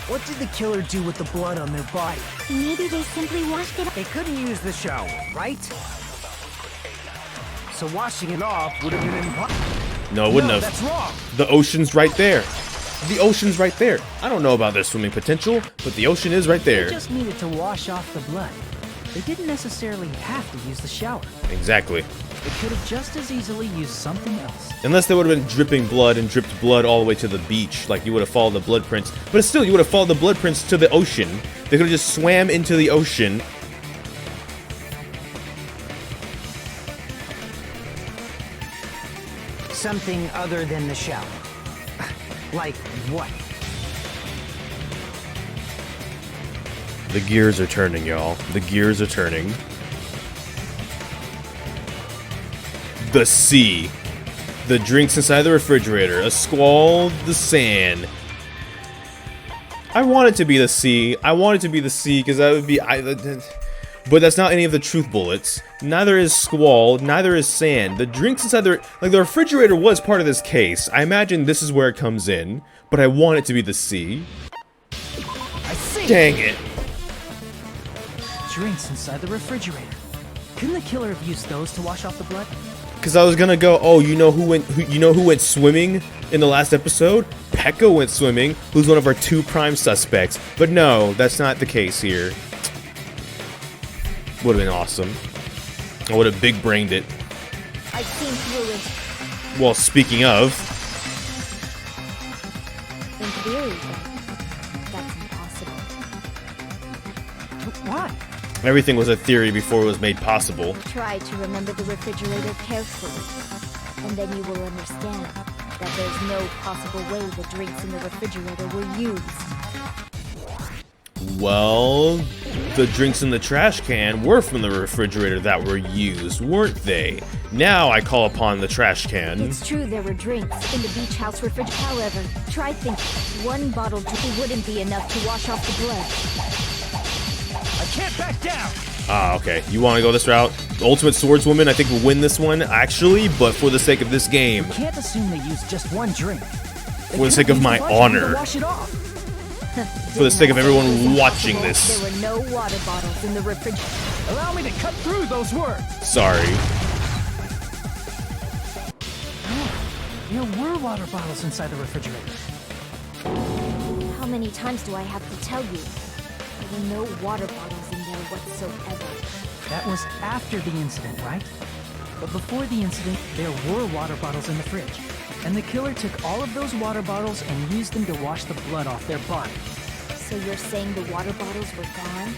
What did the killer do with the blood on their body? Maybe they simply washed it off. They couldn't use the shower, right? So washing it off would have been impossible. no, it wouldn't No, have. that's wrong. The ocean's right there. The ocean's right there. I don't know about their swimming potential, but the ocean is right They there. just needed to wash off the blood. They didn't necessarily have to use the shower. Exactly. They could have just as easily used something else. Unless they would have been dripping blood and dripped blood all the way to the beach, like you would have followed the blood prints. But still, you would have followed the blood prints to the ocean. They could have just swam into the ocean. Something other than the shower. Like what? The gears are turning, y'all. The gears are turning. The sea. The drinks inside the refrigerator. A squall, the sand. I want it to be the C. I want it to be the C because that would be... but that's not any of the truth bullets. Neither is squall, neither is sand. The drinks inside the... Like, the refrigerator was part of this case. I imagine this is where it comes in. But I want it to be the C. I see. Dang it. Drinks inside the refrigerator. Couldn't the killer have used those to wash off the blood? Because I was gonna go, oh, you know who went swimming in the last episode? Pekka went swimming, who's one of our 2 prime suspects. But no, that's not the case here. Would have been awesome. I would have big brained it. I've seen through it. Well, speaking of, In theory, that's impossible. Why? everything was a theory before it was made possible. Try to remember the refrigerator carefully, and then you will understand that there's no possible way the drinks in the refrigerator were used. Well, the drinks in the trash can were from the refrigerator that were used, weren't they? Now I call upon the trash can. It's true there were drinks in the beach house refrigerator. However, try thinking. One bottle drink wouldn't be enough to wash off the blood. I can't back down! Ah, okay. You want to go this route? The Ultimate Swordswoman, I think, will win this one, actually, but for the sake of this game. You can't assume they used just one drink. For the sake of my honor. Wash it off. For the sake of everyone watching this. There were no water bottles in the refrigerator. Allow me to cut through those words. Sorry. There were water bottles inside the refrigerator. How many times do I have to tell you? There were no water bottles in there whatsoever. That was after the incident, right? But before the incident, there were water bottles in the fridge. And the killer took all of those water bottles and used them to wash the blood off their body. So you're saying the water bottles were gone?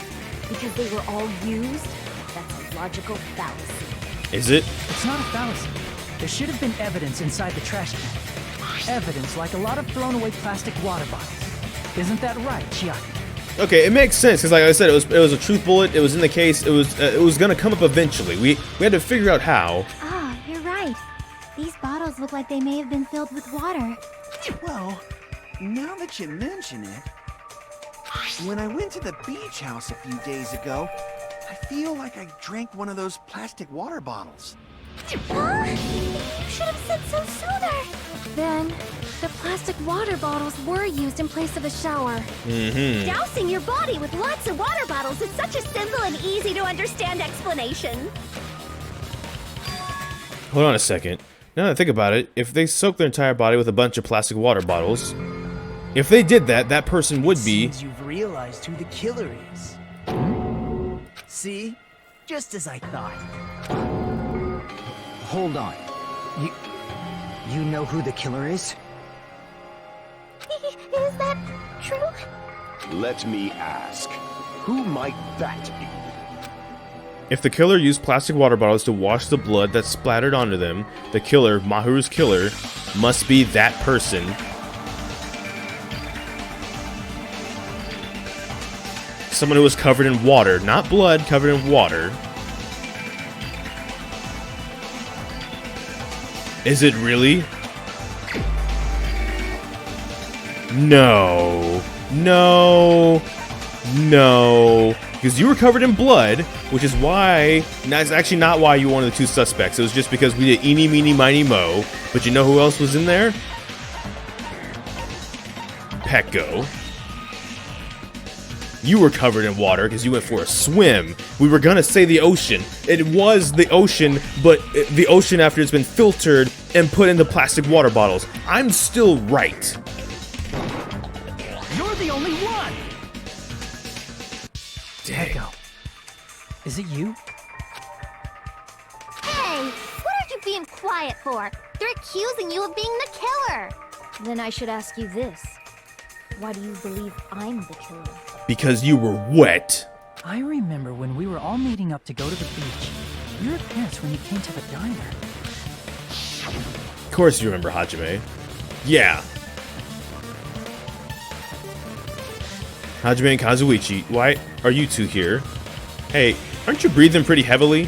Because they were all used? That's a logical fallacy. Is it? It's not a fallacy. There should have been evidence inside the trash can. Evidence like a lot of thrown away plastic water bottles. Isn't that right, Chiaki? Okay, it makes sense because, like I said, it was a truth bullet. It was in the case. It was gonna come up eventually. We had to figure out how. Ah, you're right. These bottles look like they may have been filled with water. Well, now that you mention it, when I went to the beach house a few days ago, I feel like I drank one of those plastic water bottles. Huh? You should have said so sooner. Then, the plastic water bottles were used in place of a shower. Mm-hmm. Dousing your body with lots of water bottles is such a simple and easy to understand explanation. Hold on a second. Now that I think about it, if they soak their entire body with a bunch of plastic water bottles, if they did that, that person would be... Seems you've realized who the killer is. See? Just as I thought. Hold on. You know who the killer is? Is that true? Let me ask, who might that be? If the killer used plastic water bottles to wash the blood that splattered onto them, the killer, Mahiru's killer, must be that person. Someone who was covered in water, not blood, covered in water. Is it really? No. No. No. Because you were covered in blood, which is why... That's actually not why you were one of the 2 suspects. It was just because we did eeny, meeny, miny, mo. But you know who else was in there? Pekko. You were covered in water because you went for a swim. We were gonna say the ocean. It was the ocean, but the ocean after it's been filtered and put into plastic water bottles. I'm still right. You're the only one! Dang. Is it you? Hey, what are you being quiet for? They're accusing you of being the killer. Then I should ask you this. Why do you believe I'm the killer? Because you were wet. I remember when we were all meeting up to go to the beach. You were pissed when you came to the diner. Of course you remember, Hajime. Yeah. Hajime and Kazuichi, why are you 2 here? Hey, aren't you breathing pretty heavily?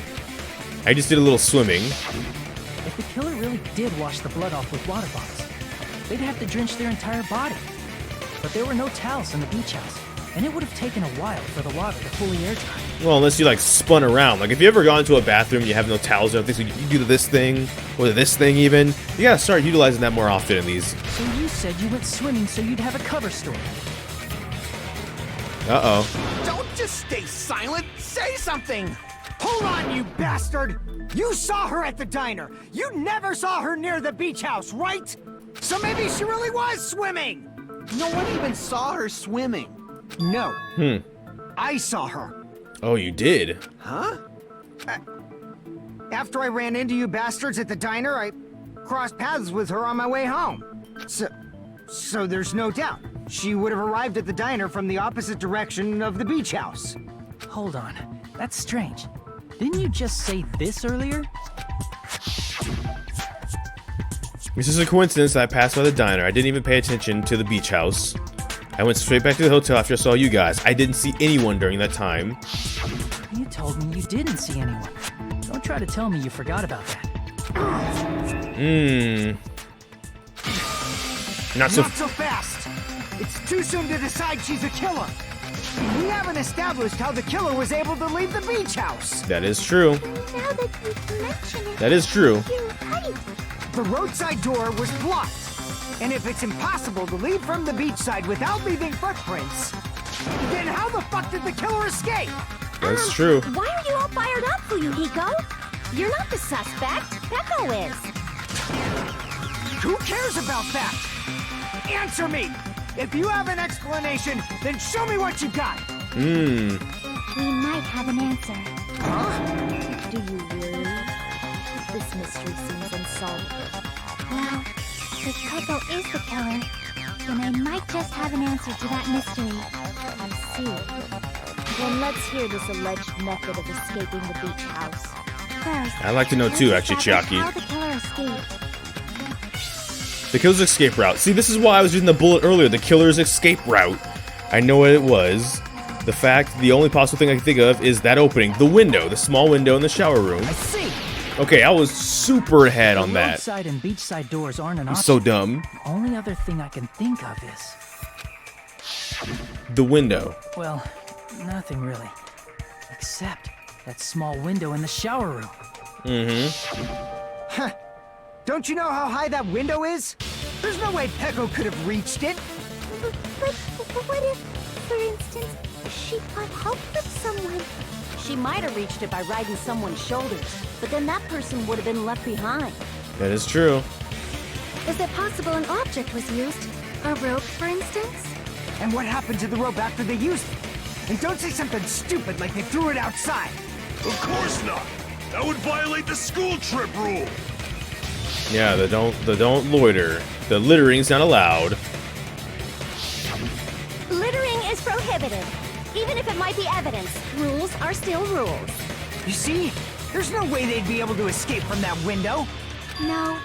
I just did a little swimming. If the killer really did wash the blood off with water bottles, they'd have to drench their entire body. But there were no towels in the beach house, and it would have taken a while for the water to fully air dry. Well, unless you like spun around. Like if you ever gone into a bathroom, you have no towels or anything, so you do this thing or this thing even. You gotta start utilizing that more often in these. So you said you went swimming so you'd have a cover story. Uh-oh. Don't just stay silent. Say something. Hold on, you bastard. You saw her at the diner. You never saw her near the beach house, right? So maybe she really was swimming. No one even saw her swimming. No. I saw her. Oh, you did? Huh? After I ran into you bastards at the diner, I crossed paths with her on my way home. So there's no doubt. She would have arrived at the diner from the opposite direction of the beach house. Hold on. That's strange. Didn't you just say this earlier? This is a coincidence that I passed by the diner. I didn't even pay attention to the beach house. I went straight back to the hotel after I saw you guys. I didn't see anyone during that time. You told me you didn't see anyone. Don't try to tell me you forgot about that. Not so fast. It's too soon to decide she's a killer. We haven't established how the killer was able to leave the beach house. That is true. Now that you mention it, That is true. you're right. The roadside door was blocked. And if it's impossible to leave from the beachside without leaving footprints, then how the fuck did the killer escape? That's true. Why are you all fired up, Fuyuhiko? You're not the suspect. Peko is. Who cares about that? Answer me! If you have an explanation, then show me what you got! We might have an answer. Do you really? This mystery seems unsolvable. Well, if Peko is the killer, then I might just have an answer to that mystery. I see. Then let's hear this alleged method of escaping the beach house. First, I'd like to know let's too, actually, establish Chiaki. how the killer escaped. The killer's escape route. See, this is why I was using the bullet earlier. The killer's escape route. I know what it was. The only possible thing I can think of is that opening. The window. The small window in the shower room. I see. Okay, I was super ahead on The that. roadside and beachside doors aren't an I'm option. so dumb. The only other thing I can think of is... The window. Well, nothing really. Except that small window in the shower room. Huh. Don't you know how high that window is? There's no way Peko could have reached it. But what if, for instance, she got help from someone? She might have reached it by riding someone's shoulders, but then that person would have been left behind. That is true. Is it possible an object was used? A rope, for instance? And what happened to the rope after they used it? And don't say something stupid like they threw it outside. Of course not. That would violate the school trip rule. Yeah, the don't loiter. The littering's not allowed. Littering is prohibited. Even if it might be evidence, rules are still rules. You see? There's no way they'd be able to escape from that window. No,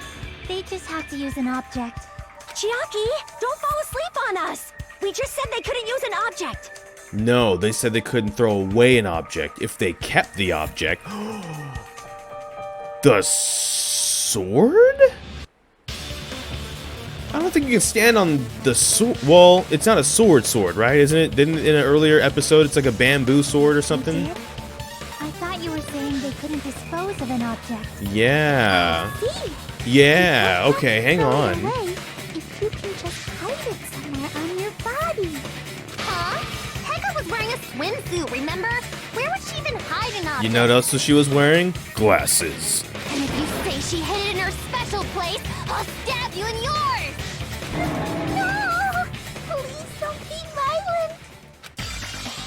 they just have to use an object. Chiaki, don't fall asleep on us! We just said they couldn't use an object! No, they said they couldn't throw away an object if they kept the object. The sword? I don't think you can stand on the sword. Well, it's not a sword, right? Isn't it? Didn't in an earlier episode it's like a bamboo sword or something? Did? I thought you were saying they couldn't dispose of an object. Yeah. See? Yeah. Okay, hang on. Away if you can just hide it somewhere on your body. Huh? Pekka was wearing a swimsuit, remember? Where would she even hide an object? You know what else she was wearing? Glasses. And if you say she hid it in her special place, I'll stab you in yours! No! Please don't be violent.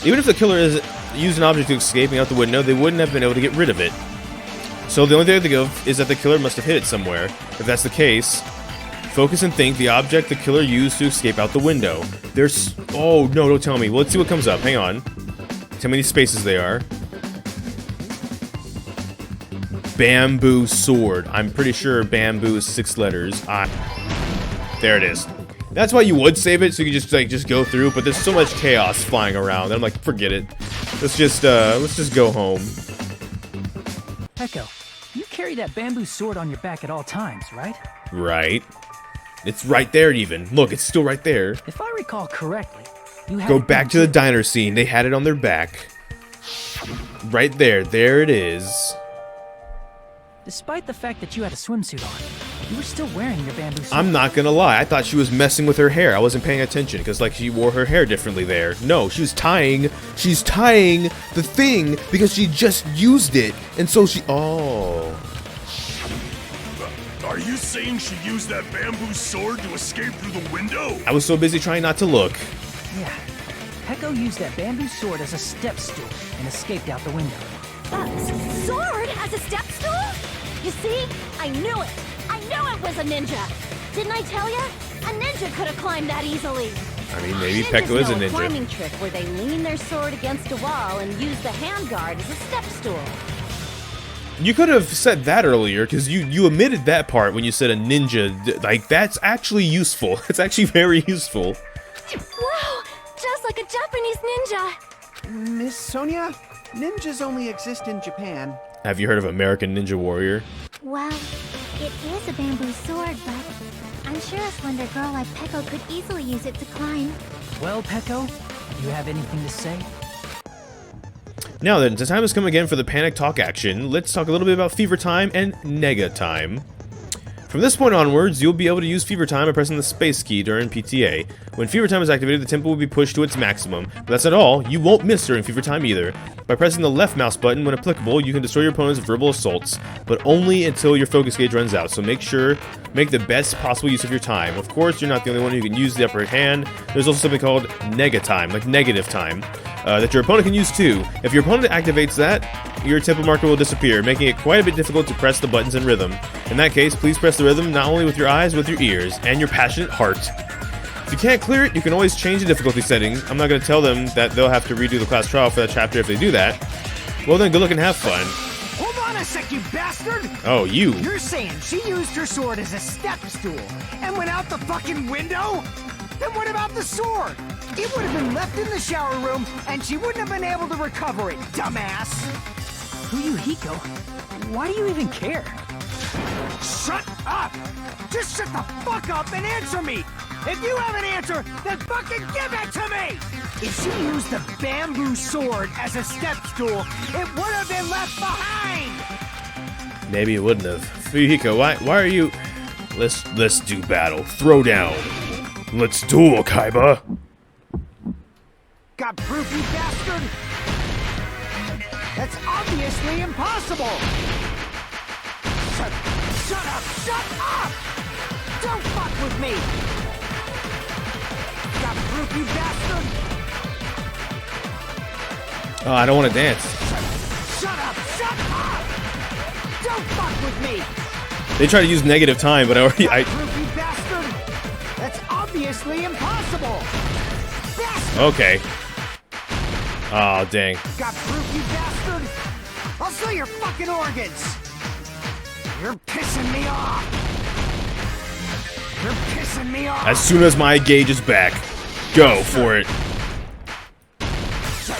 Even if the killer used an object to escaping out the window, they wouldn't have been able to get rid of it. So the only thing I think of is that the killer must have hid it somewhere. If that's the case, focus and think the object the killer used to escape out the window. There's... Oh, no, don't tell me. Well, let's see what comes up. Hang on. Tell me how many spaces they are. Bamboo sword. I'm pretty sure bamboo is 6 letters. There it is. That's why you would save it, so you could just go through, but there's so much chaos flying around. I'm like, forget it. Let's just go home. Peko, you carry that bamboo sword on your back at all times, right? Right. It's right there even. Look, it's still right there. If I recall correctly, you had Go it back then to the too. diner scene. They had it on their back. Right there. There it is. Despite the fact that you had a swimsuit on, you were still wearing your bamboo sword. I'm not gonna lie. I thought she was messing with her hair. I wasn't paying attention because, like, she wore her hair differently there. No, she's tying the thing because she just used it, and so she. Oh. Are you saying she used that bamboo sword to escape through the window? I was so busy trying not to look. Yeah. Peko used that bamboo sword as a step stool and escaped out the window. Sword as a step stool? You see? I knew it! I knew it was a ninja! Didn't I tell ya? A ninja could have climbed that easily! I mean, maybe Ninjas Peko is a know ninja. climbing trick where they lean their sword against a wall and use the handguard as a step stool. You could have said that earlier, because you omitted that part when you said a ninja. Like, that's actually useful. It's actually very useful. Wow! Just like a Japanese ninja! Miss Sonia, ninjas only exist in Japan. Have you heard of American Ninja Warrior? Well, it is a bamboo sword, but I'm sure a slender girl like Peko could easily use it to climb. Well, Peko, do you have anything to say? Now then, the time has come again for the panic talk action. Let's talk a little bit about Fever Time and Nega Time. From this point onwards, you'll be able to use Fever Time by pressing the space key during PTA. When Fever Time is activated, the tempo will be pushed to its maximum. But that's not all, you won't miss during Fever Time either. By pressing the left mouse button when applicable, you can destroy your opponent's verbal assaults, but only until your focus gauge runs out, so make the best possible use of your time. Of course, you're not the only one who can use the upper hand. There's also something called Nega Time, like negative time, that your opponent can use too. If your opponent activates that, your tempo marker will disappear, making it quite a bit difficult to press the buttons in rhythm. In that case, please press the rhythm not only with your eyes, but with your ears, and your passionate heart. If you can't clear it, you can always change the difficulty setting. I'm not going to tell them that they'll have to redo the class trial for that chapter if they do that. Well then, good luck and have fun. Hold on a sec, you bastard! Oh, you. You're saying she used her sword as a step stool and went out the fucking window? Then what about the sword? It would have been left in the shower room and she wouldn't have been able to recover it, dumbass! Fuyuhiko, why do you even care? Shut up! Just shut the fuck up and answer me! If you have an answer, then fucking give it to me! If she used the bamboo sword as a step stool, it would have been left behind! Maybe it wouldn't have. Fuyuhiko, why are you... Let's do battle. Throw down. Let's duel, Kaiba. Got proof, you bastard? That's obviously impossible! Shut up! Shut up! Don't fuck with me! Got proof, you bastard? Oh, I don't want to dance. Shut up! Shut up! Don't fuck with me! They try to use negative time, but Proof, you bastard! That's obviously impossible! Bastard! Okay. Oh, dang. Got proof, you bastard? I'll sell your fucking organs! You're pissing me off! You're pissing me off! As soon as my gauge is back, go for it. Shut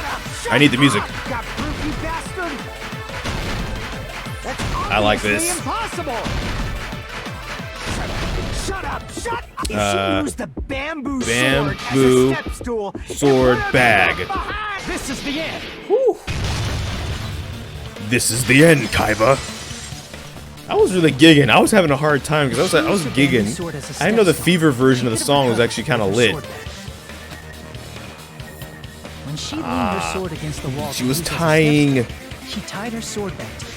up! Shut I need the music. up. Got proof, you bastard! That's I like obviously this. impossible! Shut up! Shut up! If she used the bamboo sword as a step stool, sword bag. This is the end! This is the end, Kaiba. I was really gigging. I was having a hard time because I was gigging. I didn't know the Fever version of the song was actually kind of lit. When she leaned her sword against the wall, She was tying. She tied her sword back to it.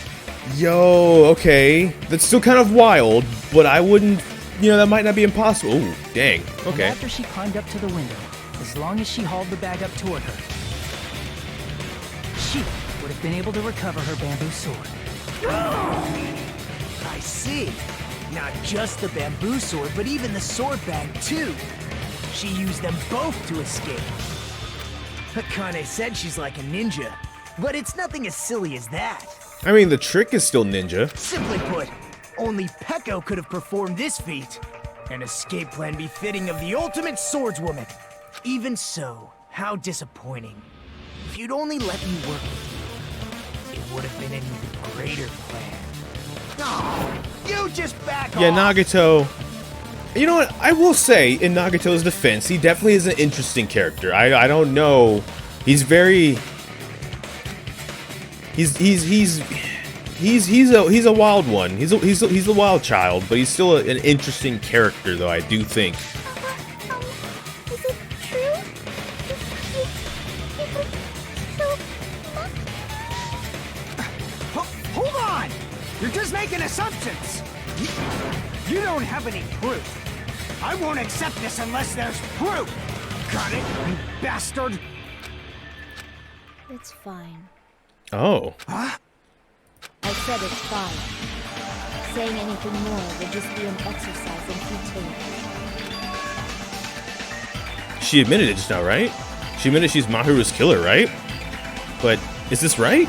Yo, okay. That's still kind of wild, but I wouldn't, that might not be impossible. Ooh, dang. And Okay. after she climbed up to the window, as long as she hauled the bag up toward her, she would have been able to recover her bamboo sword. I see. Not just the bamboo sword, but even the sword bag, too. She used them both to escape. Akane said she's like a ninja, but it's nothing as silly as that. I mean, the trick is still ninja. Simply put, only Peko could have performed this feat. An escape plan befitting of the ultimate swordswoman. Even so, how disappointing. If you'd only let me work with you, it would have been an even greater plan. No, you just back Yeah, off. Nagato. You know what? I will say, in Nagato's defense, he definitely is an interesting character. I don't know. He's very. He's a wild one. He's a wild child, but he's still an interesting character, though. I do think. Is it true? Hold on! You're just making assumptions! You don't have any proof. I won't accept this unless there's proof! Got it, you bastard? It's fine. Oh. Huh? I said it's fine. Saying anything more would just be an exercise in futility. She admitted it just now, right? She admitted she's Mahiru's killer, right? But is this right?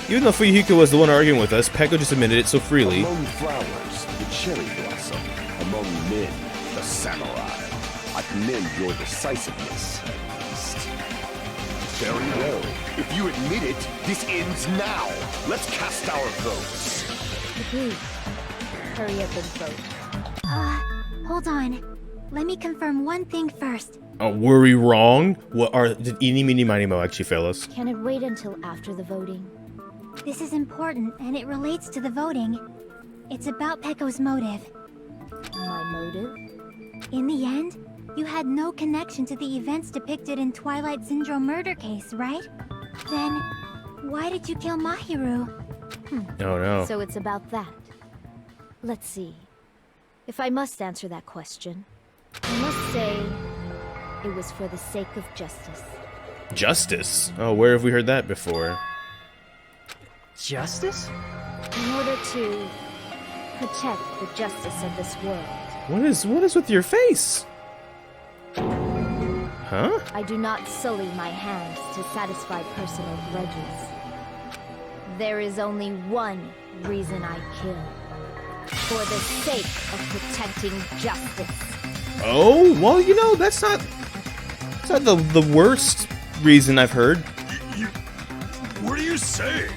Even though Fuyuhiko was the one arguing with us, Peko just admitted it so freely. Among flowers, the cherry blossom. Among men, the samurai. I commend your decisiveness, at least. Very well. If you admit it, this ends now. Let's cast our votes. Agreed. Hurry up and vote. Hold on. Let me confirm one thing first. Were we wrong? Did Eeny, Meeny, Miny, Mo actually fail us? Can it wait until after the voting? This is important, and it relates to the voting. It's about Peko's motive. My motive? In the end, you had no connection to the events depicted in Twilight Syndrome murder case, right? Then, why did you kill Mahiru? Oh no. So it's about that. Let's see. If I must answer that question, I must say it was for the sake of justice. Justice? Oh, where have we heard that before? Justice? In order to protect the justice of this world. What is with your face? Huh? I do not sully my hands to satisfy personal grudges. There is only one reason I kill. For the sake of protecting justice. Oh, well, you know, that's not the worst reason I've heard. What are you saying?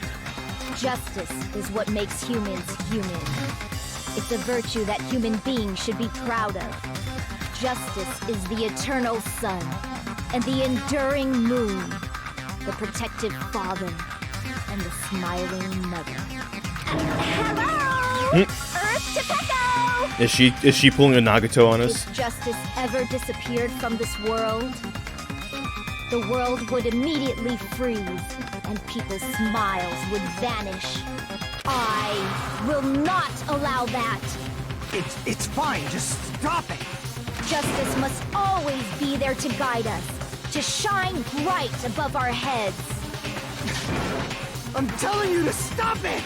Justice is what makes humans human. It's a virtue that human beings should be proud of. Justice is the eternal sun and the enduring moon, the protective father and the smiling mother. Hello! Earth to Peko! Is she pulling a Nagato on us? If justice ever disappeared from this world, the world would immediately freeze and people's smiles would vanish. I will not allow that. It's fine, just stop it. Justice must always be there to guide us, to shine bright above our heads. I'm telling you to stop it!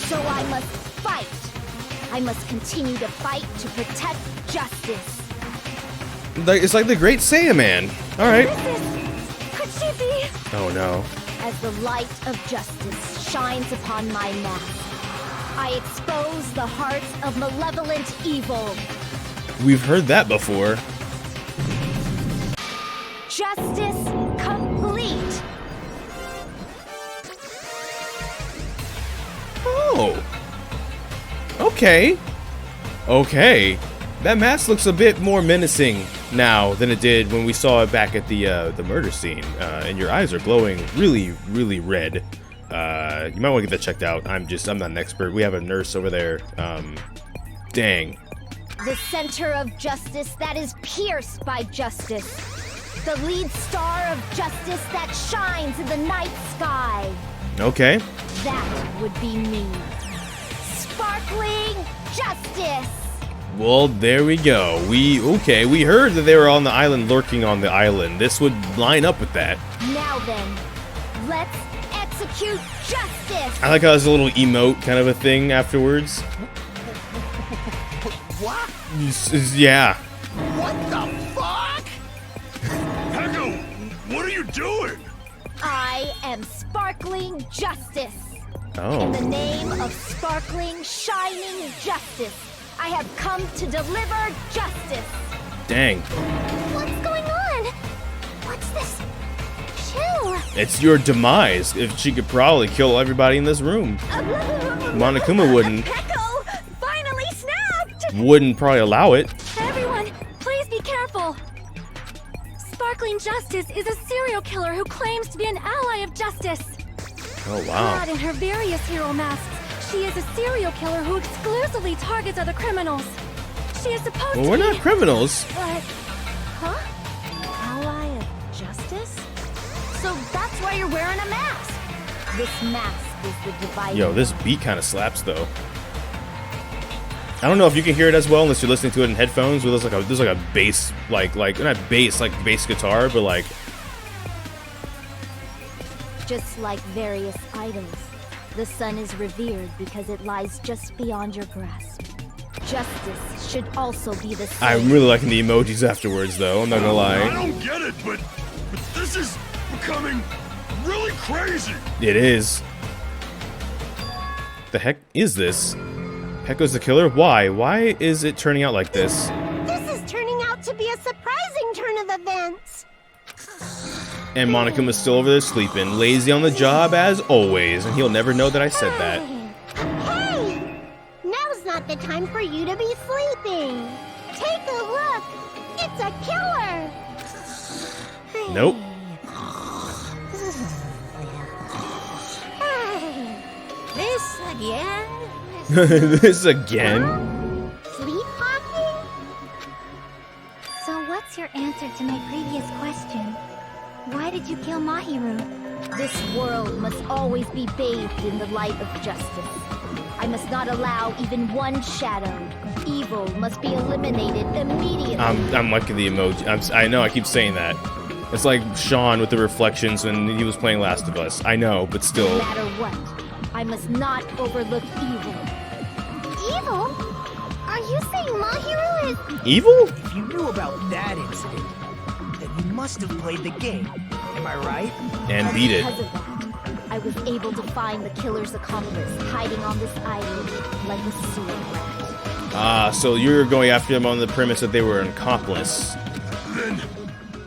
So I must fight. I must continue to fight to protect justice. It's like the Great Saiyaman. All right. Could she be? Oh no. As the light of justice shines upon my mask, I expose the hearts of malevolent evil. We've heard that before. Justice complete. Oh. Okay. Okay. That mask looks a bit more menacing now than it did when we saw it back at the murder scene. And your eyes are glowing really, really red. You might want to get that checked out. I'm not an expert. We have a nurse over there. Dang. The center of justice that is pierced by justice. The lead star of justice that shines in the night sky. Okay. That would be me. Sparkling justice! Well, there we go. We heard that they were on the island, lurking on the island. This would line up with that. Now then, let's execute justice! I like how there's a little emote kind of a thing afterwards. What? Yeah. What the fuck? Peko, what are you doing? I am sparkling justice. Oh. In the name of sparkling, shining justice, I have come to deliver justice. Dang. What's going on? What's this chill? It's your demise. If she could probably kill everybody in this room. Monokuma wouldn't. Peko finally snapped! Wouldn't probably allow it. Everyone, please be careful. Sparkling Justice is a serial killer who claims to be an ally of justice. Oh, wow. Clad in her various hero masks, she is a serial killer who exclusively targets other criminals. She is supposed Well, to we're be... not criminals. But... Huh? Ally of justice? So that's why you're wearing a mask. This mask is the dividing Yo, this beat kind of slaps, though. I don't know if you can hear it as well unless you're listening to it in headphones. But there's like a bass, like not bass, like bass guitar, but like... Just like various items, the sun is revered because it lies just beyond your grasp. Justice should also be the same. I'm really liking the emojis afterwards, though. I'm not gonna I lie. don't get it, but this is becoming really crazy. It is. The heck is this? Peko's the killer? Why? Why is it turning out like this? This is turning out to be a surprising turn of events. And Monokuma's still over there sleeping, lazy on the job as always, and he'll never know that I said that. Hey! Now's not the time for you to be sleeping. Take a look. It's a killer. Nope. This again? This again? Sleepwalking? So what's your answer to my previous question? Why did you kill Mahiru? This world must always be bathed in the light of justice. I must not allow even one shadow. Evil must be eliminated immediately. I'm liking the emoji. I know, I keep saying that. It's like Sean with the reflections when he was playing Last of Us. I know, but still. No matter what, I must not overlook evil. Evil? Are you saying Mahiru is... Evil? If you knew about that incident, then you must have played the game. Am I right? And beat it. Because of that, I was able to find the killer's accomplice hiding on this island like a sewer rat. Ah, so you're going after them on the premise that they were an accomplice. Then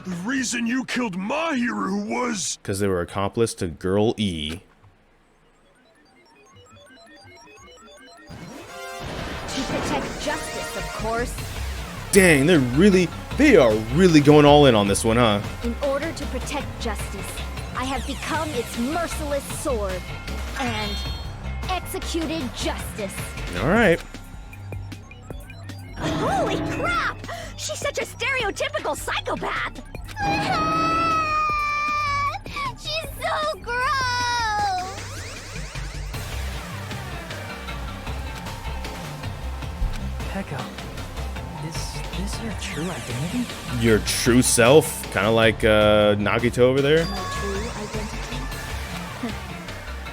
the reason you killed Mahiru was... Because they were accomplice to Girl E. To protect justice, of course. Dang, they are really going all in on this one, huh? In order to protect justice, I have become its merciless sword and executed justice. Alright. Holy crap! She's such a stereotypical psychopath! She's so gross! Peko, is this your true identity? Your true self? Kind of like Nagito over there? My true identity?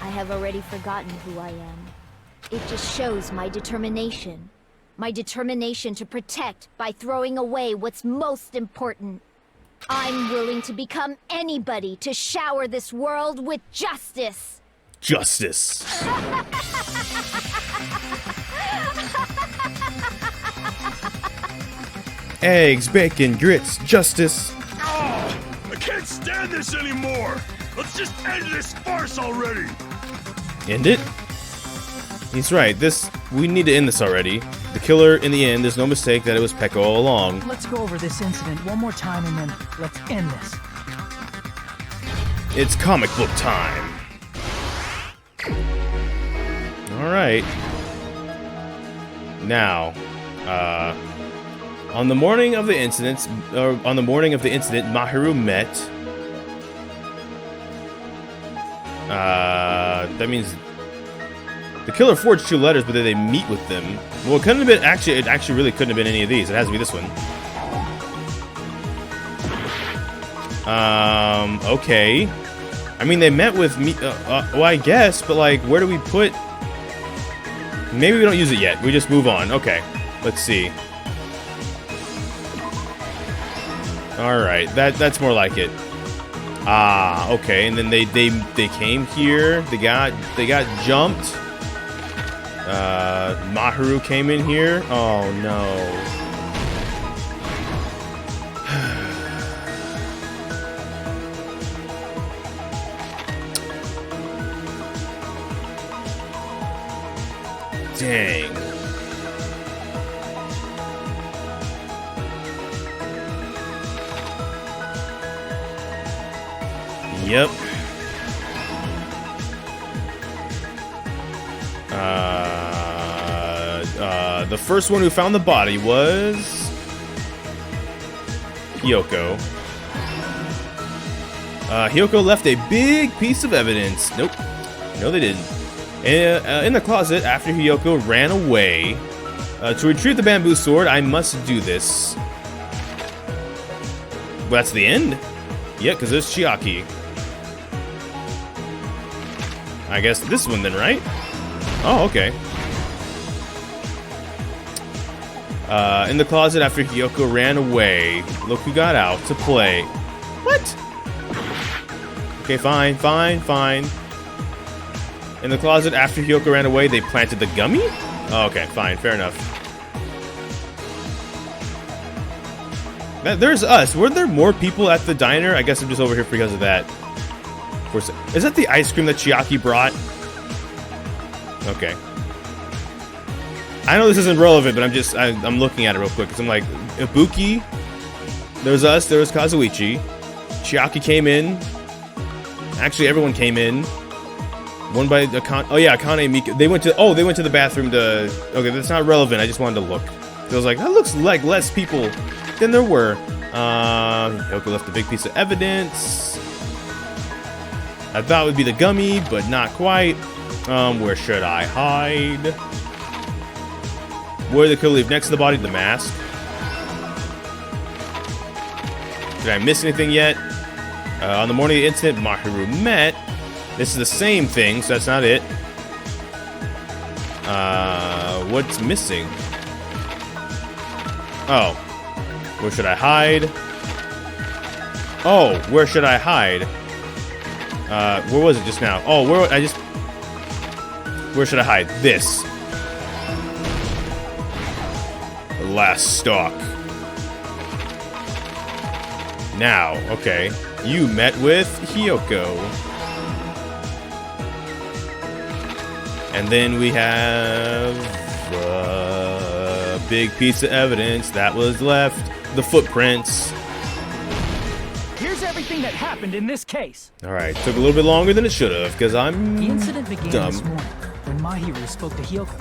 I have already forgotten who I am. It just shows my determination. My determination to protect by throwing away what's most important. I'm willing to become anybody to shower this world with justice. Justice. Eggs, bacon, grits, justice. Oh, I can't stand this anymore. Let's just end this farce already. End it? He's right. We need to end this already. The killer, in the end, there's no mistake that it was Peko all along. Let's go over this incident one more time and then let's end this. It's comic book time. Alright. Now, on the morning of the incident, Mahiru met. That means the killer forged 2 letters, but then they meet with them. Well, it couldn't have been. Actually, it actually really couldn't have been any of these. It has to be this one. Okay. I mean, they met with me. Well, I guess, but like, where do we put? Maybe we don't use it yet. We just move on. Okay. Let's see. All right. That's more like it. Ah, okay. And then they came here. They got jumped. Mahiru came in here. Oh no. Dang. Yep. The first one who found the body was Hiyoko. Hiyoko left a big piece of evidence. Nope. No, they didn't. In the closet after Hiyoko ran away. To retrieve the bamboo sword, I must do this. Well, that's the end? Yeah, because there's Chiaki. I guess this one then, right? Oh, okay. In the closet after Hiyoko ran away. Look who got out to play. What? Okay, fine. In the closet after Hiyoko ran away, they planted the gummy? Oh, okay, fine, fair enough. There's us. Were there more people at the diner? I guess I'm just over here because of that. Is that the ice cream that Chiaki brought? Okay. I know this isn't relevant, but I'm looking at it real quick because I'm like, Ibuki, there was us, there was Kazuichi, Chiaki came in. Actually, everyone came in. One by Akane. Oh yeah, Akane and Mika. They went to the bathroom to. Okay, that's not relevant. I just wanted to look. I was like, that looks like less people than there were. Hiyoko left a big piece of evidence. I thought it would be the gummy, but not quite. Where should I hide? Where did the killer leave? Next to the body, the mask. Did I miss anything yet? On the morning of the incident, Mahiru met. This is the same thing, so that's not it. What's missing? Oh. Where should I hide? Oh, where should I hide? Where was it just now? Oh, where should I hide? This. The last stalk. Now, okay. You met with Hiyoko. And then we have a big piece of evidence that was left. The footprints. Here's everything that happened in this case. Alright, took a little bit longer than it should have, because I'm The incident began dumb. this morning when Mahiru spoke to Hiyoko.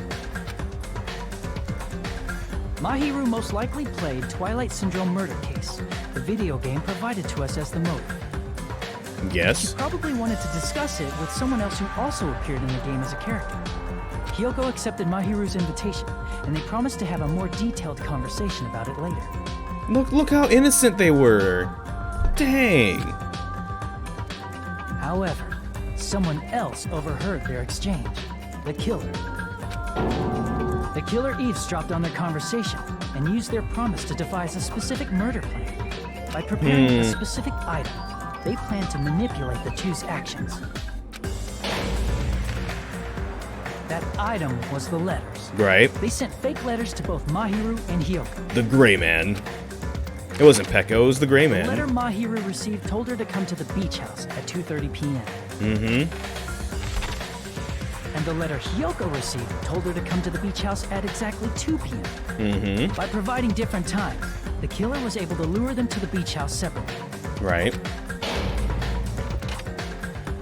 Mahiru most likely played Twilight Syndrome Murder Case, the video game provided to us as the motive. Yes. She probably wanted to discuss it with someone else who also appeared in the game as a character. Hiyoko accepted Mahiru's invitation, and they promised to have a more detailed conversation about it later. Look how innocent they were. Dang. However, someone else overheard their exchange. The killer. The killer eavesdropped on their conversation and used their promise to devise a specific murder plan. By preparing a specific item, they planned to manipulate the two's actions. That item was the letters. Right. They sent fake letters to both Mahiru and Hiyoko. The Gray Man. It wasn't Pekko, it was the Gray Man. The letter Mahiru received told her to come to the beach house at 2:30 p.m. Mm-hmm. And the letter Hiyoko received told her to come to the beach house at exactly 2 p.m. Mm-hmm. By providing different times, the killer was able to lure them to the beach house separately. Right.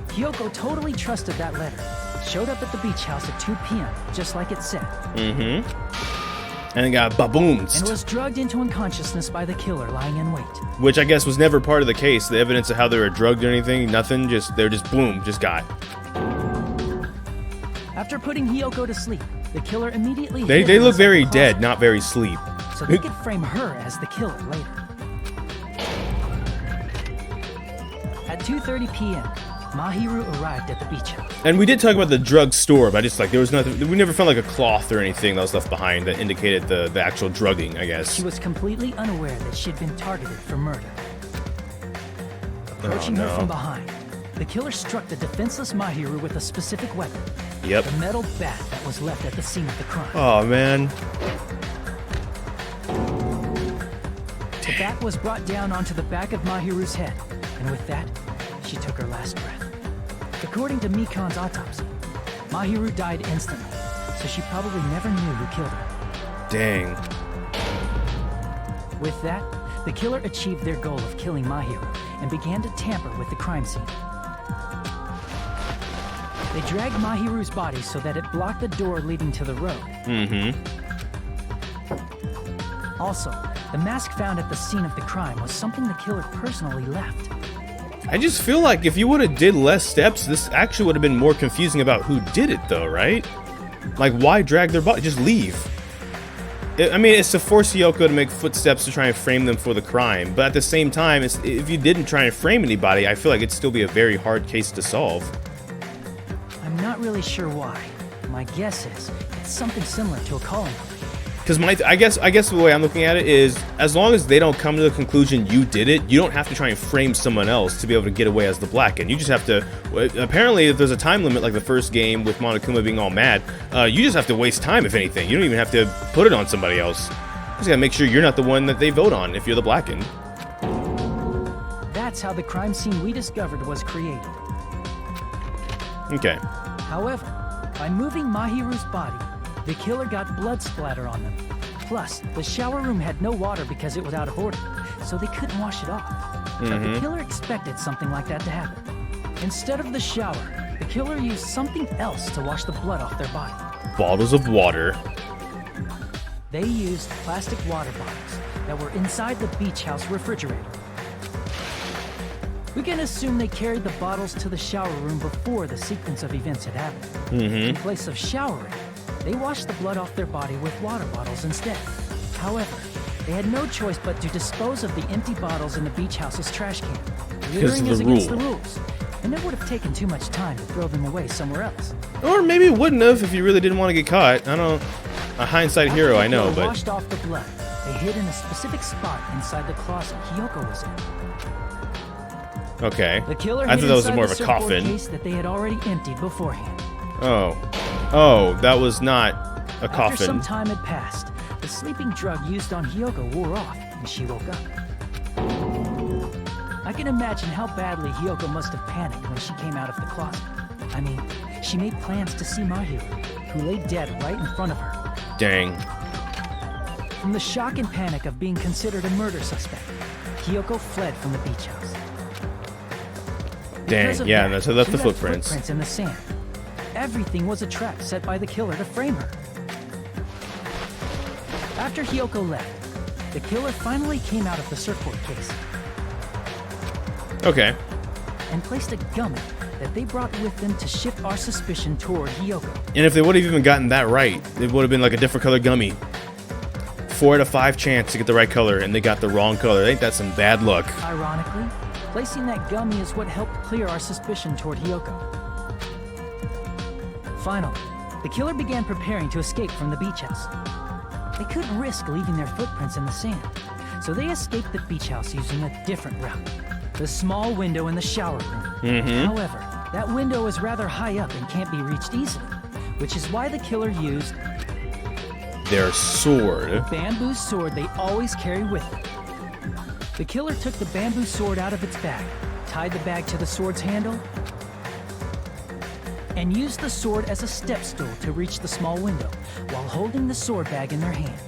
Hiyoko totally trusted that letter. Showed up at the beach house at 2 p.m., just like it said. Mm-hmm. And it got baboons. And was drugged into unconsciousness by the killer lying in wait. Which I guess was never part of the case. The evidence of how they were drugged or anything, nothing. They're just boom, just got. After putting Hiyoko to sleep, the killer immediately. They look very dead, not very sleep. So they could frame her as the killer later. At 2:30 p.m., Mahiru arrived at the beach house. And we did talk about the drug store, but I just like there was nothing. We never found like a cloth or anything that was left behind that indicated the actual drugging, I guess. She was completely unaware that she'd been targeted for murder. Approaching her from behind, the killer struck the defenseless Mahiru with a specific weapon. Yep. The metal bat that was left at the scene of the crime. Oh man. The bat was brought down onto the back of Mahiru's head, and with that, she took her last breath. According to Mikan's autopsy, Mahiru died instantly, so she probably never knew who killed her. Dang. With that, the killer achieved their goal of killing Mahiru and began to tamper with the crime scene. They dragged Mahiru's body so that it blocked the door leading to the road. Also, the mask found at the scene of the crime was something the killer personally left. I just feel like if you would have did less steps, this actually would have been more confusing about who did it though, right? Like, why drag their body? Just leave. I mean, it's to force Hiyoko to make footsteps to try and frame them for the crime, but at the same time, if you didn't try and frame anybody, I feel like it'd still be a very hard case to solve. I'm not really sure why. My guess is it's something similar to a calling card. Because I guess the way I'm looking at it is, as long as they don't come to the conclusion you did it, you don't have to try and frame someone else to be able to get away as the Blackened. You just have to. Apparently, if there's a time limit, like the first game with Monokuma being all mad, you just have to waste time. If anything, you don't even have to put it on somebody else. You just gotta make sure you're not the one that they vote on if you're the Blackened. That's how the crime scene we discovered was created. Okay. However, by moving Mahiru's body, the killer got blood splatter on them. Plus, the shower room had no water because it was out of order, so they couldn't wash it off. But the killer expected something like that to happen. Instead of the shower, the killer used something else to wash the blood off their body. Bottles of water. They used plastic water bottles that were inside the beach house refrigerator. We can assume they carried the bottles to the shower room before the sequence of events had happened. In place of showering, they washed the blood off their body with water bottles instead. However, they had no choice but to dispose of the empty bottles in the beach house's trash can. Littering is against the rules, and it would have taken too much time to throw them away somewhere else. Or maybe it wouldn't have if you really didn't want to get caught. I don't. A hindsight hero, I know, but. Washed off the blood. They hid in a specific spot inside the closet Hiyoko was in. Okay. The killer I thought that was more of a coffin. Case that they had already emptied beforehand. Oh, that was not a coffin. After some time had passed, the sleeping drug used on Hiyoko wore off, and she woke up. I can imagine how badly Hiyoko must have panicked when she came out of the closet. I mean, she made plans to see Mahiru, who lay dead right in front of her. Dang. From the shock and panic of being considered a murder suspect, Hiyoko fled from the beach house. Dang, yeah, and so left the footprints. Footprints in the sand. Everything was a trap set by the killer to frame her. After Hiyoko left, the killer finally came out of the surfboard case. Okay. And placed a gummy that they brought with them to shift our suspicion toward Hiyoko. And if they would have even gotten that right, it would have been like a different color gummy. 4 out of 5 chance to get the right color, and they got the wrong color. Ain't that some bad luck? Ironically, placing that gummy is what helped clear our suspicion toward Hiyoko. Finally, the killer began preparing to escape from the beach house. They couldn't risk leaving their footprints in the sand, so they escaped the beach house using a different route. The small window in the shower room. However, that window is rather high up and can't be reached easily, which is why the killer used their sword. The bamboo sword they always carry with them. The killer took the bamboo sword out of its bag, tied the bag to the sword's handle, and used the sword as a step stool to reach the small window while holding the sword bag in their hand.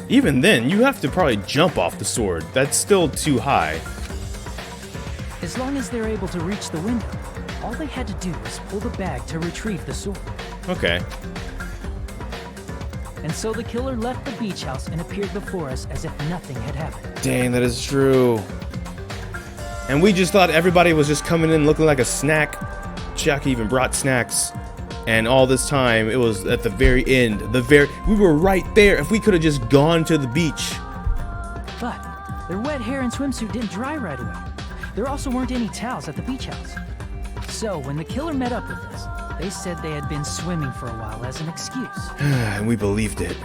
Even then, you have to probably jump off the sword. That's still too high. As long as they're able to reach the window, all they had to do was pull the bag to retrieve the sword. Okay. And so the killer left the beach house and appeared before us as if nothing had happened. Dang, that is true. And we just thought everybody was just coming in looking like a snack. Chuck even brought snacks. And all this time, it was at the very end. We were right there. If we could have just gone to the beach. But their wet hair and swimsuit didn't dry right away. There also weren't any towels at the beach house. So when the killer met up with us, they said they had been swimming for a while as an excuse. And we believed it.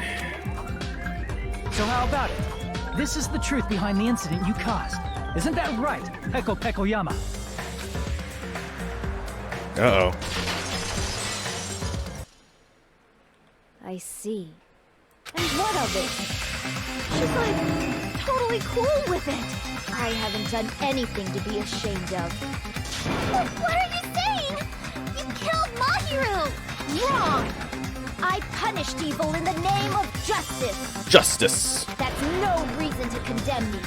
So how about it? This is the truth behind the incident you caused. Isn't that right, Peko Pekoyama? Uh-oh. I see. And what of it? She's like, totally cool with it. I haven't done anything to be ashamed of. What are you saying? You killed Mahiru! Wrong! I punished evil in the name of justice. Justice. That's no reason to condemn me.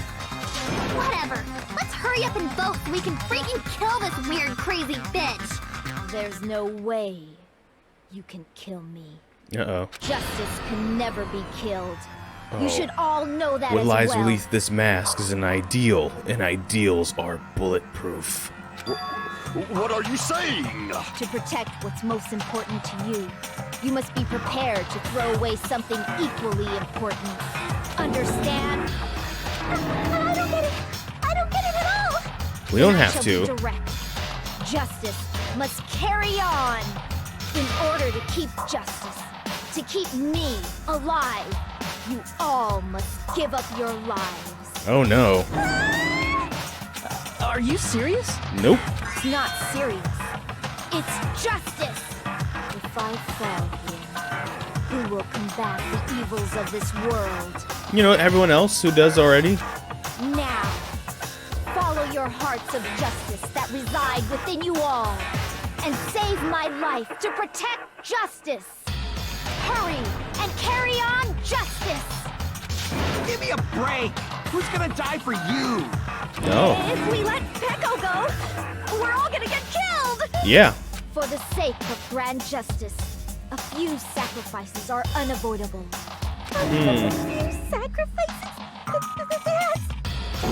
Whatever. Let's hurry up and vote so we can freaking kill this weird, crazy bitch. There's no way you can kill me. Uh-oh. Justice can never be killed. Oh. You should all know that What as lies well. beneath this mask is an ideal, and ideals are bulletproof. What are you saying? To protect what's most important to you, you must be prepared to throw away something equally important. Understand? I don't get it. I don't get it at all. We don't I have shall to. be direct. Justice must carry on. In order to keep justice, to keep me alive, you all must give up your lives. Oh no. Are you serious? Nope. It's not serious. It's justice. If I fall here, who will combat the evils of this world? You know, everyone else who does already. Now, follow your hearts of justice that reside within you all, and save my life to protect justice. Hurry and carry on justice. Give me a break. Who's gonna die for you? No. If we let Pecco go, we're all gonna get killed. Yeah. For the sake of grand justice, a few sacrifices are unavoidable. A few sacrifices? Yes.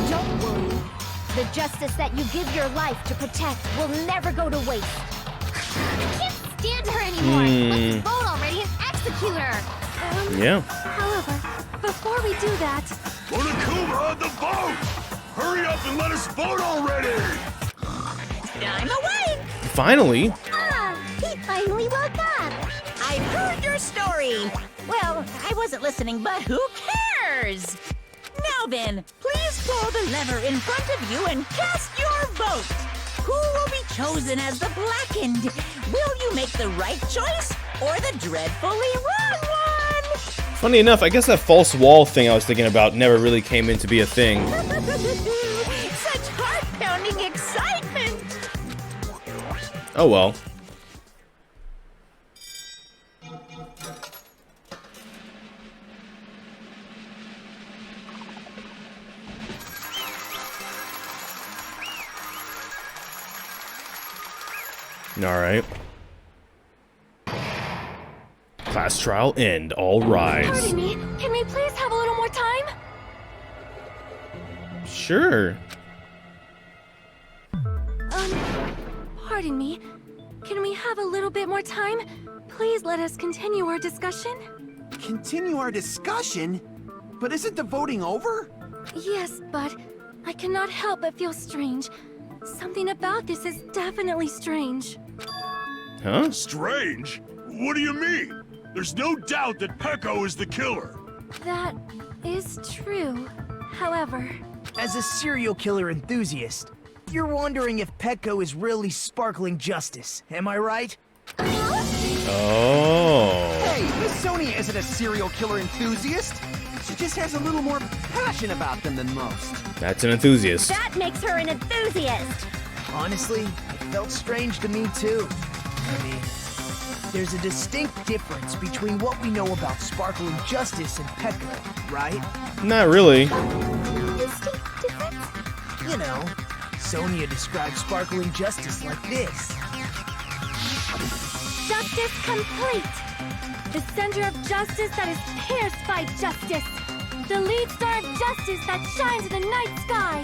Don't worry. The justice that you give your life to protect will never go to waste. I can't stand her anymore. Let's vote already and execute her. Yeah. However, before we do that, Monokuma, the vote! Hurry up and let us vote already! I'm awake! Finally. Ah, he finally woke up. I've heard your story. Well, I wasn't listening, but who cares? Now then, please pull the lever in front of you and cast your vote. Who will be chosen as the blackened? Will you make the right choice or the dreadfully wrong one? Funny enough, I guess that false wall thing I was thinking about never really came in to be a thing. Such heart-pounding excitement! Oh well. Alright. Class trial end. All rise. pardon me, can we please have a little more time? Sure. Pardon me, can we have a little bit more time? Please let us continue our discussion. Continue our discussion? But isn't the voting over? Yes, but I cannot help but feel strange. Something about this is definitely strange. Huh? Strange? What do you mean? There's no doubt that Pecco is the killer. That is true. However, As a serial killer enthusiast, you're wondering if Pecco is really sparkling justice, am I right? Oh. Hey, Miss Sonia isn't a serial killer enthusiast. She just has a little more passion about them than most. That's an enthusiast. That makes her an enthusiast. Honestly, it felt strange to me too. I mean, there's a distinct difference between what we know about sparkling justice and Pecco, right? Not really. Distinct difference? You know, Sonia describes sparkling justice like this. justice complete. The center of justice that is pierced by justice. The lead star of justice that shines in the night sky.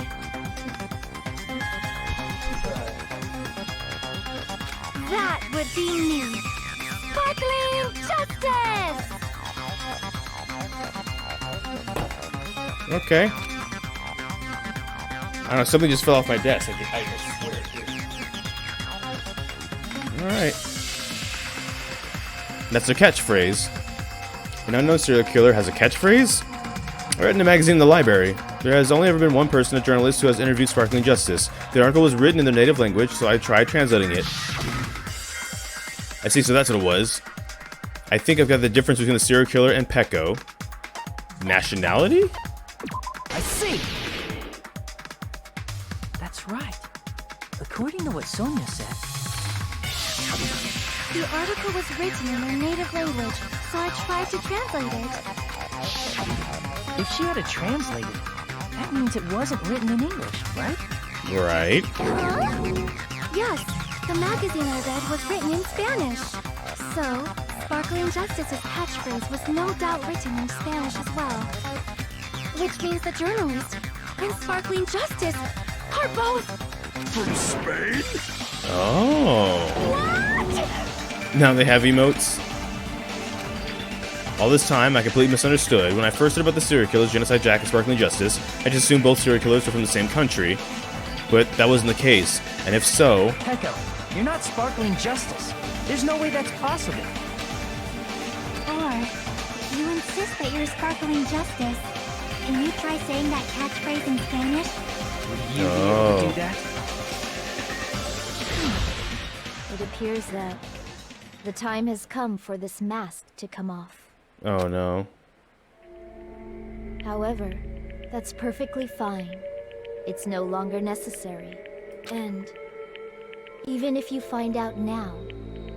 That would be me. Sparkling justice! Okay. I don't know, something just fell off my desk. I swear it did. Alright. That's their catchphrase. An unknown serial killer has a catchphrase? I read in a magazine in the library. There has only ever been one person, a journalist, who has interviewed Sparkling Justice. The article was written in their native language, so I tried translating it. I see, so that's what it was. I think I've got the difference between the serial killer and Pecco. Nationality? I see. That's right. According to what Sonia said. The article was written in their native language, so I tried to translate it. If she had to translate it, that means it wasn't written in English, right? Right. Huh? Yes, the magazine I read was written in Spanish. So, Sparkling Justice's catchphrase was no doubt written in Spanish as well. Which means the journalist and Sparkling Justice are both... From Spain? Oh. What? Now they have emotes. All this time, I completely misunderstood. When I first heard about the serial killers, Genocide Jack and Sparkling Justice, I just assumed both serial killers were from the same country. But that wasn't the case. And if so... Peko, you're not Sparkling Justice. There's no way that's possible. Or, you insist that you're Sparkling Justice, and you try saying that catchphrase in Spanish? Would you be able to do that? It appears that the time has come for this mask to come off. Oh no. However, that's perfectly fine. It's no longer necessary. And even if you find out now,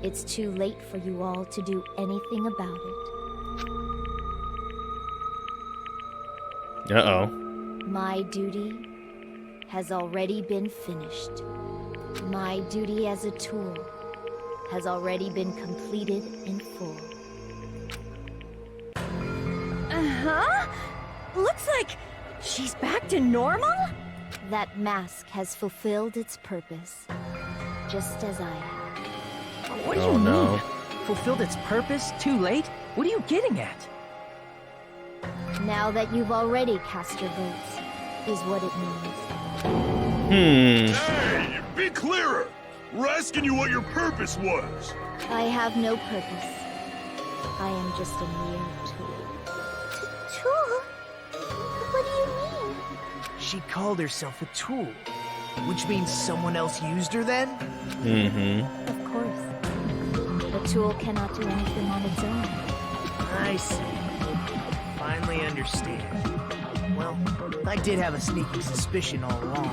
it's too late for you all to do anything about it. Uh-oh. My duty has already been finished. My duty as a tool has already been completed in full. Uh-huh. Looks like she's back to normal? That mask has fulfilled its purpose, just as I have. What do you Oh, mean? no. Fulfilled its purpose? Too late? What are you getting at? Now that you've already cast your votes, is what it Hmm. means. Hey, be clearer! We're asking you what your purpose was. I have no purpose. I am just a mere tool. Tool? What do you mean? She called herself a tool, which means someone else used her then? Mm-hmm. Of course. A tool cannot do anything on its own. I see. Finally understand. Well, I did have a sneaking suspicion all along.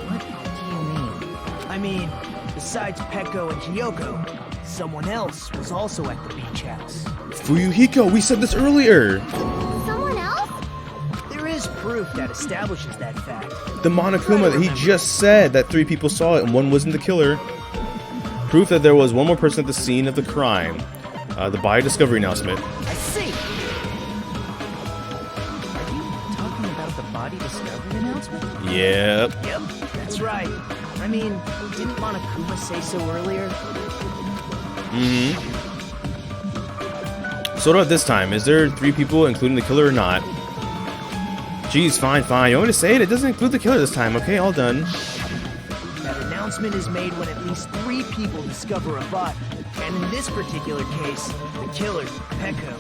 What do you mean? I mean, besides Peko and Kyoko, someone else was also at the beach house. Fuyuhiko, we said this earlier! Someone else? There is proof that establishes that fact. The Monokuma that he just said that 3 people saw it and one wasn't the killer. Proof that there was one more person at the scene of the crime. The body discovery announcement. I see! Are you talking about the body discovery announcement? Yep. Yep, that's right. I mean, didn't Monokuma say so earlier? Mm-hmm. So what about this time? Is there 3 people, including the killer or not? Jeez, fine. You want me to say it? It doesn't include the killer this time. Okay, all done. That announcement is made when at least 3 people discover a body. And in this particular case, the killer, Peko,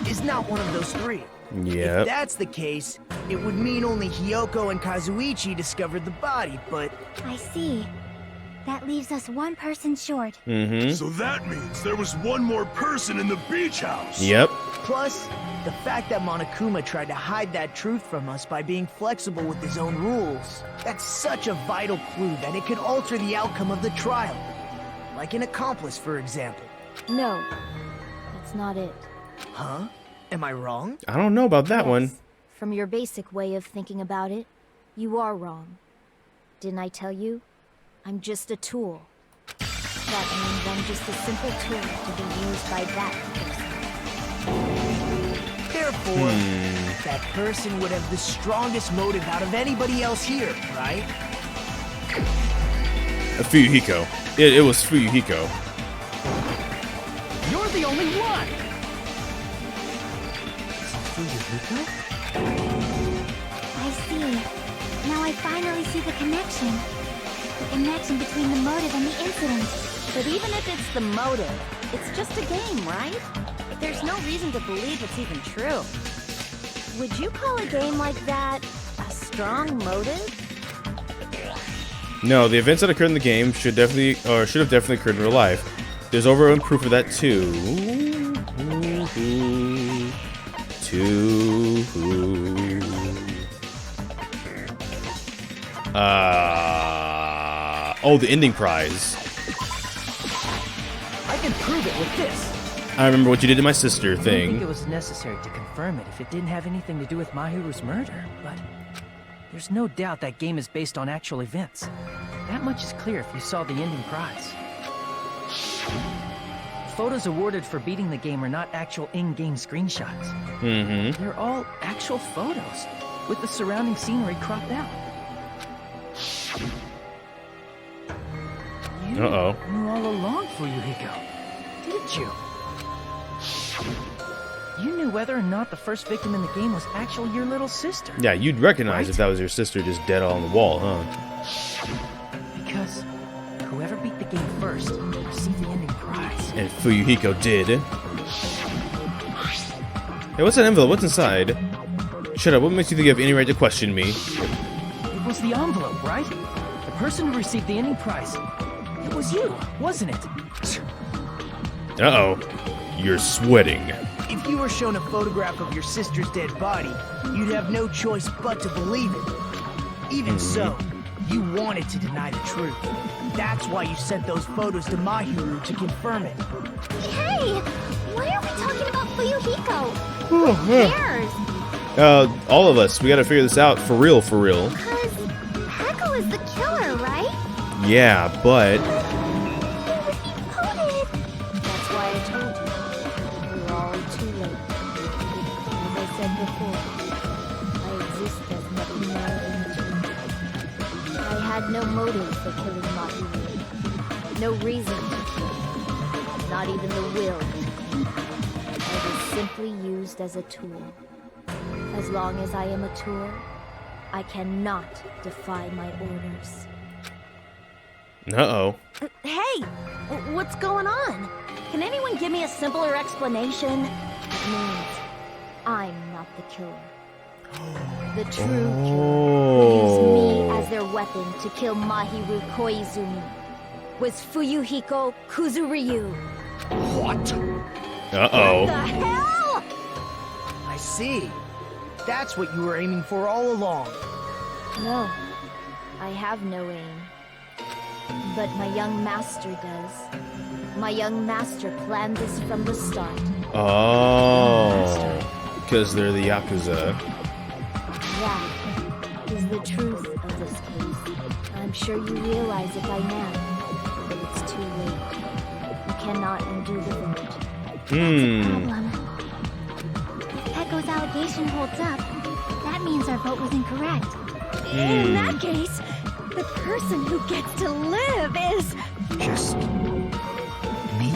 is not one of those 3. If Yep. that's the case, it would mean only Hyoko and Kazuichi discovered the body, but... I see. That leaves us one person short. Mm-hmm. So that means there was one more person in the beach house. Yep. Plus, the fact that Monokuma tried to hide that truth from us by being flexible with his own rules. That's such a vital clue that it could alter the outcome of the trial. Like an accomplice, for example. No, that's not it. Huh? Am I wrong? I don't know about that Yes, one. From your basic way of thinking about it, you are wrong. Didn't I tell you? I'm just a tool. That means I'm just a simple tool to be used by that person. Therefore, that person would have the strongest motive out of anybody else here, right? Fuyuhiko. It was Fuyuhiko. You're the only one! I see. Now I finally see the connection. The connection between the motive and the incident. But even if it's the motive, it's just a game, right? There's no reason to believe it's even true. Would you call a game like that a strong motive? No, the events that occurred in the game should have definitely occurred in real life. There's overwhelming proof of that too. Oh, the ending prize. I can prove it with this. I remember what you did to my sister I don't think thing. it was necessary to confirm it if it didn't have anything to do with Mahiru's murder, but there's no doubt that game is based on actual events. That much is clear if you saw the ending prize. Photos awarded for beating the game are not actual in-game screenshots. Mm-hmm. They're all actual photos, with the surrounding scenery cropped out. You Uh-oh. knew all along, Fuyuhiko, didn't you? You knew whether or not the first victim in the game was actually your little sister. Yeah, you'd recognize Right? if that was your sister just dead on the wall, huh? Because whoever beat the game first received the ending prize. And Fuyuhiko did. Hey, what's that envelope? What's inside? Shut up, what makes you think you have any right to question me? It was the envelope, right? The person who received the ending prize. It was you, wasn't it? Uh-oh. You're sweating. If you were shown a photograph of your sister's dead body, you'd have no choice but to believe it. Even so, you wanted to deny the truth. That's why you sent those photos to Mahiru to confirm it. Hey! Why are we talking about Fuyuhiko? Who cares? All of us, we gotta figure this out for real, for real. Because Heko is the killer, right? Yeah, but... That's why I told you. We're all too late. As I said before, I exist as nothing more than the truth. I had no motive for killing Mahiru. No reason to kill. Not even the will. I was simply used as a tool. As long as I am a tool, I cannot defy my orders. Uh-oh. Hey! What's going on? Can anyone give me a simpler explanation? It means I'm not the killer. The true killer who used me as their weapon to kill Mahiru Koizumi was Fuyuhiko Kuzuryu. What? Uh-oh. The hell? I see. That's what you were aiming for all along. No, I have no aim. But my young master does. My young master planned this from the start. Oh. Because they're the Yakuza. That is the truth of this case. I'm sure you realize it by now, but it's too late. You cannot undo the vote. Problem. If Heko's allegation holds up, that means our vote was incorrect. In that case, the person who gets to live is... Just me?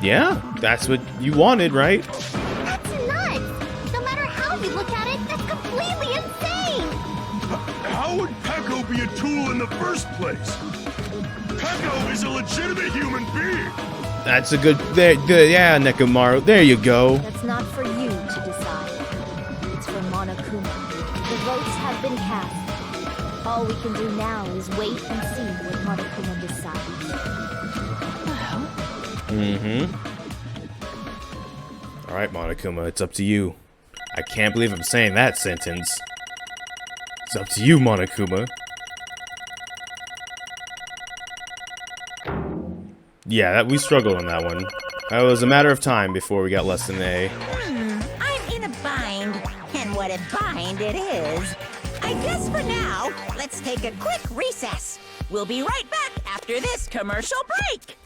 Yeah, that's what you wanted, right? That's nuts! No matter how you look at it, that's completely insane! How would Peko be a tool in the first place? Peko is a legitimate human being. That's a good... yeah, Nekomaru. There you go. That's not for you to decide. It's for Monokuma. The votes have been cast. All we can do now is wait and see what Monokuma decides. Alright, Monokuma, it's up to you. I can't believe I'm saying that sentence. It's up to you, Monokuma. Yeah, we struggled on that one. It was a matter of time before we got less than A. I'm in a bind, and what a bind it is. I guess for now, let's take a quick recess. We'll be right back after this commercial break.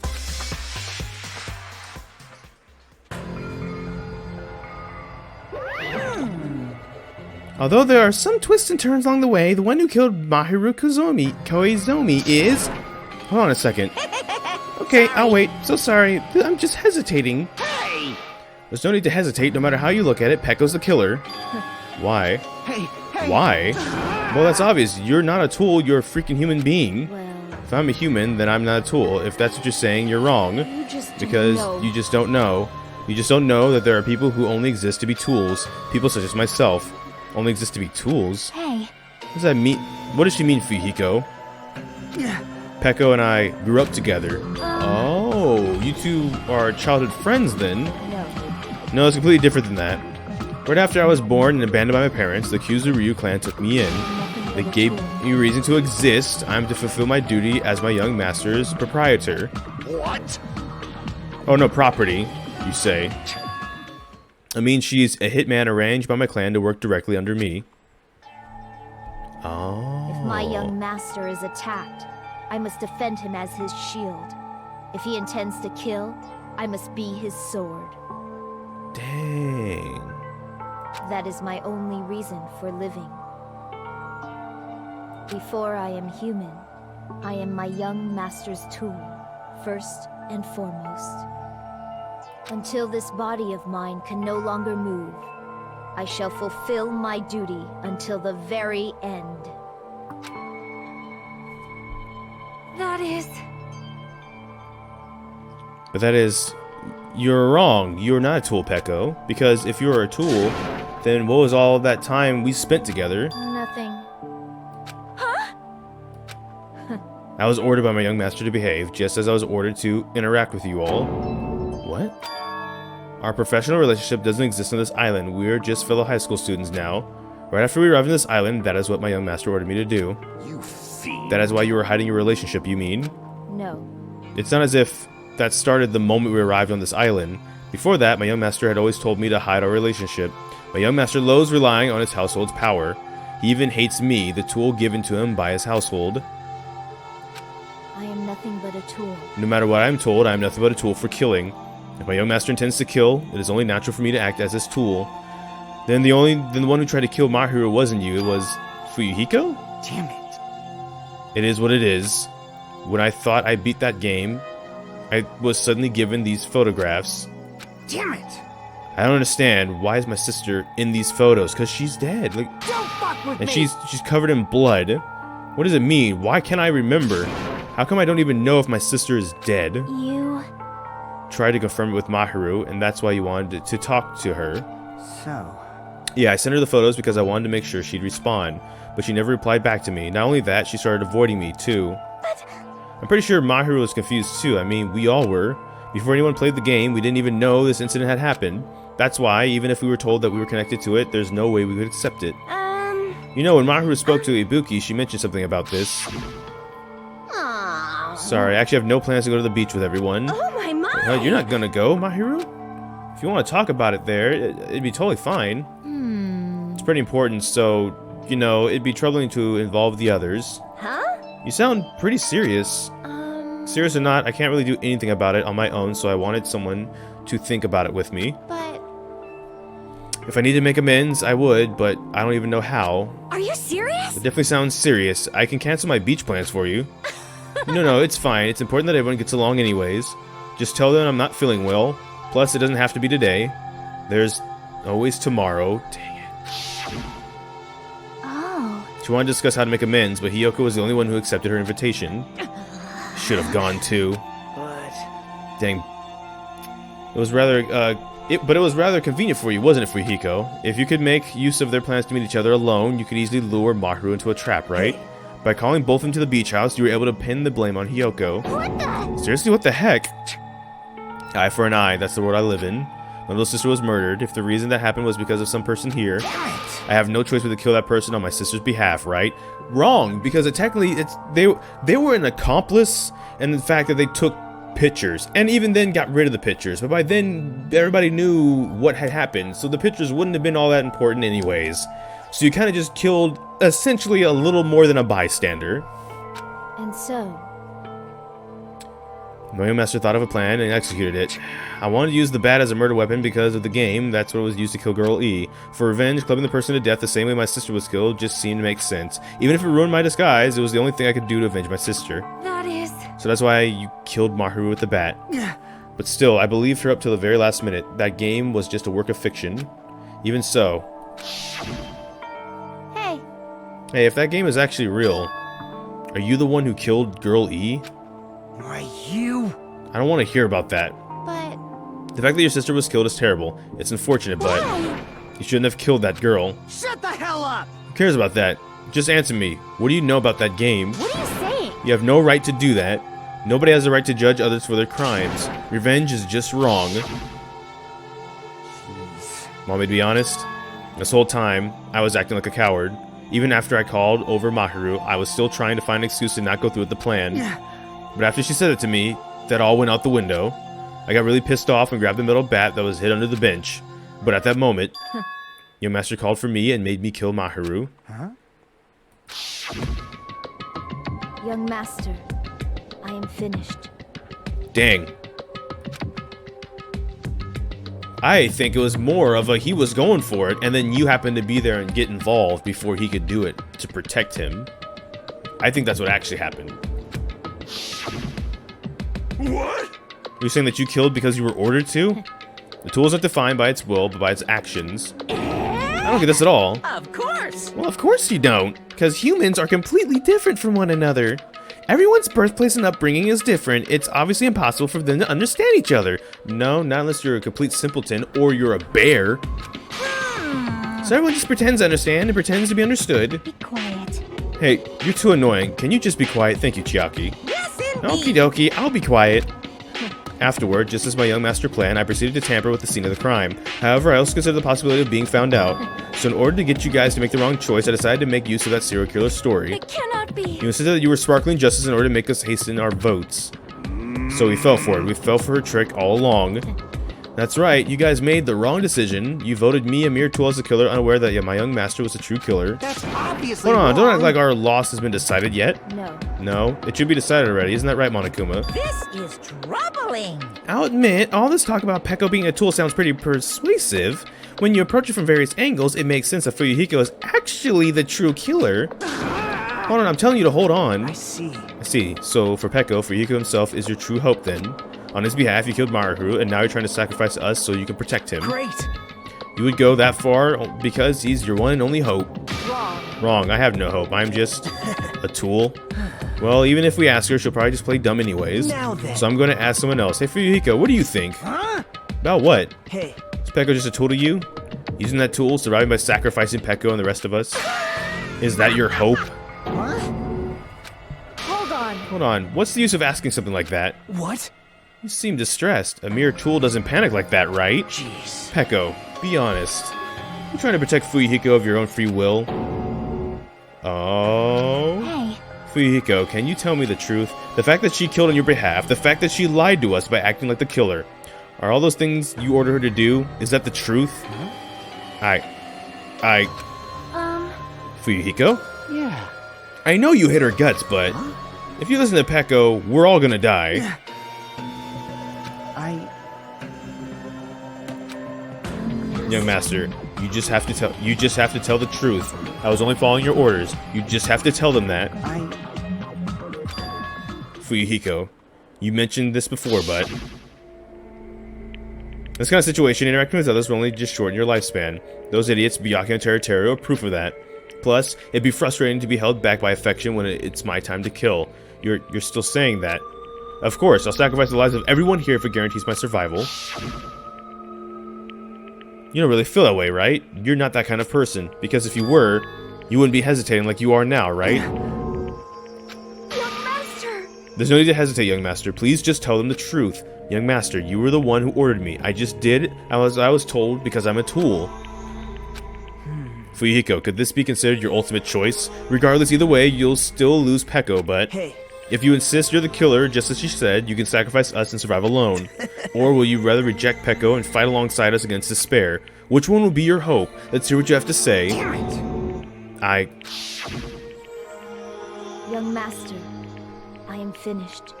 Although there are some twists and turns along the way, the one who killed Mahiru Koizumi is... Hold on a second. Okay, I'll wait. So sorry. I'm just hesitating. Hey! There's no need to hesitate, no matter how you look at it. Pekko's the killer. Why? Hey! Why? Well, that's obvious. You're not a tool, you're a freaking human being. Well, If I'm a human, then I'm not a tool. If that's what you're saying, you're wrong. you just don't Because know. you just don't know. You just don't know that there are people who only exist to be tools. People such as myself only exist to be tools. Hey, What does that mean? What does she mean, Fuyuhiko? Peko and I grew up together. Oh, you two are childhood friends then? No. No, it's completely different than that. Right after I was born and abandoned by my parents, the Kuzuryu clan took me in. They gave me reason to exist. I'm to fulfill my duty as my young master's proprietor. What? Oh no, property. you say. I mean, she's a hitman arranged by my clan to work directly under me. Oh. If my young master is attacked, I must defend him as his shield. If he intends to kill, I must be his sword. Dang. That is my only reason for living. Before I am human, I am my young master's tool, first and foremost. Until this body of mine can no longer move, I shall fulfill my duty until the very end. That is... But that is... You're wrong. You're not a tool, Peko. Because if you were a tool, then what was all that time we spent together? Nothing. I was ordered by my young master to behave, just as I was ordered to interact with you all. What? Our professional relationship doesn't exist on this island. We're just fellow high school students now. Right after we arrived on this island, that is what my young master ordered me to do. You fiend. That is why you were hiding your relationship, you mean? No. It's not as if that started the moment we arrived on this island. Before that, my young master had always told me to hide our relationship. My young master loathes relying on his household's power. He even hates me, the tool given to him by his household. I am nothing but a tool. No matter what I'm told, I am nothing but a tool for killing. If my young master intends to kill, it is only natural for me to act as his tool. Then the one who tried to kill Mahiru wasn't you, it was Fuyuhiko? Damn it. It is what it is. When I thought I beat that game, I was suddenly given these photographs. Damn it. I don't understand. Why is my sister in these photos? Because she's dead. Like, Don't fuck with and me. she's covered in blood. What does it mean? Why can't I remember? How come I don't even know if my sister is dead? You... Tried to confirm it with Mahiru, and that's why you wanted to talk to her. So... Yeah, I sent her the photos because I wanted to make sure she'd respond, but she never replied back to me. Not only that, she started avoiding me, too. I'm pretty sure Mahiru was confused, too. I mean, we all were. Before anyone played the game, we didn't even know this incident had happened. That's why, even if we were told that we were connected to it, there's no way we could accept it. You know, when Mahiru spoke to Ibuki, she mentioned something about this. Sorry, I actually have no plans to go to the beach with everyone. Oh my! You're not gonna go, Mahiru? If you want to talk about it there, it'd be totally fine. It's pretty important, so, you know, it'd be troubling to involve the others. Huh? You sound pretty serious. Serious or not, I can't really do anything about it on my own, so I wanted someone to think about it with me. But... If I need to make amends, I would, but I don't even know how. Are you serious? It definitely sounds serious. I can cancel my beach plans for you. No, it's fine. It's important that everyone gets along anyways. Just tell them I'm not feeling well. Plus, it doesn't have to be today. There's always tomorrow. Dang it. Oh. She wanted to discuss how to make amends, but Hiyoko was the only one who accepted her invitation. Should have gone too. But... Dang. It was rather, but it was rather convenient for you, wasn't it, Fuyuhiko? If you could make use of their plans to meet each other alone, you could easily lure Mahiru into a trap, right? By calling both of them to the beach house, you were able to pin the blame on Hiyoko. What the? Seriously, what the heck? Eye for an eye, that's the world I live in. My little sister was murdered. If the reason that happened was because of some person here, I have no choice but to kill that person on my sister's behalf, right? Wrong, because technically they were an accomplice, and the fact that they took pictures, and even then got rid of the pictures. But by then, everybody knew what had happened, so the pictures wouldn't have been all that important anyways. So you kind of just killed, essentially, a little more than a bystander. And so... My young master thought of a plan and executed it. I wanted to use the bat as a murder weapon because of the game. That's what was used to kill Girl E. For revenge, clubbing the person to death the same way my sister was killed just seemed to make sense. Even if it ruined my disguise, it was the only thing I could do to avenge my sister. That is... So that's why you killed Mahiru with the bat. But still, I believed her up till the very last minute. That game was just a work of fiction. Even so... Hey, if that game is actually real, are you the one who killed Girl E? Why, you... I don't want to hear about that. But... The fact that your sister was killed is terrible. It's unfortunate, but you shouldn't have killed that girl. Shut the hell up! Who cares about that? Just answer me. What do you know about that game? What are you saying? You have no right to do that. Nobody has the right to judge others for their crimes. Revenge is just wrong. Want me to be honest? This whole time, I was acting like a coward. Even after I called over Mahiru, I was still trying to find an excuse to not go through with the plan. But after she said it to me, that all went out the window. I got really pissed off and grabbed the metal bat that was hid under the bench. But at that moment, Young Master called for me and made me kill Mahiru. Huh? Young Master, I am finished. Dang. I think it was more of a he was going for it, and then you happened to be there and get involved before he could do it to protect him. I think that's what actually happened. What? You're saying that you killed because you were ordered to? The tool is not defined by its will, but by its actions. I don't get this at all. Of course. Well, of course you don't, because humans are completely different from one another. Everyone's birthplace and upbringing is different. It's obviously impossible for them to understand each other. No, not unless you're a complete simpleton or you're a bear. So everyone just pretends to understand and pretends to be understood. Be quiet. Hey, you're too annoying. Can you just be quiet? Thank you, Chiaki. Yes, Okie indeed. dokie, I'll be quiet. Afterward, just as my young master planned, I proceeded to tamper with the scene of the crime. However, I also considered the possibility of being found out. So in order to get you guys to make the wrong choice, I decided to make use of that serial killer story. It cannot be. You insisted that you were sparkling justice in order to make us hasten our votes. So we fell for it. We fell for her trick all along. That's right, you guys made the wrong decision. You voted me, a mere tool, as the killer, unaware that my young master was the true killer. That's obviously Hold on, don't wrong. act like our loss has been decided yet. No. No, it should be decided already. Isn't that right, Monokuma? This is troubling. I'll admit, all this talk about Peko being a tool sounds pretty persuasive. When you approach it from various angles, it makes sense that Fuyuhiko is actually the true killer. Hold on, I'm telling you to hold on. I see. I see. So for Peko, Fuyuhiko himself is your true hope then. On his behalf, you killed Mahiru, and now you're trying to sacrifice us so you can protect him. Great. You would go that far because he's your one and only hope. Wrong. Wrong, I have no hope. I'm just a tool. Well, even if we ask her, she'll probably just play dumb anyways. Now then. So I'm going to ask someone else. Hey, Fuyuhiko, what do you think? Huh? About what? Hey, Is Peko just a tool to you? Using that tool, surviving by sacrificing Peko and the rest of us? Is that your hope? what? Hold on. Hold on, what's the use of asking something like that? What? You seem distressed. A mere tool doesn't panic like that, right? Jeez. Peko, be honest. You trying to protect Fuyuhiko of your own free will? Oh? Hey, Fuyuhiko, can you tell me the truth? The fact that she killed on your behalf, the fact that she lied to us by acting like the killer, are all those things you ordered her to do? Is that the truth? Fuyuhiko? Yeah. I know you hit her guts, but if you listen to Peko, we're all gonna die. Young Master, you just have to tell the truth. I was only following your orders. You just have to tell them that. Fuyuhiko, you mentioned this before, but this kind of situation, interacting with others will only just shorten your lifespan. Those idiots, Byakuya and Teruteru, are proof of that. Plus, it'd be frustrating to be held back by affection when it's my time to kill. You're still saying that. Of course, I'll sacrifice the lives of everyone here if it guarantees my survival. You don't really feel that way, right? You're not that kind of person. Because if you were, you wouldn't be hesitating like you are now, right? Young Master! There's no need to hesitate, Young Master. Please just tell them the truth. Young Master, you were the one who ordered me. I just did as I was told because I'm a tool. Fuyuhiko, could this be considered your ultimate choice? Regardless, either way, you'll still lose Peko, but Hey. if you insist you're the killer, just as she said, you can sacrifice us and survive alone. Or will you rather reject Peko and fight alongside us against despair? Which one will be your hope? Let's hear what you have to say. Young Master, I am finished.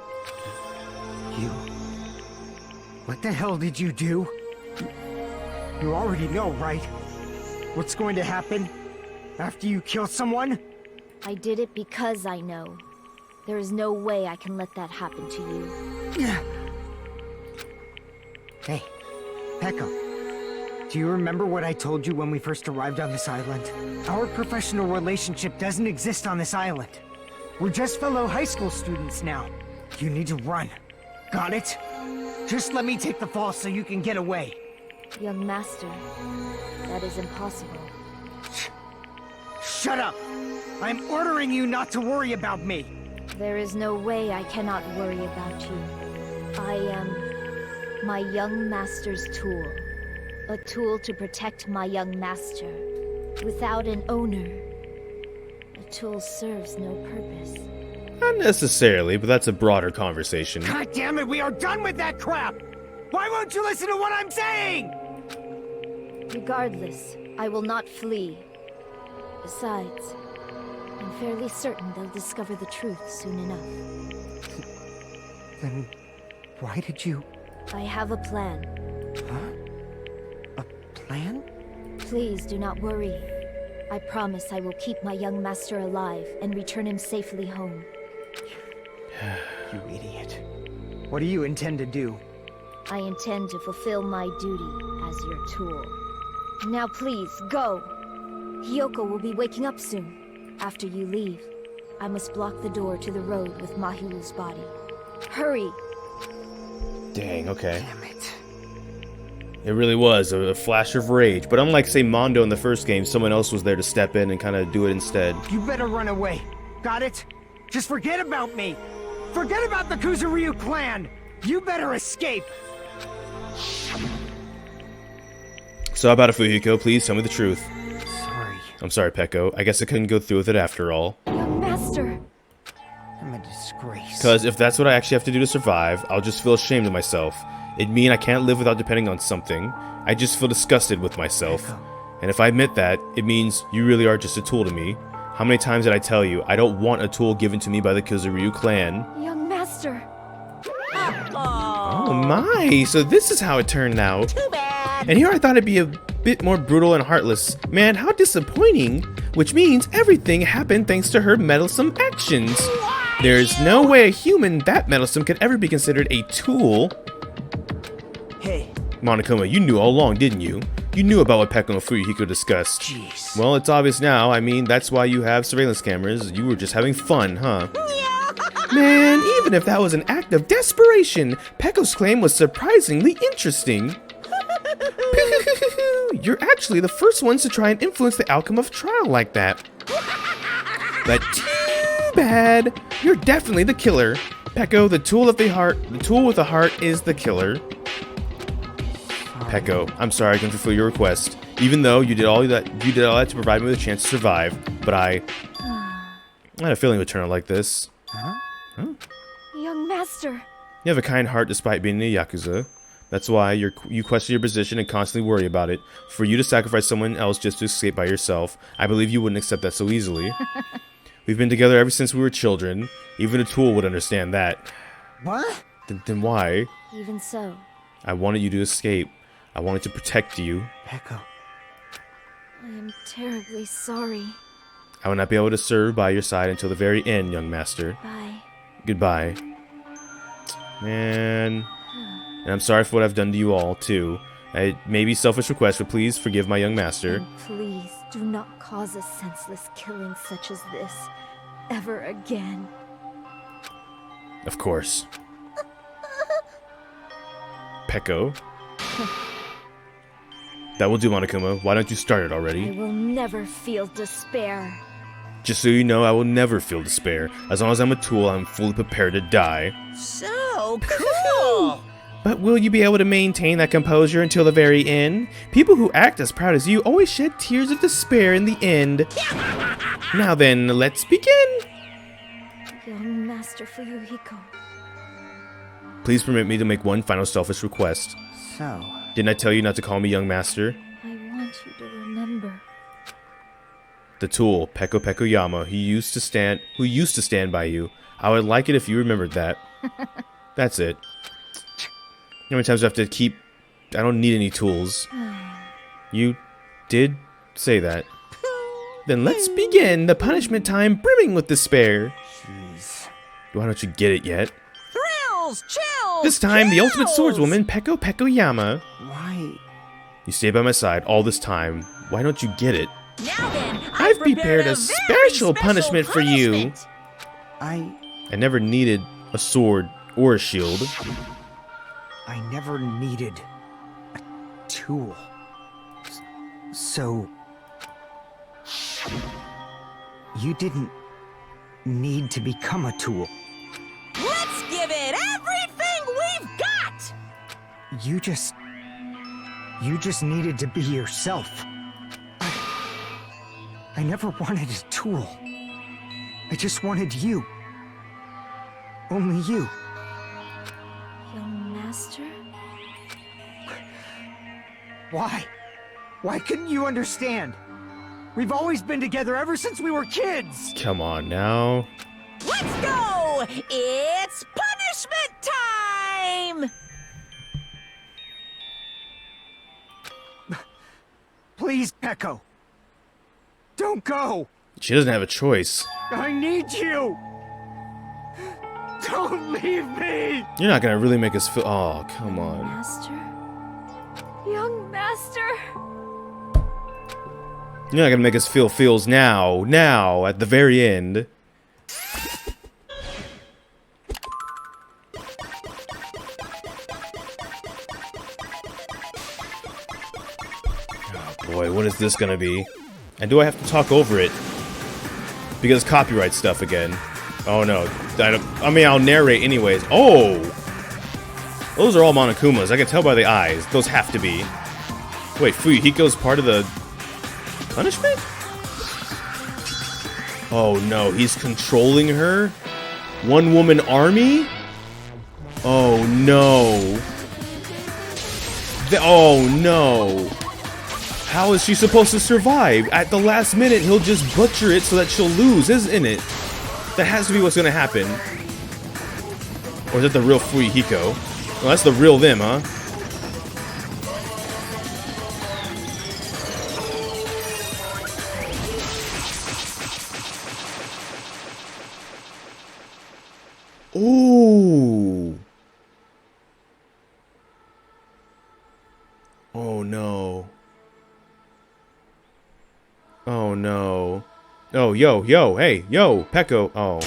You... What the hell did you do? You already know, right? What's going to happen after you kill someone? I did it because I know. There is no way I can let that happen to you. Hey, Peko. Do you remember what I told you when we first arrived on this island? Our professional relationship doesn't exist on this island. We're just fellow high school students now. You need to run. Got it? Just let me take the fall so you can get away. Young Master, that is impossible. Shut up! I'm ordering you not to worry about me! There is no way I cannot worry about you. I am my young master's tool. A tool to protect my young master. Without an owner, a tool serves no purpose. Not necessarily, but that's a broader conversation. God damn it, we are done with that crap! Why won't you listen to what I'm saying? Regardless, I will not flee. Besides, I'm fairly certain they'll discover the truth soon enough. Then why did you... I have a plan. Huh? A plan? Please do not worry. I promise I will keep my young master alive and return him safely home. You idiot. What do you intend to do? I intend to fulfill my duty as your tool. Now please, go! Hiyoko will be waking up soon. After you leave, I must block the door to the road with Mahiru's body. Hurry! Dang, okay. Damn it. It really was a flash of rage, but unlike, say, Mondo in the first game, someone else was there to step in and kind of do it instead. You better run away. Got it? Just forget about me. Forget about the Kuzuryu clan. You better escape. So how about it, Fuyuhiko? Please tell me the truth. Sorry. I'm sorry, Peko. I guess I couldn't go through with it after all. Young master! I'm a disgrace. Because if that's what I actually have to do to survive, I'll just feel ashamed of myself. It'd mean I can't live without depending on something. I just feel disgusted with myself. And if I admit that, it means you really are just a tool to me. How many times did I tell you, I don't want a tool given to me by the Kuzuryu clan? Young master! Oh my, so this is how it turned out. Too bad. And here I thought it'd be a bit more brutal and heartless. Man, how disappointing. Which means everything happened thanks to her meddlesome actions. There's no way a human that meddlesome could ever be considered a tool. Hey. Monokuma, you knew all along, didn't you? You knew about what Peko and Fuyuhiko discussed. Jeez. Well, it's obvious now. I mean, that's why you have surveillance cameras. You were just having fun, huh? Man, even if that was an act of desperation, Peko's claim was surprisingly interesting. You're actually the first ones to try and influence the outcome of a trial like that. But too bad. You're definitely the killer. Peko, the tool with the heart is the killer. Peko, I'm sorry I couldn't fulfill your request. Even though you did all that to provide me with a chance to survive, but I had a feeling it would turn out like this. Huh? Young master! You have a kind heart despite being a Yakuza. That's why you question your position and constantly worry about it. For you to sacrifice someone else just to escape by yourself, I believe you wouldn't accept that so easily. We've been together ever since we were children. Even a tool would understand that. What? Then why? Even so. I wanted you to escape. I wanted to protect you. Peko. I am terribly sorry. I will not be able to serve by your side until the very end, young master. Bye. Goodbye. Man. And I'm sorry for what I've done to you all, too. It may be selfish request, but please forgive my young master. And please do not cause a senseless killing such as this ever again. Of course. Peko. That will do, Monokuma. Why don't you start it I already? will never feel despair. Just so you know, I will never feel despair. As long as I'm a tool, I'm fully prepared to die. So cool. But will you be able to maintain that composure until the very end? People who act as proud as you always shed tears of despair in the end. Now then, let's begin! Young Master Fuyuhiko. Please permit me to make one final selfish request. So, Didn't I tell you not to call me young master? I want you to remember. The tool, Peko Pekoyama, who used to stand by you. I would like it if you remembered that. That's it. How many times do I have to keep... I don't need any tools. You did say that. Then let's begin the punishment time brimming with despair. jeez. Why don't you get it yet? Thrills, chills. This time, the ultimate kills. swordswoman, Peko Pekoyama. Why? You stayed by my side all this time. Why don't you get it? Now then, I've prepared a very special punishment for you. punishment. I never needed a sword or a shield. I never needed a tool. So... you didn't need to become a tool. Let's give it everything we've got. You just needed to be yourself. I never wanted a tool. I just wanted you. Only you. Young Master? Why? Why couldn't you understand? We've always been together ever since we were kids! Come on now. Let's go! It's punishment time! Please, Peko. Don't go! She doesn't have a choice. I need you! Don't leave me! You're not gonna really make us feel. Oh, come on. Master? Young Master? You're not gonna make us feel feels now. Now, at the very end. Oh boy, what is this gonna be? And do I have to talk over it? Because copyright stuff again. Oh no. I mean, I'll narrate anyways. Oh! Those are all Monokumas. I can tell by the eyes. Those have to be. Wait, Fuyuhiko's part of the punishment? Oh no, he's controlling her? One woman army? Oh no. Oh no. How is she supposed to survive? At the last minute, he'll just butcher it so that she'll lose, isn't it? That has to be what's gonna happen. Or is that the real Fuyuhiko? Well, that's the real them, huh? Ooh. Oh no. Oh no. Oh, yo, hey, yo, Peko. Oh.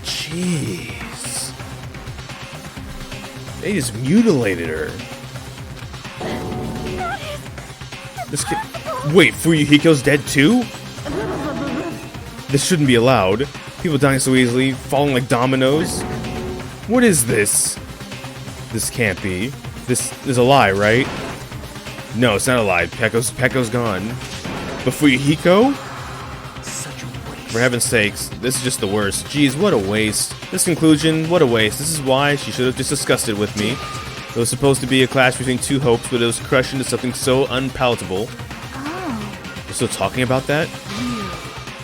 Jeez. They just mutilated her. This kid. Wait, Fuyuhiko's dead too? This shouldn't be allowed. People dying so easily, falling like dominoes. What is this? This can't be. This is a lie, right? No, it's not a lie. Peko's gone. But Fuyuhiko? Such a waste. For heaven's sakes, this is just the worst. Jeez, what a waste. This conclusion, what a waste. This is why she should have just discussed it with me. It was supposed to be a clash between two hopes, but it was crushed into something so unpalatable. Oh. You're still talking about that?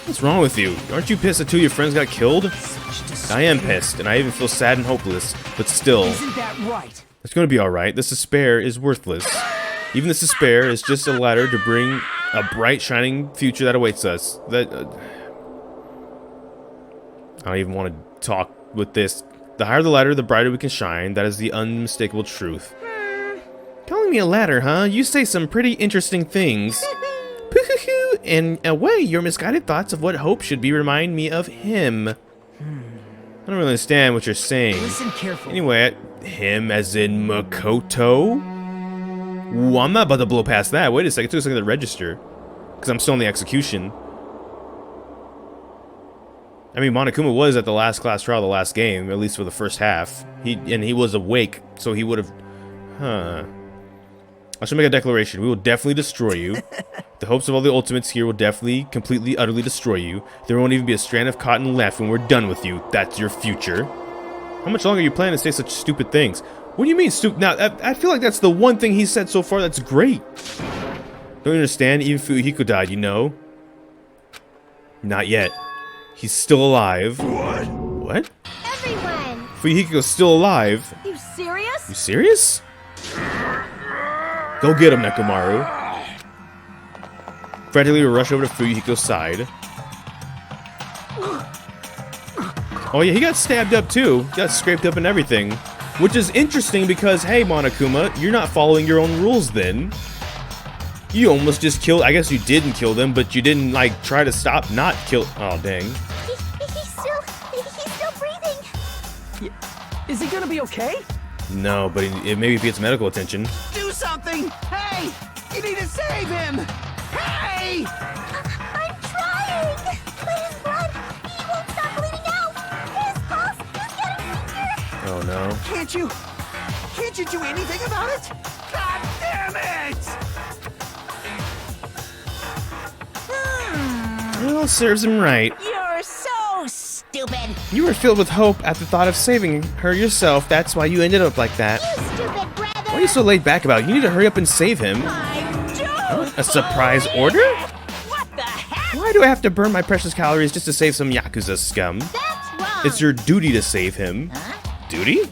What's wrong with you? Aren't you pissed that two of your friends got killed? I am pissed, and I even feel sad and hopeless, but still. Isn't that right? It's gonna be alright. This despair is worthless. Even this despair is just a ladder to bring a bright, shining future that awaits us. That I don't even want to talk with this. The higher the ladder, the brighter we can shine. That is the unmistakable truth. Calling me a ladder, huh? You say some pretty interesting things. In a way, your misguided thoughts of what hope should be remind me of him. I don't really understand what you're saying. Listen carefully. Anyway, him as in Makoto? Ooh, I'm not about to blow past that. Wait a second, it took a second to register. Because I'm still in the execution. I mean, Monokuma was at the last class trial, the last game, at least for the first half. He was awake, so he would have... Huh. I should make a declaration. We will definitely destroy you. The hopes of all the ultimates here will definitely, completely, utterly destroy you. There won't even be a strand of cotton left when we're done with you. That's your future. How much longer are you planning to say such stupid things? What do you mean, stupid? Now, I feel like that's the one thing he said so far that's great. Don't you understand? Even Fuyuhiko died, you know? Not yet. He's still alive. What? What? Everyone! Fuyuhiko's still alive. You serious? You serious? Go get him, Nekomaru. Frantically, we rush over to Fuyuhiko's side. Oh yeah, he got stabbed up too. Got scraped up and everything. Which is interesting because, hey Monokuma, you're not following your own rules then. You almost just killed, I guess you didn't kill them, but you didn't like try to stop not kill, oh dang. He's still breathing. Is he gonna be okay? No, but maybe if he gets medical attention. Do something! Hey! You need to save him! Hey! I'm trying! But his blood, he won't stop bleeding out! His pulse is getting weaker! Oh no. Can't you do anything about it? God damn it! Well, serves him right. You're so stupid. You were filled with hope at the thought of saving her yourself. That's why you ended up like that. You stupid brother. Why are you so laid back about it? You need to hurry up and save him. I don't. A surprise order? What the heck? Why do I have to burn my precious calories just to save some Yakuza scum? That's wrong. It's your duty to save him. Huh? Duty? Hey,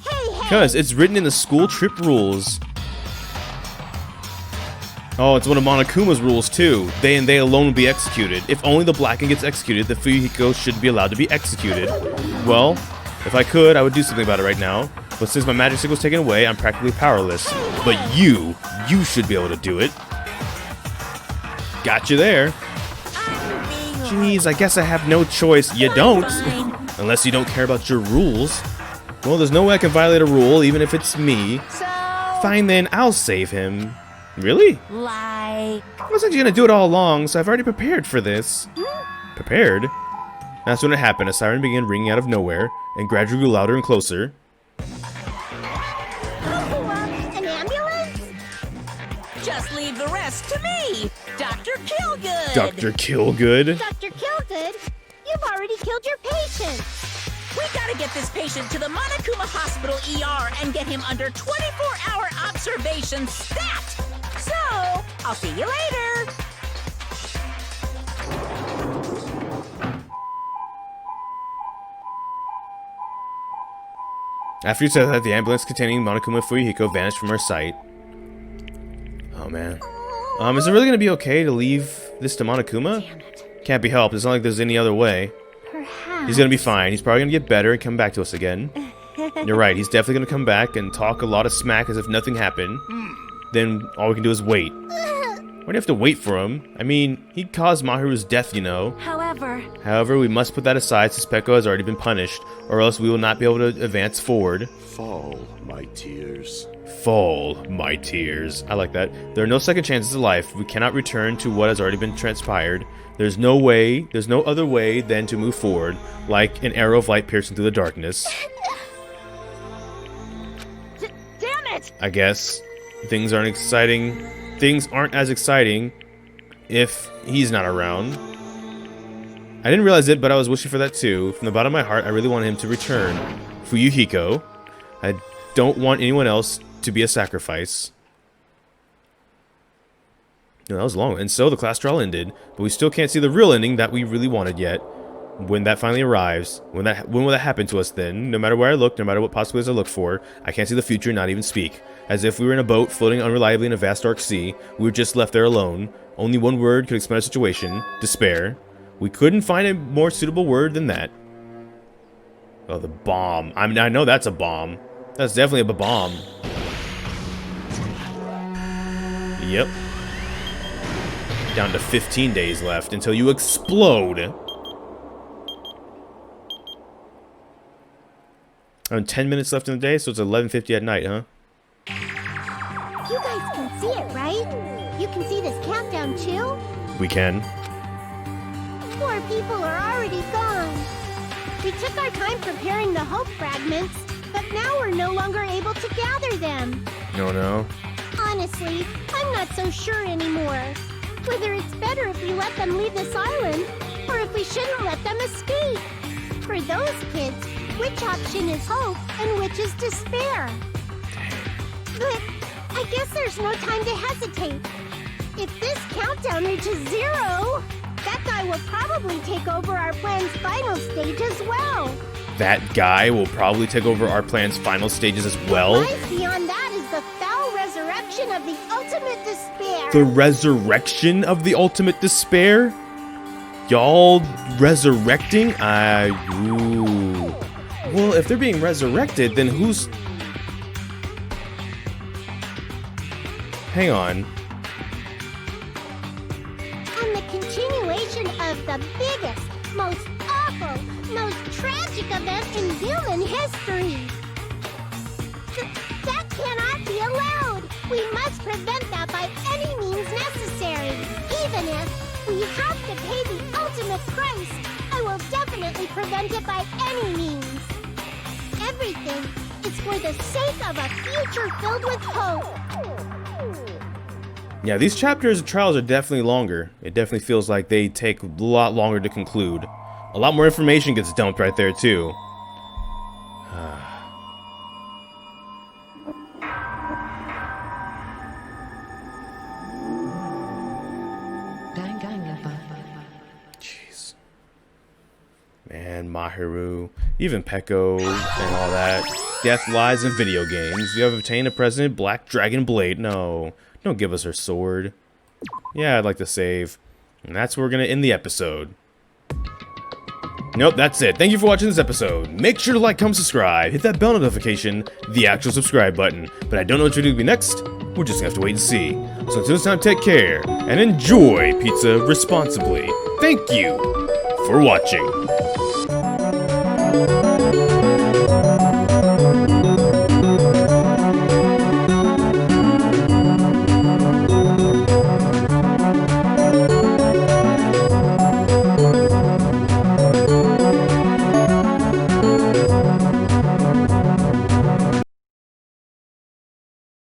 hey. Because it's written in the school trip rules. Oh, it's one of Monokuma's rules too. They and they alone will be executed. If only the Blacken gets executed, the Fuyuhiko shouldn't be allowed to be executed. Well, if I could, I would do something about it right now. But since my magic stick was taken away, I'm practically powerless. But you should be able to do it. Got you there. Jeez, I guess I have no choice. You don't. Unless you don't care about your rules. Well, there's no way I can violate a rule, even if it's me. So, Fine then, I'll save him. Really? like, I was actually gonna do it all along, so I've already prepared for this. Prepared? That's when it happened. A siren began ringing out of nowhere, and gradually grew louder and closer. An ambulance? just leave the rest to me, Dr. Killgood. Dr. Killgood? Dr. Killgood, you've already killed your patient. We gotta get this patient to the Monokuma Hospital ER and get him under 24-hour observation stat. So, I'll see you later. After you said that, the ambulance containing Monokuma Fuyuhiko vanished from our sight. Oh man. Is it really gonna be okay to leave this to Monokuma? Damn it. Can't be helped. It's not like there's any other way. Perhaps. He's gonna be fine. He's probably gonna get better and come back to us again. You're right. He's definitely gonna come back and talk a lot of smack as if nothing happened. Then all we can do is wait. Why do you have to wait for him? I mean, he caused Mahiru's death, you know. However, we must put that aside since Peko has already been punished, or else we will not be able to advance forward. Fall, my tears. Fall, my tears. I like that. There are no second chances of life. We cannot return to what has already been transpired. There's no other way than to move forward, like an arrow of light piercing through the darkness. Damn it! I guess things aren't exciting. Things aren't as exciting if he's not around. I didn't realize it, but I was wishing for that too. From the bottom of my heart, I really wanted him to return. Fuyuhiko. I don't want anyone else to be a sacrifice. No, that was long. And so the class trial ended, but we still can't see the real ending that we really wanted yet. When that finally arrives, when will that happen to us then? No matter where I look, no matter what possibilities I look for, I can't see the future, not even speak. As if we were in a boat floating unreliably in a vast dark sea, we were just left there alone. Only one word could explain our situation: despair. We couldn't find a more suitable word than that. Oh, the bomb. I mean, I know that's a bomb. That's definitely a bomb. Yep. Down to 15 days left until you explode. 10 minutes left in the day, so it's 11:50 at night, huh? You guys can see it, right? You can see this countdown too? We can. Poor people are already gone. We took our time preparing the hope fragments, but now we're no longer able to gather them. No, no. Honestly, I'm not so sure anymore. Whether it's better if we let them leave this island, or if we shouldn't let them escape. For those kids, which option is hope and which is despair? But I guess there's no time to hesitate. If this countdown reaches 0, that guy will probably take over our plan's final stage as well. That guy will probably take over our plan's final stages as well? Lies beyond that is the foul resurrection of the ultimate despair. The resurrection of the ultimate despair? Y'all resurrecting? Ooh. Well, if they're being resurrected, then who's... Hang on. And the continuation of the biggest, most awful, most tragic event in villain history. That cannot be allowed. We must prevent that by any means necessary. Even if we have to pay the ultimate price, I will definitely prevent it by any means. Everything is for the sake of a future filled with hope. Yeah, these chapters and trials are definitely longer. It definitely feels like they take a lot longer to conclude. A lot more information gets dumped right there, too. Jeez. Man, Mahiru, even Peko, and all that. Death lies in video games. You have obtained a President Black Dragon Blade. No, don't give us her sword. Yeah, I'd like to save. And that's where we're going to end the episode. Nope, that's it. Thank you for watching this episode. Make sure to like, comment, subscribe, hit that bell notification, the actual subscribe button. But I don't know what video will be next. We're just going to have to wait and see. So until this time, take care and enjoy pizza responsibly. Thank you for watching.